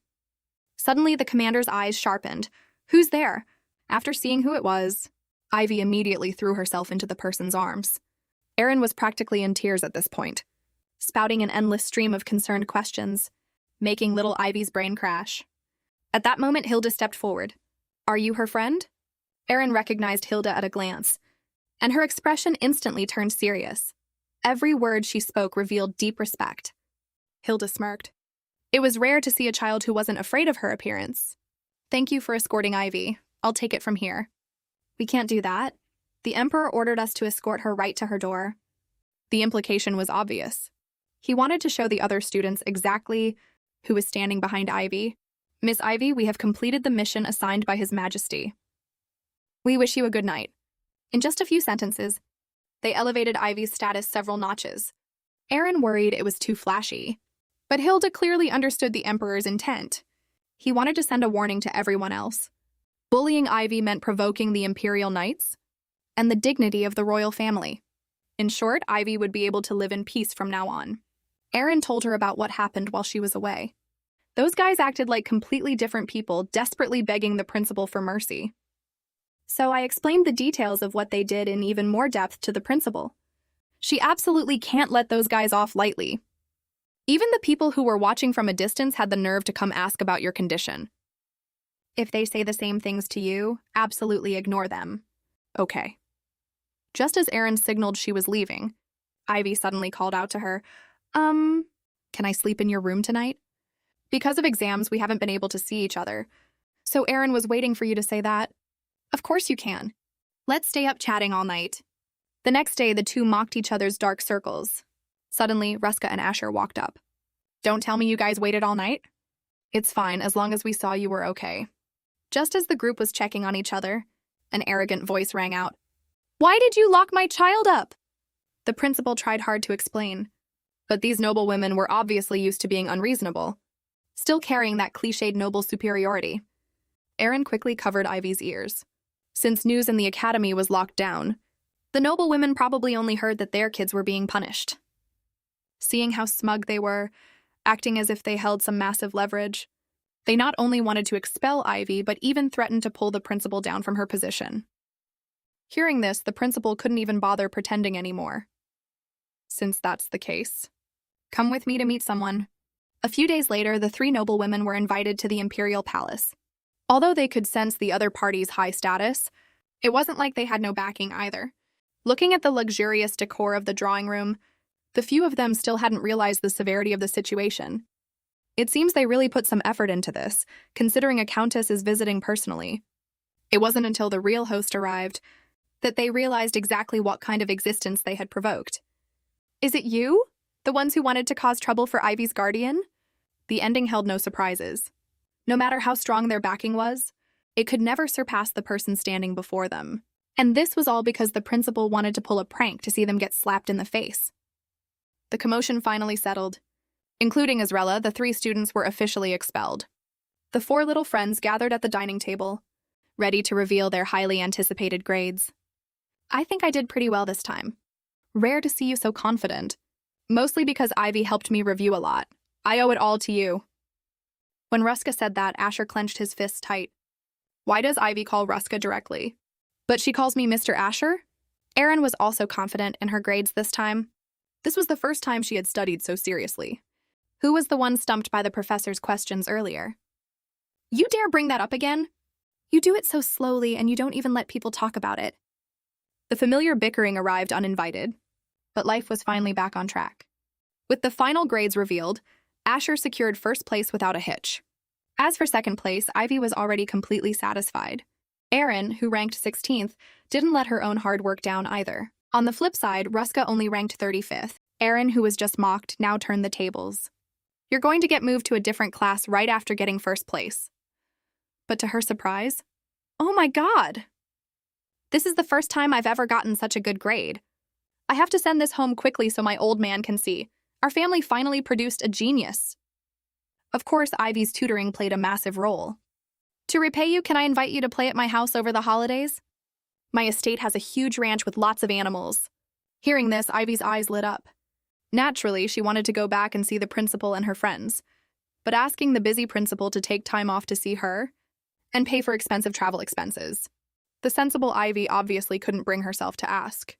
Suddenly, the commander's eyes sharpened. Who's there? After seeing who it was, Ivy immediately threw herself into the person's arms. Aaron was practically in tears at this point, spouting an endless stream of concerned questions, making little Ivy's brain crash. At that moment, Hilda stepped forward. Are you her friend? Aaron recognized Hilda at a glance, and her expression instantly turned serious. Every word she spoke revealed deep respect. Hilda smirked. It was rare to see a child who wasn't afraid of her appearance. Thank you for escorting Ivy. I'll take it from here. We can't do that. The Emperor ordered us to escort her right to her door. The implication was obvious. He wanted to show the other students exactly who was standing behind Ivy. Miss Ivy, we have completed the mission assigned by His Majesty. We wish you a good night. In just a few sentences, they elevated Ivy's status several notches. Aaron worried it was too flashy, but Hilda clearly understood the Emperor's intent. He wanted to send a warning to everyone else. Bullying Ivy meant provoking the Imperial Knights and the dignity of the royal family. In short, Ivy would be able to live in peace from now on. Aaron told her about what happened while she was away. Those guys acted like completely different people, desperately begging the principal for mercy. So I explained the details of what they did in even more depth to the principal. She absolutely can't let those guys off lightly. Even the people who were watching from a distance had the nerve to come ask about your condition. If they say the same things to you, absolutely ignore them. Okay. Just as Aaron signaled she was leaving, Ivy suddenly called out to her, can I sleep in your room tonight? Because of exams, we haven't been able to see each other. So Aaron was waiting for you to say that. Of course you can. Let's stay up chatting all night. The next day, the two mocked each other's dark circles. Suddenly, Ruska and Asher walked up. Don't tell me you guys waited all night? It's fine, as long as we saw you were okay. Just as the group was checking on each other, an arrogant voice rang out. Why did you lock my child up? The principal tried hard to explain, but these noble women were obviously used to being unreasonable, still carrying that cliched noble superiority. Aaron quickly covered Ivy's ears. Since news in the academy was locked down, the noble women probably only heard that their kids were being punished. Seeing how smug they were, acting as if they held some massive leverage, they not only wanted to expel Ivy, but even threatened to pull the principal down from her position. Hearing this, the principal couldn't even bother pretending anymore. Since that's the case, come with me to meet someone. A few days later, the three noble women were invited to the imperial palace. Although they could sense the other party's high status, it wasn't like they had no backing either. Looking at the luxurious decor of the drawing room, the few of them still hadn't realized the severity of the situation. It seems they really put some effort into this, considering a countess is visiting personally. It wasn't until the real host arrived that they realized exactly what kind of existence they had provoked. Is it you? The ones who wanted to cause trouble for Ivy's guardian? The ending held no surprises. No matter how strong their backing was, it could never surpass the person standing before them. And this was all because the principal wanted to pull a prank to see them get slapped in the face. The commotion finally settled. Including Azrella, the three students were officially expelled. The four little friends gathered at the dining table, ready to reveal their highly anticipated grades. I think I did pretty well this time. Rare to see you so confident. Mostly because Ivy helped me review a lot. I owe it all to you. When Ruska said that, Asher clenched his fists tight. Why does Ivy call Ruska directly? But she calls me Mr. Asher? Erin was also confident in her grades this time. This was the first time she had studied so seriously. Who was the one stumped by the professor's questions earlier? You dare bring that up again? You do it so slowly and you don't even let people talk about it. The familiar bickering arrived uninvited, but life was finally back on track. With the final grades revealed, Asher secured first place without a hitch. As for second place, Ivy was already completely satisfied. Erin, who ranked 16th, didn't let her own hard work down either. On the flip side, Ruska only ranked 35th. Erin, who was just mocked, now turned the tables. You're going to get moved to a different class right after getting first place. But to her surprise, oh my God! This is the first time I've ever gotten such a good grade. I have to send this home quickly so my old man can see. Our family finally produced a genius. Of course, Ivy's tutoring played a massive role. To repay you, can I invite you to play at my house over the holidays? My estate has a huge ranch with lots of animals. Hearing this, Ivy's eyes lit up. Naturally, she wanted to go back and see the principal and her friends, but asking the busy principal to take time off to see her and pay for expensive travel expenses. The sensible Ivy obviously couldn't bring herself to ask.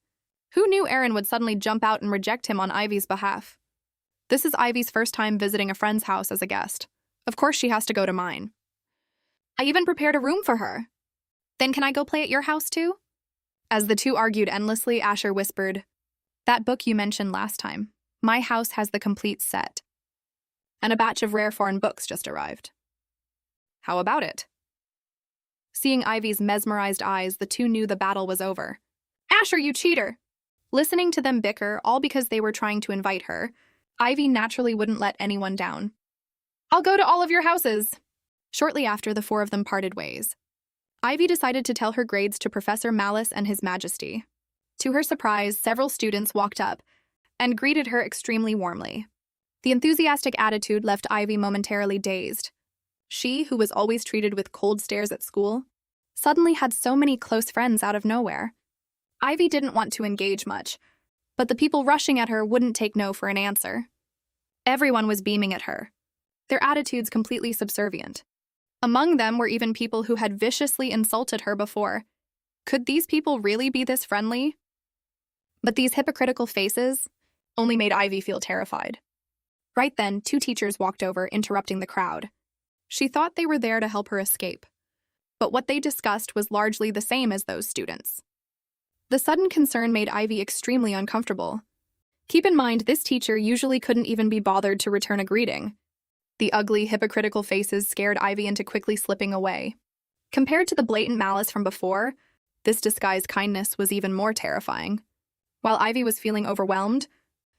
Who knew Erin would suddenly jump out and reject him on Ivy's behalf? This is Ivy's first time visiting a friend's house as a guest. Of course she has to go to mine. I even prepared a room for her. Then can I go play at your house too? As the two argued endlessly, Asher whispered, that book you mentioned last time. My house has the complete set. And a batch of rare foreign books just arrived. How about it? Seeing Ivy's mesmerized eyes, the two knew the battle was over. Asher, you cheater! Listening to them bicker, all because they were trying to invite her, Ivy naturally wouldn't let anyone down. I'll go to all of your houses. Shortly after, the four of them parted ways. Ivy decided to tell her grades to Professor Malice and His Majesty. To her surprise, several students walked up and greeted her extremely warmly. The enthusiastic attitude left Ivy momentarily dazed. She, who was always treated with cold stares at school, suddenly had so many close friends out of nowhere. Ivy didn't want to engage much, but the people rushing at her wouldn't take no for an answer. Everyone was beaming at her, their attitudes completely subservient. Among them were even people who had viciously insulted her before. Could these people really be this friendly? But these hypocritical faces only made Ivy feel terrified. Right then, two teachers walked over, interrupting the crowd. She thought they were there to help her escape, but what they discussed was largely the same as those students. The sudden concern made Ivy extremely uncomfortable. Keep in mind, this teacher usually couldn't even be bothered to return a greeting. The ugly, hypocritical faces scared Ivy into quickly slipping away. Compared to the blatant malice from before, this disguised kindness was even more terrifying. While Ivy was feeling overwhelmed,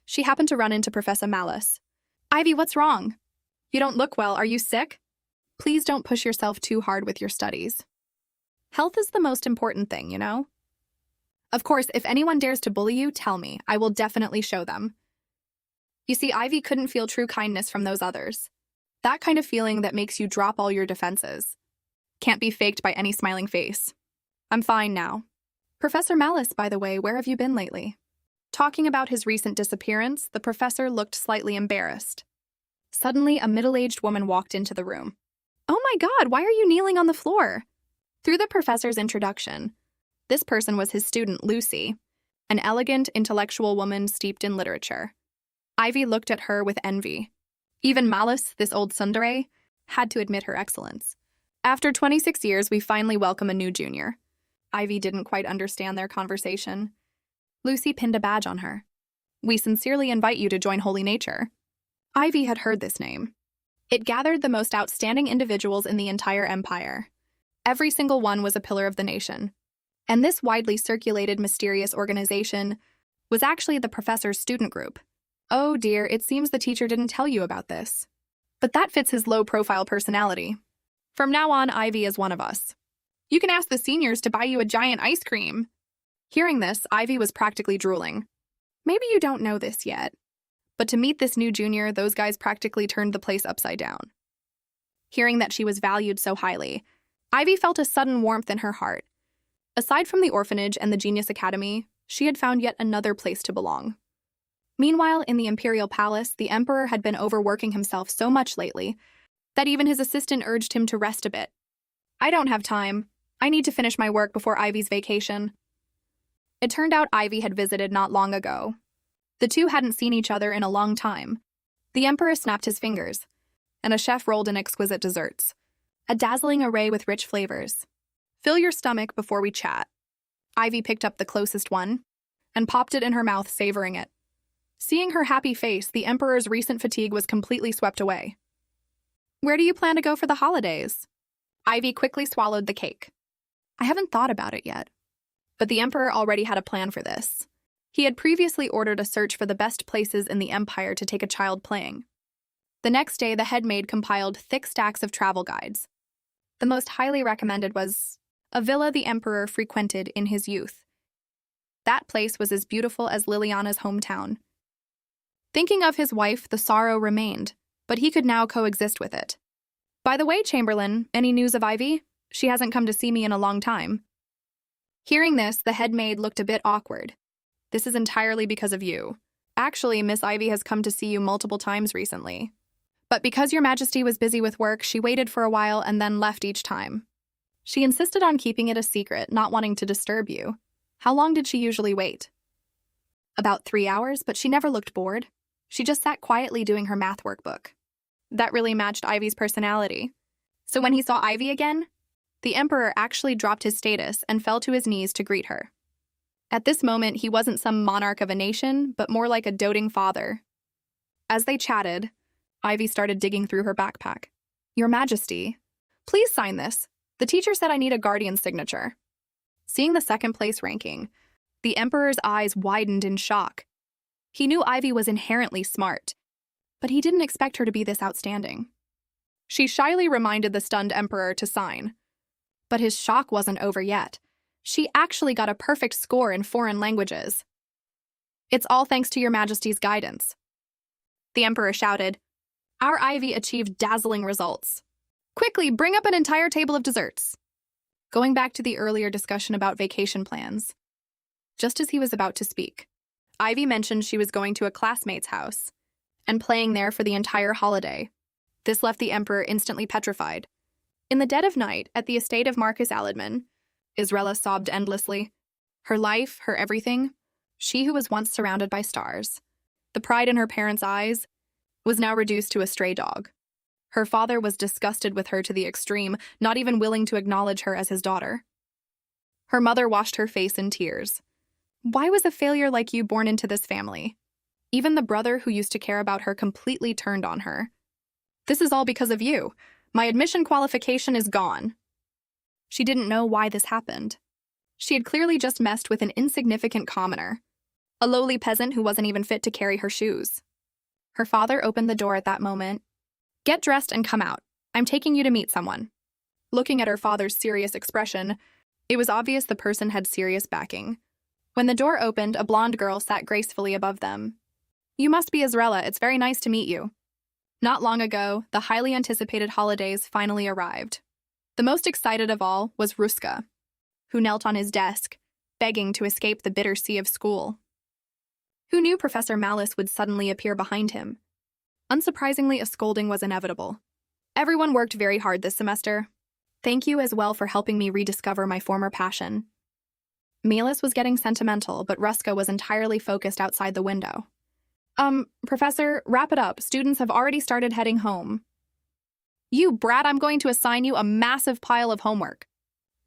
she happened to run into Professor Malice. Ivy, what's wrong? You don't look well. Are you sick? Please don't push yourself too hard with your studies. Health is the most important thing, you know? Of course, if anyone dares to bully you, tell me. I will definitely show them. You see, Ivy couldn't feel true kindness from those others. That kind of feeling that makes you drop all your defenses. Can't be faked by any smiling face. I'm fine now. Professor Malice, by the way, where have you been lately? Talking about his recent disappearance, the professor looked slightly embarrassed. Suddenly, a middle-aged woman walked into the room. Oh my God, why are you kneeling on the floor? Through the professor's introduction, this person was his student, Lucy, an elegant, intellectual woman steeped in literature. Ivy looked at her with envy. Even Malice, this old tsundere, had to admit her excellence. After 26 years, we finally welcome a new junior. Ivy didn't quite understand their conversation. Lucy pinned a badge on her. We sincerely invite you to join Holy Nature. Ivy had heard this name. It gathered the most outstanding individuals in the entire empire. Every single one was a pillar of the nation. And this widely circulated mysterious organization was actually the professor's student group. Oh dear, it seems the teacher didn't tell you about this. But that fits his low-profile personality. From now on, Ivy is one of us. You can ask the seniors to buy you a giant ice cream. Hearing this, Ivy was practically drooling. Maybe you don't know this yet, but to meet this new junior, those guys practically turned the place upside down. Hearing that she was valued so highly, Ivy felt a sudden warmth in her heart. Aside from the orphanage and the Genius Academy, she had found yet another place to belong. Meanwhile, in the Imperial Palace, the Emperor had been overworking himself so much lately that even his assistant urged him to rest a bit. I don't have time. I need to finish my work before Ivy's vacation. It turned out Ivy had visited not long ago. The two hadn't seen each other in a long time. The Emperor snapped his fingers, and a chef rolled in exquisite desserts, a dazzling array with rich flavors. Fill your stomach before we chat. Ivy picked up the closest one and popped it in her mouth, savoring it. Seeing her happy face, the Emperor's recent fatigue was completely swept away. Where do you plan to go for the holidays? Ivy quickly swallowed the cake. I haven't thought about it yet. But the Emperor already had a plan for this. He had previously ordered a search for the best places in the Empire to take a child playing. The next day, the head maid compiled thick stacks of travel guides. The most highly recommended was a villa the Emperor frequented in his youth. That place was as beautiful as Liliana's hometown. Thinking of his wife, the sorrow remained, but he could now coexist with it. By the way, Chamberlain, any news of Ivy? She hasn't come to see me in a long time. Hearing this, the head maid looked a bit awkward. This is entirely because of you. Actually, Miss Ivy has come to see you multiple times recently. But because your Majesty was busy with work, she waited for a while and then left each time. She insisted on keeping it a secret, not wanting to disturb you. How long did she usually wait? About 3 hours, but she never looked bored. She just sat quietly doing her math workbook. That really matched Ivy's personality. So when he saw Ivy again, the Emperor actually dropped his status and fell to his knees to greet her. At this moment, he wasn't some monarch of a nation, but more like a doting father. As they chatted, Ivy started digging through her backpack. Your Majesty, please sign this. The teacher said I need a guardian signature. Seeing the second place ranking, the Emperor's eyes widened in shock. He knew Ivy was inherently smart, but he didn't expect her to be this outstanding. She shyly reminded the stunned Emperor to sign. But his shock wasn't over yet. She actually got a perfect score in foreign languages. It's all thanks to your Majesty's guidance. The Emperor shouted. Our Ivy achieved dazzling results. Quickly, bring up an entire table of desserts. Going back to the earlier discussion about vacation plans. Just as he was about to speak, Ivy mentioned she was going to a classmate's house and playing there for the entire holiday. This left the Emperor instantly petrified. In the dead of night, at the estate of Marcus Aladman, Israela sobbed endlessly. Her life, her everything, she who was once surrounded by stars, the pride in her parents' eyes, was now reduced to a stray dog. Her father was disgusted with her to the extreme, not even willing to acknowledge her as his daughter. Her mother washed her face in tears. Why was a failure like you born into this family? Even the brother who used to care about her completely turned on her. This is all because of you. My admission qualification is gone. She didn't know why this happened. She had clearly just messed with an insignificant commoner, a lowly peasant who wasn't even fit to carry her shoes. Her father opened the door at that moment. Get dressed and come out. I'm taking you to meet someone. Looking at her father's serious expression, it was obvious the person had serious backing. When the door opened, a blonde girl sat gracefully above them. You must be Israela. It's very nice to meet you. Not long ago, the highly anticipated holidays finally arrived. The most excited of all was Ruska, who knelt on his desk, begging to escape the bitter sea of school. Who knew Professor Malice would suddenly appear behind him? Unsurprisingly, a scolding was inevitable. Everyone worked very hard this semester. Thank you as well for helping me rediscover my former passion. Malice was getting sentimental, but Ruska was entirely focused outside the window. Professor, wrap it up. Students have already started heading home. You brat, I'm going to assign you a massive pile of homework.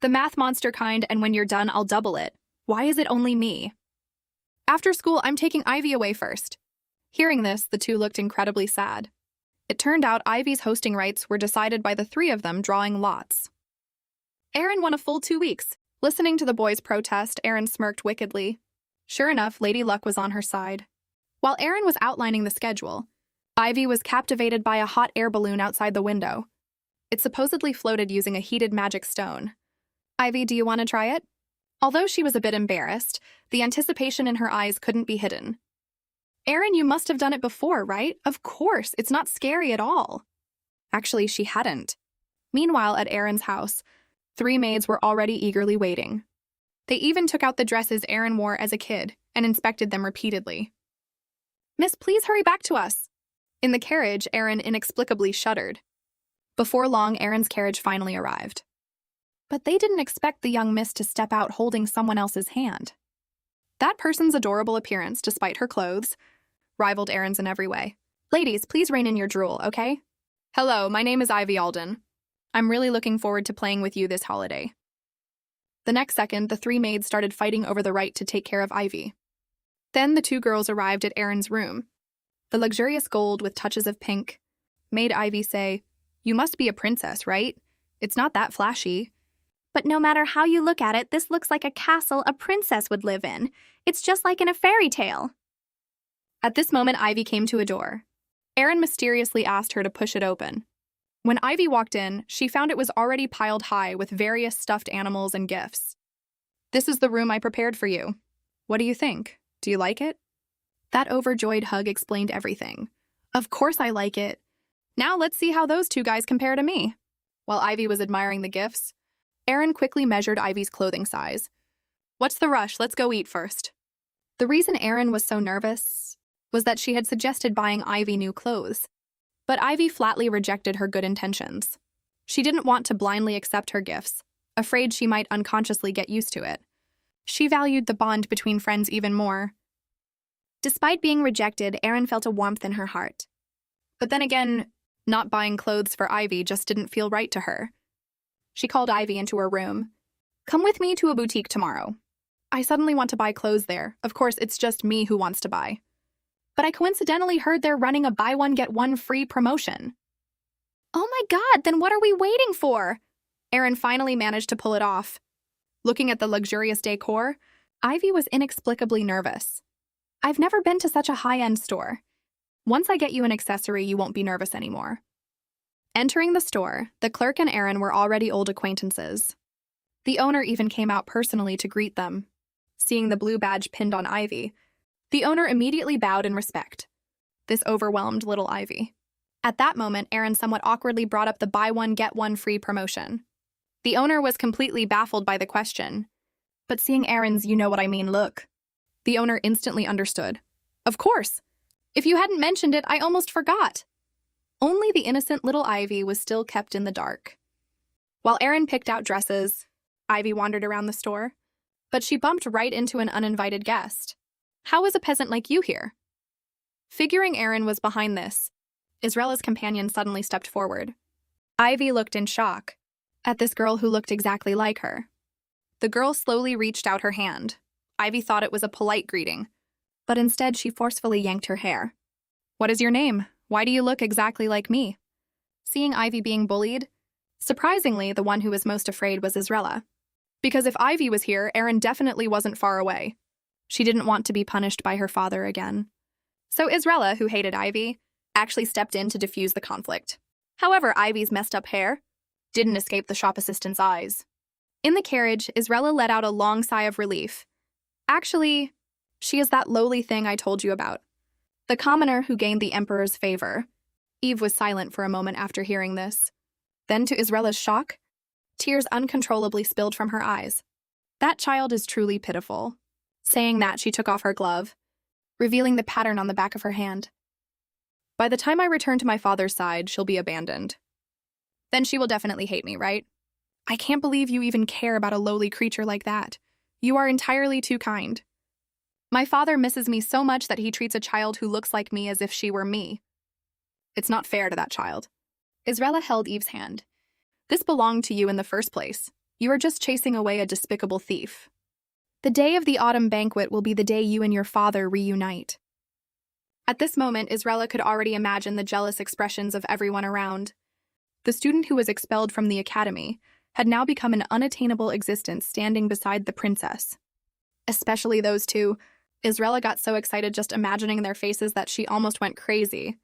The math monster kind, and when you're done, I'll double it. Why is it only me? After school, I'm taking Ivy away first. Hearing this, the two looked incredibly sad. It turned out Ivy's hosting rights were decided by the three of them drawing lots. Aaron won a full 2 weeks. Listening to the boys' protest, Aaron smirked wickedly. Sure enough, Lady Luck was on her side. While Aaron was outlining the schedule, Ivy was captivated by a hot air balloon outside the window. It supposedly floated using a heated magic stone. Ivy, do you want to try it? Although she was a bit embarrassed, the anticipation in her eyes couldn't be hidden. Aaron, you must have done it before, right? Of course, it's not scary at all. Actually, she hadn't. Meanwhile, at Aaron's house, 3 maids were already eagerly waiting. They even took out the dresses Aaron wore as a kid and inspected them repeatedly. Miss, please hurry back to us. In the carriage, Aaron inexplicably shuddered. Before long, Aaron's carriage finally arrived. But they didn't expect the young miss to step out holding someone else's hand. That person's adorable appearance, despite her clothes, rivaled Aaron's in every way. Ladies, please rein in your drool, okay? Hello, my name is Ivy Alden. I'm really looking forward to playing with you this holiday. The next second, the 3 maids started fighting over the right to take care of Ivy. Then the 2 girls arrived at Aaron's room. The luxurious gold with touches of pink made Ivy say, "You must be a princess, right? It's not that flashy." But no matter how you look at it, this looks like a castle a princess would live in. It's just like in a fairy tale. At this moment, Ivy came to a door. Aaron mysteriously asked her to push it open. When Ivy walked in, she found it was already piled high with various stuffed animals and gifts. This is the room I prepared for you. What do you think? Do you like it? That overjoyed hug explained everything. Of course I like it. Now let's see how those 2 guys compare to me. While Ivy was admiring the gifts, Aaron quickly measured Ivy's clothing size. What's the rush? Let's go eat first. The reason Aaron was so nervous was that she had suggested buying Ivy new clothes. But Ivy flatly rejected her good intentions. She didn't want to blindly accept her gifts, afraid she might unconsciously get used to it. She valued the bond between friends even more. Despite being rejected, Aaron felt a warmth in her heart. But then again, not buying clothes for Ivy just didn't feel right to her. She called Ivy into her room. Come with me to a boutique tomorrow. I suddenly want to buy clothes there. Of course, it's just me who wants to buy. But I coincidentally heard they're running a buy one get one free promotion. Oh my God, then what are we waiting for? Aaron finally managed to pull it off. Looking at the luxurious decor, Ivy was inexplicably nervous. I've never been to such a high-end store. Once I get you an accessory, you won't be nervous anymore. Entering the store, the clerk and Aaron were already old acquaintances. The owner even came out personally to greet them. Seeing the blue badge pinned on Ivy, the owner immediately bowed in respect. This overwhelmed little Ivy. At that moment, Aaron somewhat awkwardly brought up the buy one, get one free promotion. The owner was completely baffled by the question, but seeing Aaron's "you know what I mean" look, the owner instantly understood. Of course! If you hadn't mentioned it, I almost forgot. Only the innocent little Ivy was still kept in the dark. While Aaron picked out dresses, Ivy wandered around the store, but she bumped right into an uninvited guest. How is a peasant like you here? Figuring Aaron was behind this, Israela's companion suddenly stepped forward. Ivy looked in shock at this girl who looked exactly like her. The girl slowly reached out her hand. Ivy thought it was a polite greeting, but instead she forcefully yanked her hair. What is your name? Why do you look exactly like me? Seeing Ivy being bullied, surprisingly, the one who was most afraid was Israela. Because if Ivy was here, Aaron definitely wasn't far away. She didn't want to be punished by her father again. So Israela, who hated Ivy, actually stepped in to defuse the conflict. However, Ivy's messed up hair didn't escape the shop assistant's eyes. In the carriage, Israela let out a long sigh of relief. Actually, she is that lowly thing I told you about. The commoner who gained the emperor's favor. Eve was silent for a moment after hearing this. Then, to Israela's shock, tears uncontrollably spilled from her eyes. That child is truly pitiful. Saying that, she took off her glove, revealing the pattern on the back of her hand. By the time I return to my father's side, she'll be abandoned. Then she will definitely hate me, right? I can't believe you even care about a lowly creature like that. You are entirely too kind. My father misses me so much that he treats a child who looks like me as if she were me. It's not fair to that child. Israela held Eve's hand. This belonged to you in the first place. You are just chasing away a despicable thief. The day of the autumn banquet will be the day you and your father reunite. At this moment, Israela could already imagine the jealous expressions of everyone around. The student who was expelled from the academy had now become an unattainable existence standing beside the princess. Especially those two. Israela got so excited just imagining their faces that she almost went crazy.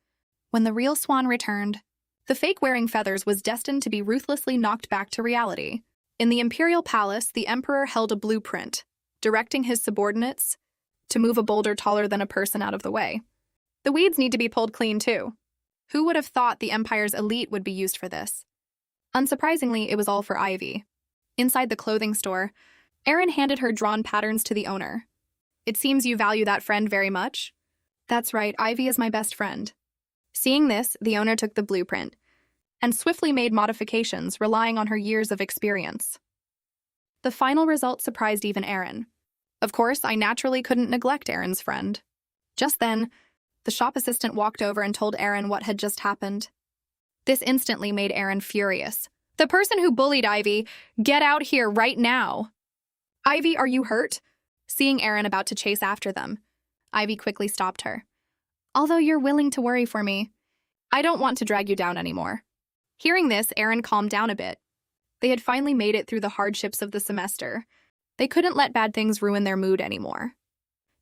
When the real swan returned, the fake wearing feathers was destined to be ruthlessly knocked back to reality. In the imperial palace, the emperor held a blueprint, directing his subordinates to move a boulder taller than a person out of the way. The weeds need to be pulled clean too. Who would have thought the empire's elite would be used for this? Unsurprisingly, it was all for Ivy. Inside the clothing store, Aaron handed her drawn patterns to the owner. It seems you value that friend very much. That's right, Ivy is my best friend. Seeing this, the owner took the blueprint and swiftly made modifications, relying on her years of experience. The final result surprised even Aaron. Of course, I naturally couldn't neglect Aaron's friend. Just then, the shop assistant walked over and told Aaron what had just happened. This instantly made Aaron furious. The person who bullied Ivy, get out here right now! Ivy, are you hurt? Seeing Aaron about to chase after them, Ivy quickly stopped her. Although you're willing to worry for me, I don't want to drag you down anymore. Hearing this, Aaron calmed down a bit. They had finally made it through the hardships of the semester. They couldn't let bad things ruin their mood anymore.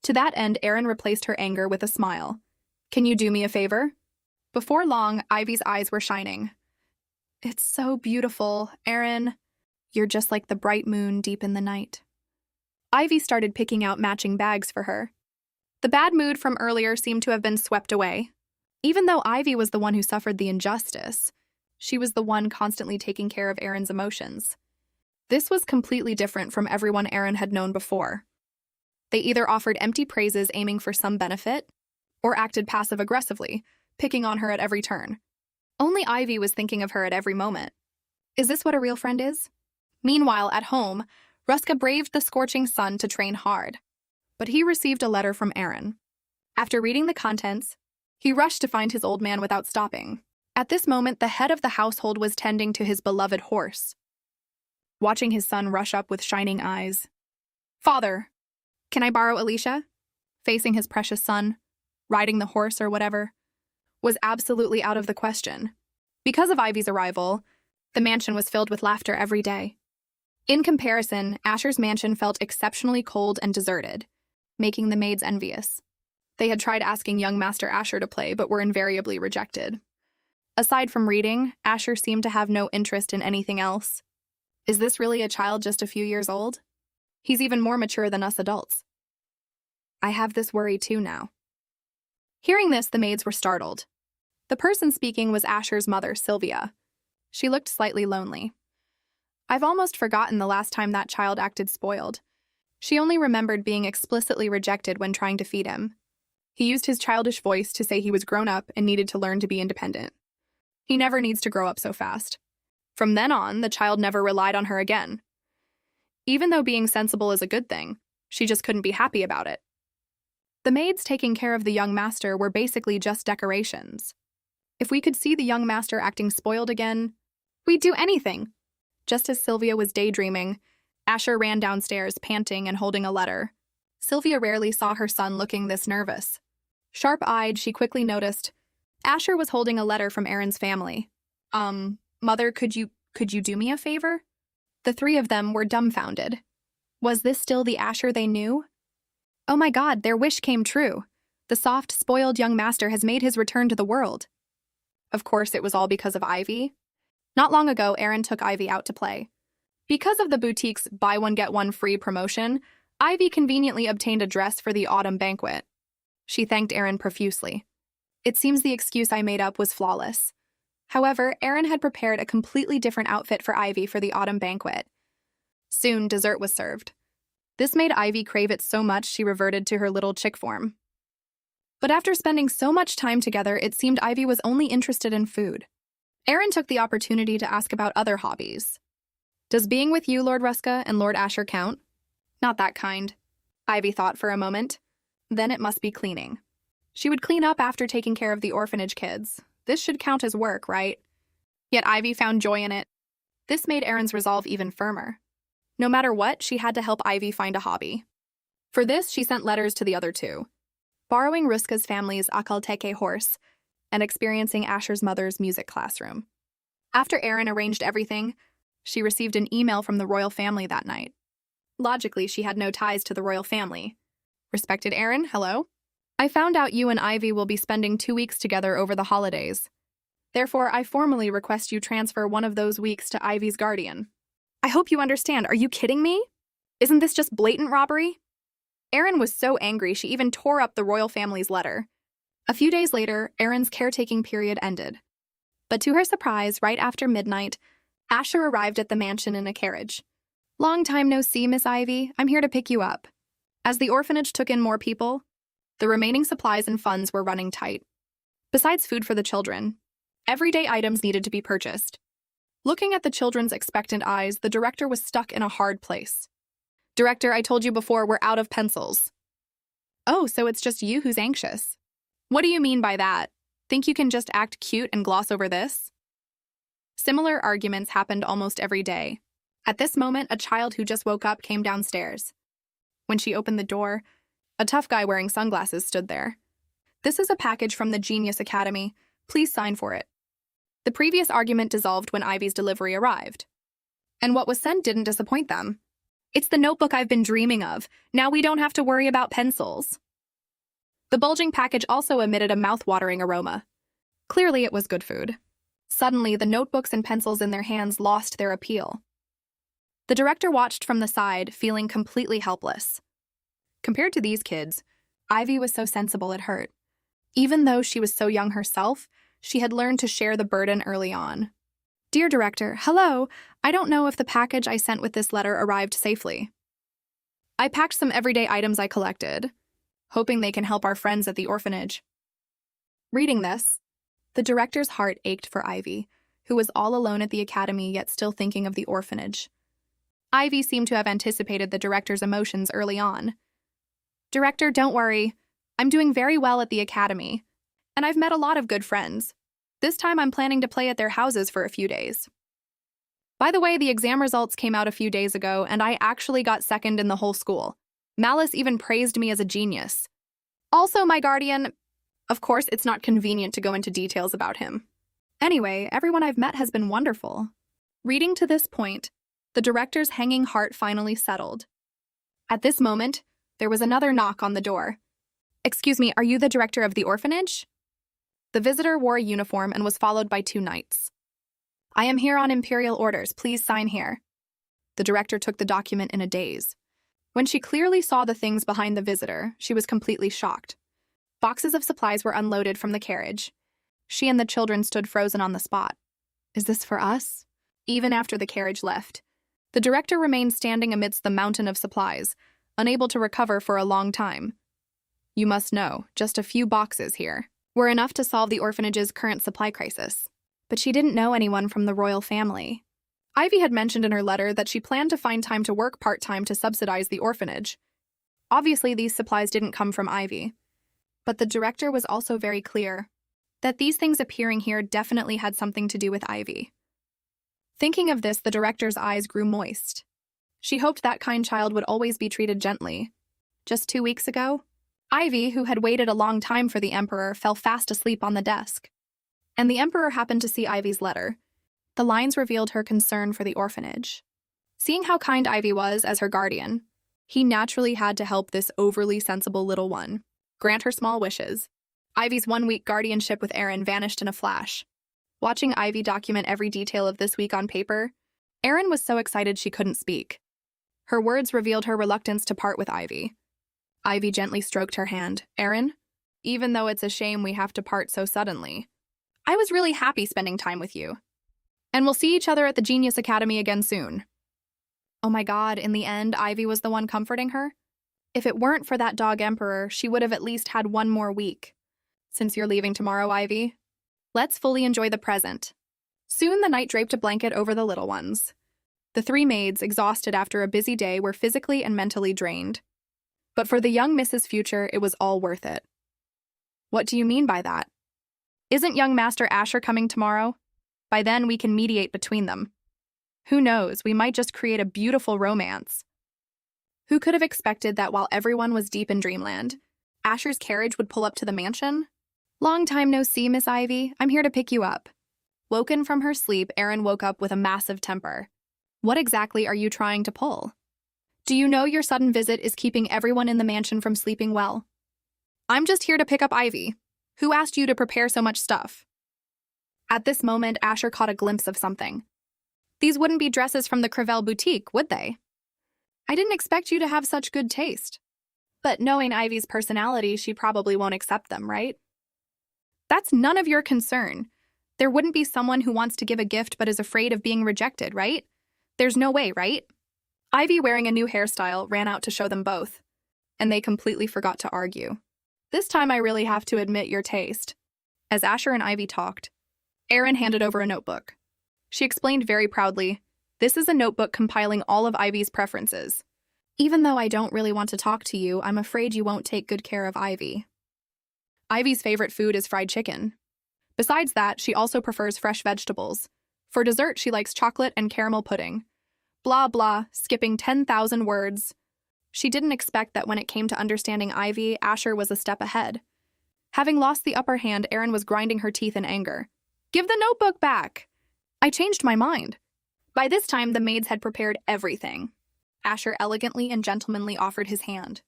To that end, Aaron replaced her anger with a smile. Can you do me a favor? Before long, Ivy's eyes were shining. It's so beautiful, Aaron. You're just like the bright moon deep in the night. Ivy started picking out matching bags for her. The bad mood from earlier seemed to have been swept away. Even though Ivy was the one who suffered the injustice, she was the one constantly taking care of Aaron's emotions. This was completely different from everyone Aaron had known before. They either offered empty praises aiming for some benefit, or acted passive-aggressively, picking on her at every turn. Only Ivy was thinking of her at every moment. Is this what a real friend is? Meanwhile, at home, Ruska braved the scorching sun to train hard. But he received a letter from Aaron. After reading the contents, he rushed to find his old man without stopping. At this moment, the head of the household was tending to his beloved horse. Watching his son rush up with shining eyes. Father, can I borrow Alicia? Facing his precious son, riding the horse or whatever, was absolutely out of the question. Because of Ivy's arrival, The mansion was filled with laughter every day. In comparison, Asher's mansion felt exceptionally cold and deserted, making the maids envious. They had tried asking young Master Asher to play, but were invariably rejected. Aside from reading, Asher seemed to have no interest in anything else. Is this really a child just a few years old? He's even more mature than us adults. I have this worry too now. Hearing this, the maids were startled. The person speaking was Asher's mother, Sylvia. She looked slightly lonely. I've almost forgotten the last time that child acted spoiled. She only remembered being explicitly rejected when trying to feed him. He used his childish voice to say he was grown up and needed to learn to be independent. He never needs to grow up so fast. From then on, the child never relied on her again. Even though being sensible is a good thing, she just couldn't be happy about it. The maids taking care of the young master were basically just decorations. If we could see the young master acting spoiled again, we'd do anything. Just as Sylvia was daydreaming, Asher ran downstairs, panting and holding a letter. Sylvia rarely saw her son looking this nervous. Sharp-eyed, she quickly noticed Asher was holding a letter from Aaron's family. Mother, could you do me a favor? The three of them were dumbfounded. Was this still the Asher they knew? Oh my God, their wish came true. The soft, spoiled young master has made his return to the world. Of course, it was all because of Ivy. Not long ago, Aaron took Ivy out to play. Because of the boutique's buy one get one free promotion, Ivy conveniently obtained a dress for the autumn banquet. She thanked Aaron profusely. It seems the excuse I made up was flawless. However, Aaron had prepared a completely different outfit for Ivy for the autumn banquet. Soon, dessert was served. This made Ivy crave it so much she reverted to her little chick form. But after spending so much time together, it seemed Ivy was only interested in food. Aaron took the opportunity to ask about other hobbies. Does being with you, Lord Ruska, and Lord Asher count? Not that kind. Ivy thought for a moment. Then it must be cleaning. She would clean up after taking care of the orphanage kids. This should count as work, right? Yet Ivy found joy in it. This made Aaron's resolve even firmer. No matter what, she had to help Ivy find a hobby. For this, she sent letters to the other two, borrowing Ruska's family's Akalteke horse and experiencing Asher's mother's music classroom. After Aaron arranged everything, she received an email from the royal family that night. Logically, she had no ties to the royal family. Respected Aaron, hello? I found out you and Ivy will be spending 2 weeks together over the holidays. Therefore, I formally request you transfer one of those weeks to Ivy's guardian. I hope you understand. Are you kidding me? Isn't this just blatant robbery? Aaron was so angry she even tore up the royal family's letter. A few days later, Aaron's caretaking period ended. But to her surprise, right after midnight, Asher arrived at the mansion in a carriage. Long time no see, Miss Ivy. I'm here to pick you up. As the orphanage took in more people, the remaining supplies and funds were running tight. Besides food for the children, everyday items needed to be purchased. Looking at the children's expectant eyes, the director was stuck in a hard place. Director, I told you before, we're out of pencils. Oh, so it's just you who's anxious. What do you mean by that? Think you can just act cute and gloss over this? Similar arguments happened almost every day. At this moment, a child who just woke up came downstairs. When she opened the door, a tough guy wearing sunglasses stood there. This is a package from the Genius Academy. Please sign for it. The previous argument dissolved when Ivy's delivery arrived. And what was sent didn't disappoint them. It's the notebook I've been dreaming of. Now we don't have to worry about pencils. The bulging package also emitted a mouth-watering aroma. Clearly it was good food. Suddenly, the notebooks and pencils in their hands lost their appeal. The director watched from the side, feeling completely helpless. Compared to these kids, Ivy was so sensible it hurt. Even though she was so young herself, she had learned to share the burden early on. Dear Director, hello. I don't know if the package I sent with this letter arrived safely. I packed some everyday items I collected, hoping they can help our friends at the orphanage. Reading this, the director's heart ached for Ivy, who was all alone at the academy yet still thinking of the orphanage. Ivy seemed to have anticipated the director's emotions early on. Director, don't worry. I'm doing very well at the academy, and I've met a lot of good friends. This time I'm planning to play at their houses for a few days. By the way, the exam results came out a few days ago, and I actually got second in the whole school. Malice even praised me as a genius. Also, my guardian... Of course, it's not convenient to go into details about him. Anyway, everyone I've met has been wonderful. Reading to this point, the director's hanging heart finally settled. At this moment, there was another knock on the door. "Excuse me, are you the director of the orphanage?" The visitor wore a uniform and was followed by 2 knights. "I am here on imperial orders. Please sign here." The director took the document in a daze. When she clearly saw the things behind the visitor, she was completely shocked. Boxes of supplies were unloaded from the carriage. She and the children stood frozen on the spot. "Is this for us?" Even after the carriage left, the director remained standing amidst the mountain of supplies, unable to recover for a long time. "You must know, just a few boxes here were enough to solve the orphanage's current supply crisis." But she didn't know anyone from the royal family. Ivy had mentioned in her letter that she planned to find time to work part-time to subsidize the orphanage. Obviously, these supplies didn't come from Ivy. But the director was also very clear that these things appearing here definitely had something to do with Ivy. Thinking of this, the director's eyes grew moist. She hoped that kind child would always be treated gently. Just 2 weeks ago, Ivy, who had waited a long time for the Emperor, fell fast asleep on the desk. And the Emperor happened to see Ivy's letter. The lines revealed her concern for the orphanage. Seeing how kind Ivy was as her guardian, he naturally had to help this overly sensible little one, grant her small wishes. Ivy's 1-week guardianship with Aaron vanished in a flash. Watching Ivy document every detail of this week on paper, Aaron was so excited she couldn't speak. Her words revealed her reluctance to part with Ivy. Ivy gently stroked her hand. "Aaron, even though it's a shame we have to part so suddenly, I was really happy spending time with you. And we'll see each other at the Genius Academy again soon." Oh my God, in the end, Ivy was the one comforting her? If it weren't for that dog Emperor, she would have at least had 1 more week. Since you're leaving tomorrow, Ivy, let's fully enjoy the present. Soon the knight draped a blanket over the little ones. The 3 maids, exhausted after a busy day, were physically and mentally drained. But for the young Mrs. Future, it was all worth it. "What do you mean by that? Isn't young Master Asher coming tomorrow? By then we can mediate between them. Who knows, we might just create a beautiful romance." Who could have expected that while everyone was deep in dreamland, Asher's carriage would pull up to the mansion? "Long time no see, Miss Ivy. I'm here to pick you up." Woken from her sleep, Erin woke up with a massive temper. "What exactly are you trying to pull? Do you know your sudden visit is keeping everyone in the mansion from sleeping well? I'm just here to pick up Ivy. Who asked you to prepare so much stuff?" At this moment, Asher caught a glimpse of something. "These wouldn't be dresses from the Crevel boutique, would they? I didn't expect you to have such good taste. But knowing Ivy's personality, she probably won't accept them, right?" "That's none of your concern. There wouldn't be someone who wants to give a gift but is afraid of being rejected, right? There's no way, right?" Ivy, wearing a new hairstyle, ran out to show them both, and they completely forgot to argue. "This time I really have to admit your taste." As Asher and Ivy talked, Erin handed over a notebook. She explained very proudly, "This is a notebook compiling all of Ivy's preferences. Even though I don't really want to talk to you, I'm afraid you won't take good care of Ivy. Ivy's favorite food is fried chicken. Besides that, she also prefers fresh vegetables. For dessert, she likes chocolate and caramel pudding. Blah blah, skipping 10,000 words. She didn't expect that when it came to understanding Ivy, Asher was a step ahead. Having lost the upper hand, Erin was grinding her teeth in anger. "Give the notebook back!" "I changed my mind." By this time, the maids had prepared everything. Asher elegantly and gentlemanly offered his hand.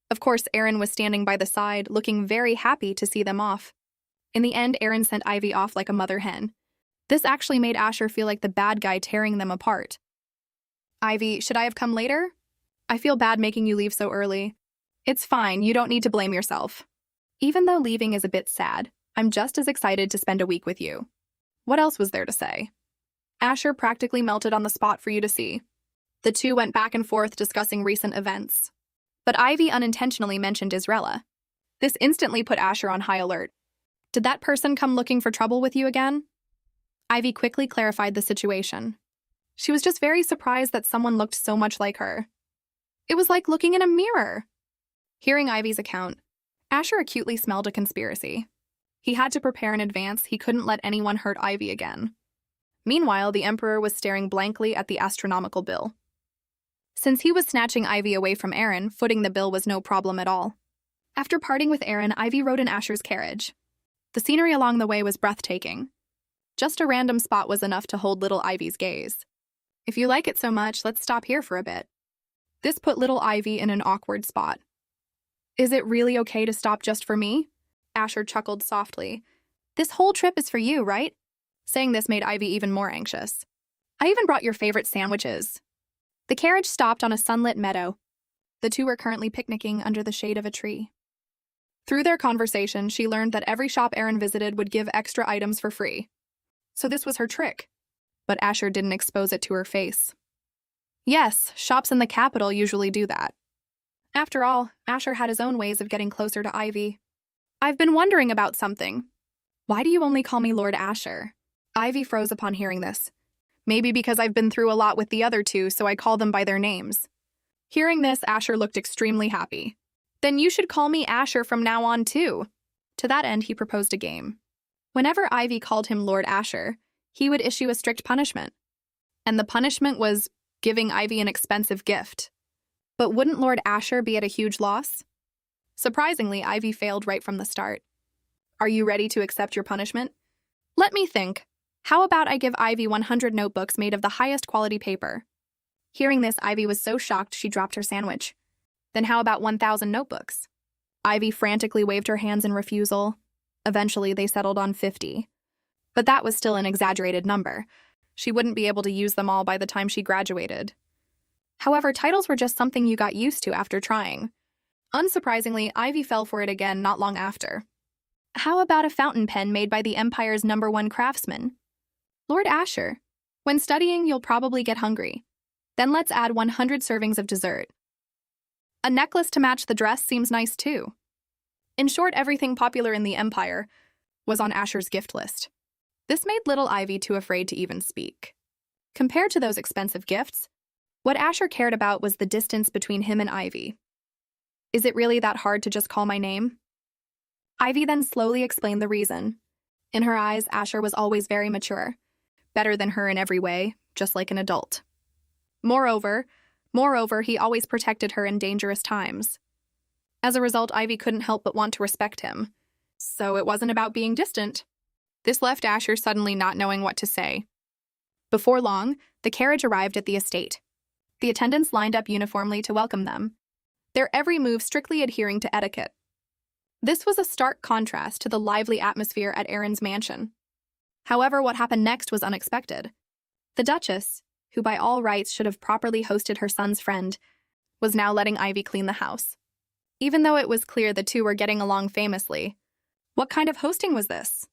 Of course, Erin was standing by the side, looking very happy to see them off. In the end, Erin sent Ivy off like a mother hen. This actually made Asher feel like the bad guy tearing them apart. "Ivy, should I have come later? I feel bad making you leave so early." "It's fine, you don't need to blame yourself. Even though leaving is a bit sad, I'm just as excited to spend a week with you." What else was there to say? Asher practically melted on the spot for you to see. The two went back and forth discussing recent events. But Ivy unintentionally mentioned Israela. This instantly put Asher on high alert. "Did that person come looking for trouble with you again?" Ivy quickly clarified the situation. She was just very surprised that someone looked so much like her. It was like looking in a mirror. Hearing Ivy's account, Asher acutely smelled a conspiracy. He had to prepare in advance. He couldn't let anyone hurt Ivy again. Meanwhile, the Emperor was staring blankly at the astronomical bill. Since he was snatching Ivy away from Erin, footing the bill was no problem at all. After parting with Erin, Ivy rode in Asher's carriage. The scenery along the way was breathtaking. Just a random spot was enough to hold little Ivy's gaze. If you like it so much, let's stop here for a bit. This put little Ivy in an awkward spot. Is it really okay to stop just for me? Asher chuckled softly. This whole trip is for you, right? Saying this made Ivy even more anxious. I even brought your favorite sandwiches. The carriage stopped on a sunlit meadow. The two were currently picnicking under the shade of a tree. Through their conversation, she learned that every shop Erin visited would give extra items for free. So this was her trick. But Asher didn't expose it to her face. Yes, shops in the capital usually do that. After all, Asher had his own ways of getting closer to Ivy. I've been wondering about something. Why do you only call me Lord Asher? Ivy froze upon hearing this. Maybe because I've been through a lot with the other two, so I call them by their names. Hearing this, Asher looked extremely happy. Then you should call me Asher from now on, too. To that end, he proposed a game. Whenever Ivy called him Lord Asher, he would issue a strict punishment. And the punishment was giving Ivy an expensive gift. But wouldn't Lord Asher be at a huge loss? Surprisingly, Ivy failed right from the start. Are you ready to accept your punishment? Let me think. How about I give Ivy 100 notebooks made of the highest quality paper? Hearing this, Ivy was so shocked she dropped her sandwich. Then how about 1,000 notebooks? Ivy frantically waved her hands in refusal. Eventually, they settled on 50. But that was still an exaggerated number. She wouldn't be able to use them all by the time she graduated. However, titles were just something you got used to after trying. Unsurprisingly, Ivy fell for it again not long after. How about a fountain pen made by the Empire's #1 craftsman? Lord Asher, when studying, you'll probably get hungry. Then let's add 100 servings of dessert. A necklace to match the dress seems nice too. In short, everything popular in the Empire was on Asher's gift list. This made little Ivy too afraid to even speak. Compared to those expensive gifts, what Asher cared about was the distance between him and Ivy. Is it really that hard to just call my name? Ivy then slowly explained the reason. In her eyes, Asher was always very mature, better than her in every way, just like an adult. Moreover, he always protected her in dangerous times. As a result, Ivy couldn't help but want to respect him. So it wasn't about being distant. This left Asher suddenly not knowing what to say. Before long, the carriage arrived at the estate. The attendants lined up uniformly to welcome them, their every move strictly adhering to etiquette. This was a stark contrast to the lively atmosphere at Erin's mansion. However, what happened next was unexpected. The Duchess, who by all rights should have properly hosted her son's friend, was now letting Ivy clean the house. Even though it was clear the two were getting along famously, what kind of hosting was this?